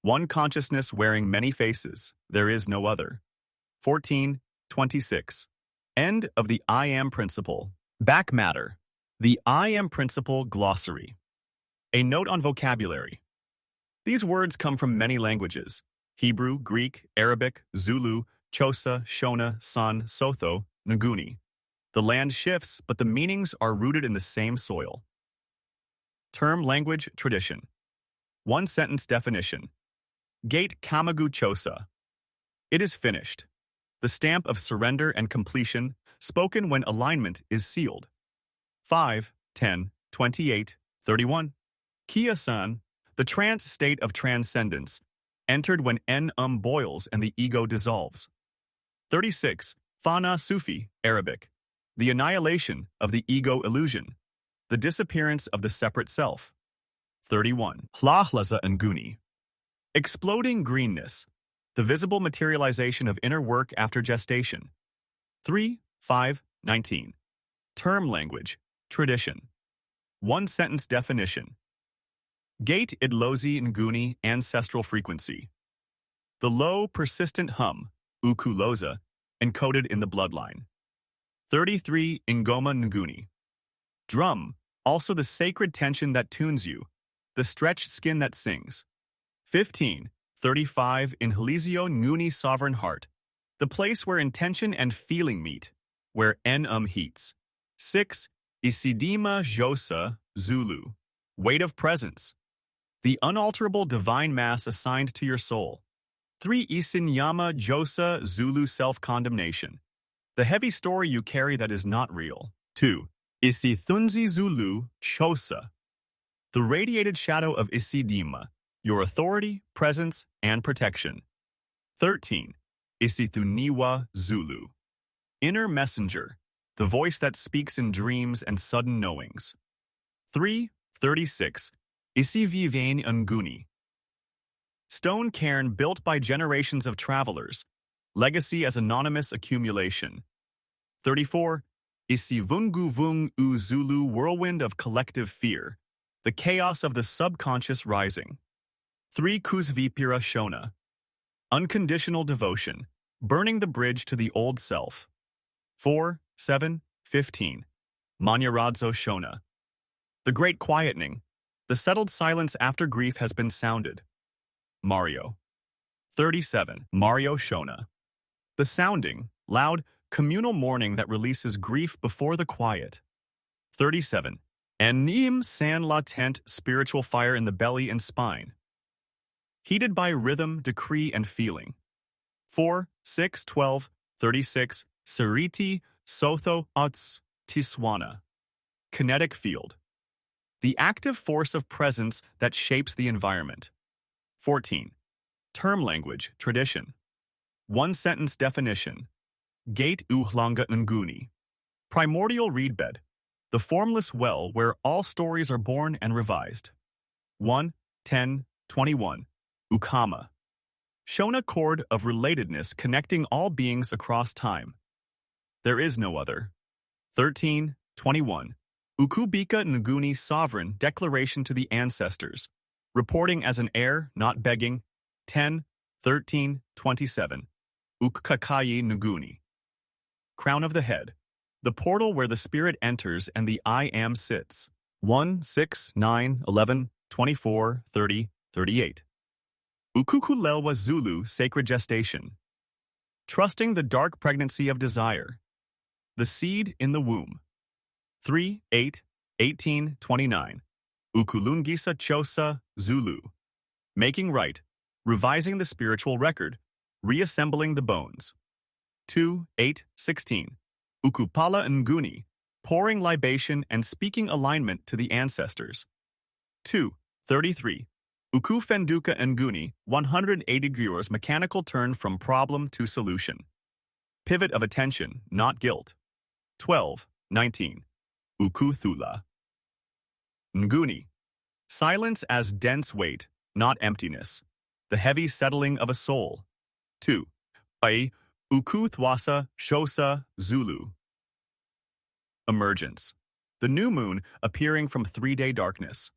One consciousness wearing many faces, there is no other. 14:26. End of the I am principle. Back matter. The I am principle glossary. A note on vocabulary. These words come from many languages: Hebrew, Greek, Arabic, Zulu, Xhosa, Shona, San, Sotho, Nguni. The land shifts, but the meanings are rooted in the same soil. Term, language, tradition. One-sentence definition. Gate Kamagu Chosa. It is finished. The stamp of surrender and completion, spoken when alignment is sealed. 5, 10, 28, 31. Kia-san, the trance state of transcendence, entered when boils and the ego dissolves. 36. Fana Sufi, Arabic. The annihilation of the ego illusion, the disappearance of the separate self. 31. Al-Hallaj Nguni. Exploding greenness, the visible materialization of inner work after gestation. 3, 5, 19. Term, language, tradition. One-sentence definition. Gate Idlozi Nguni ancestral frequency. The low, persistent hum, Ukuthwasa, encoded in the bloodline. 33. Ingoma Nguni. Drum, also the sacred tension that tunes you, the stretched skin that sings. 15. 35. Inhalizio Nguni sovereign heart, the place where intention and feeling meet, where heats. 6. Isidima Josa Zulu, weight of presence, the unalterable divine mass assigned to your soul. 3. Isinyama Josa Zulu self-condemnation, the heavy story you carry that is not real. 2. Isithunzi Zulu Chosa, the radiated shadow of Isidima, your authority, presence, and protection. 13. Isithuniwa Zulu, inner messenger, the voice that speaks in dreams and sudden knowings. 3. 36. Isivivane Nguni, stone cairn built by generations of travelers, legacy as anonymous accumulation. 34. Isivunguvung U Zulu whirlwind of collective fear, the chaos of the subconscious rising. 3. Kuzvipira Shona, unconditional devotion, burning the bridge to the old self. 4, 7, 15. Manyaradzo Shona, the great quietening, the settled silence after grief has been sounded. Mario. 37. Mario Shona, the sounding, loud, communal mourning that releases grief before the quiet. 37. Anim san latent spiritual fire in the belly and spine, heated by rhythm, decree, and feeling. 4, 6, 12, 36. Sariti Sotho Uts Tiswana, kinetic field, the active force of presence that shapes the environment. 14. Term, language, tradition. One-sentence definition. Gate Uhlanga Nguni, primordial reedbed, the formless well where all stories are born and revised. 1, 10, 21. Ukama, Shona cord of relatedness connecting all beings across time. There is no other. 13, 21. Ukubika Nguni sovereign declaration to the ancestors, reporting as an heir, not begging. 10, 13, 27. Ukkakayi Nguni, crown of the head, the portal where the spirit enters and the I am sits. 1, 6, 9, 11, 24, 30, 38. Ukuthula Zulu sacred gestation, trusting the dark pregnancy of desire, the seed in the womb. 3, 8, 18, 29. Ukulungisa Chosa Zulu, making right, revising the spiritual record, reassembling the bones. 2, 8, 16. Ukupala Nguni, pouring libation and speaking alignment to the ancestors. 2, 33. Ukufenduka Nguni, 180 degrees mechanical turn from problem to solution. Pivot of attention, not guilt. 12, 19. Ukuthula Nguni, silence as dense weight, not emptiness, the heavy settling of a soul. 2. Ai Ukuthwasa Shosa Zulu, emergence, the new moon appearing from 3-day darkness,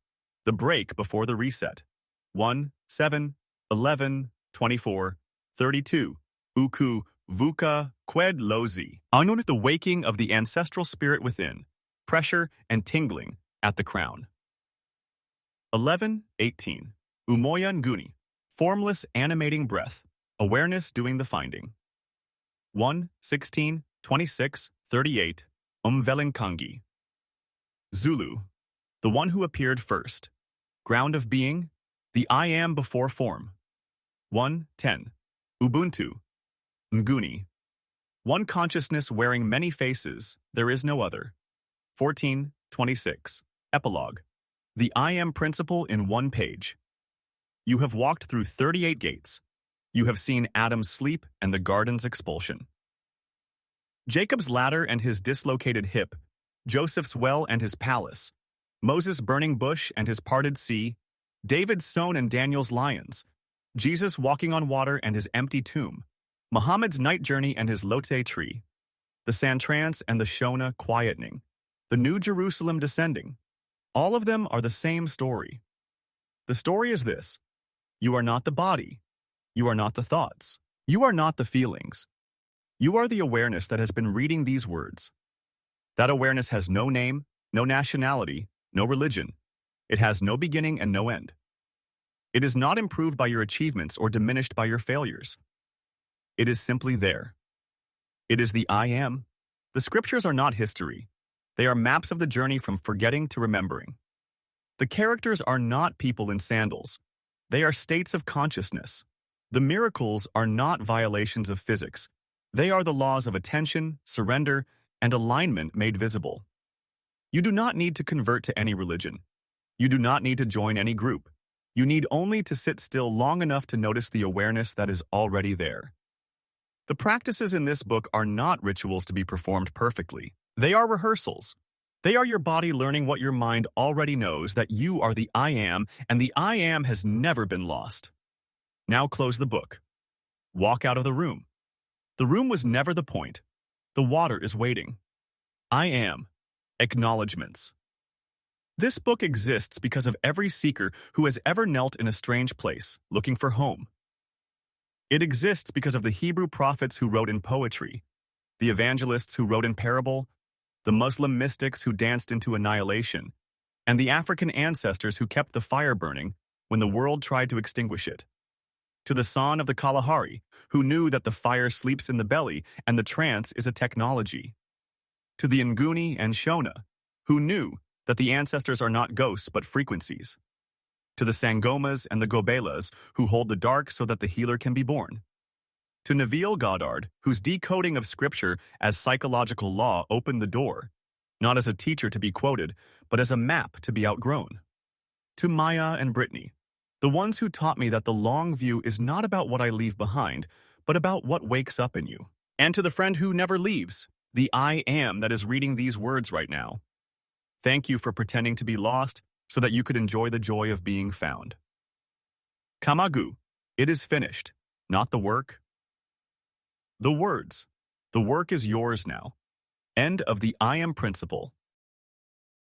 the break before the reset. 1, 7, 11, 24, 32. Uku Vuka Kwedlozi, honored the waking of the ancestral spirit within, pressure and tingling at the crown. 11, 18. Umoya Nguni, formless animating breath, awareness doing the finding. 1, 16, 26, 38, Umvelinkangi. Zulu, the one who appeared first. Ground of being, the I am before form. 1:10. Ubuntu. Nguni. One consciousness wearing many faces, there is no other. 14:26. Epilogue. The I am principle in one page. You have walked through 38 gates. You have seen Adam's sleep and the garden's expulsion. Jacob's ladder and his dislocated hip, Joseph's well and his palace, Moses' burning bush and his parted sea, David's sown and Daniel's lions, Jesus walking on water and his empty tomb, Muhammad's night journey and his lote tree, the Santrance and the Shona quietening, the New Jerusalem descending. All of them are the same story. The story is this: you are not the body. You are not the thoughts. You are not the feelings. You are the awareness that has been reading these words. That awareness has no name, no nationality, no religion. It has no beginning and no end. It is not improved by your achievements or diminished by your failures. It is simply there. It is the I am. The scriptures are not history. They are maps of the journey from forgetting to remembering. The characters are not people in sandals. They are states of consciousness. The miracles are not violations of physics. They are the laws of attention, surrender, and alignment made visible. You do not need to convert to any religion. You do not need to join any group. You need only to sit still long enough to notice the awareness that is already there. The practices in this book are not rituals to be performed perfectly. They are rehearsals. They are your body learning what your mind already knows, that you are the I am, and the I am has never been lost. Now close the book. Walk out of the room. The room was never the point. The water is waiting. I am. Acknowledgements. This book exists because of every seeker who has ever knelt in a strange place, looking for home. It exists because of the Hebrew prophets who wrote in poetry, the evangelists who wrote in parable, the Muslim mystics who danced into annihilation, and the African ancestors who kept the fire burning when the world tried to extinguish it. To the son of the Kalahari, who knew that the fire sleeps in the belly and the trance is a technology. To the Nguni and Shona, who knew that the ancestors are not ghosts but frequencies. To the Sangomas and the Gobelas, who hold the dark so that the healer can be born. To Neville Goddard, whose decoding of Scripture as psychological law opened the door, not as a teacher to be quoted, but as a map to be outgrown. To Maya and Brittany, the ones who taught me that the long view is not about what I leave behind, but about what wakes up in you. And to the friend who never leaves, the I am that is reading these words right now. Thank you for pretending to be lost so that you could enjoy the joy of being found. Kamagu, it is finished, not the work. The words, the work is yours now. End of the I am principle.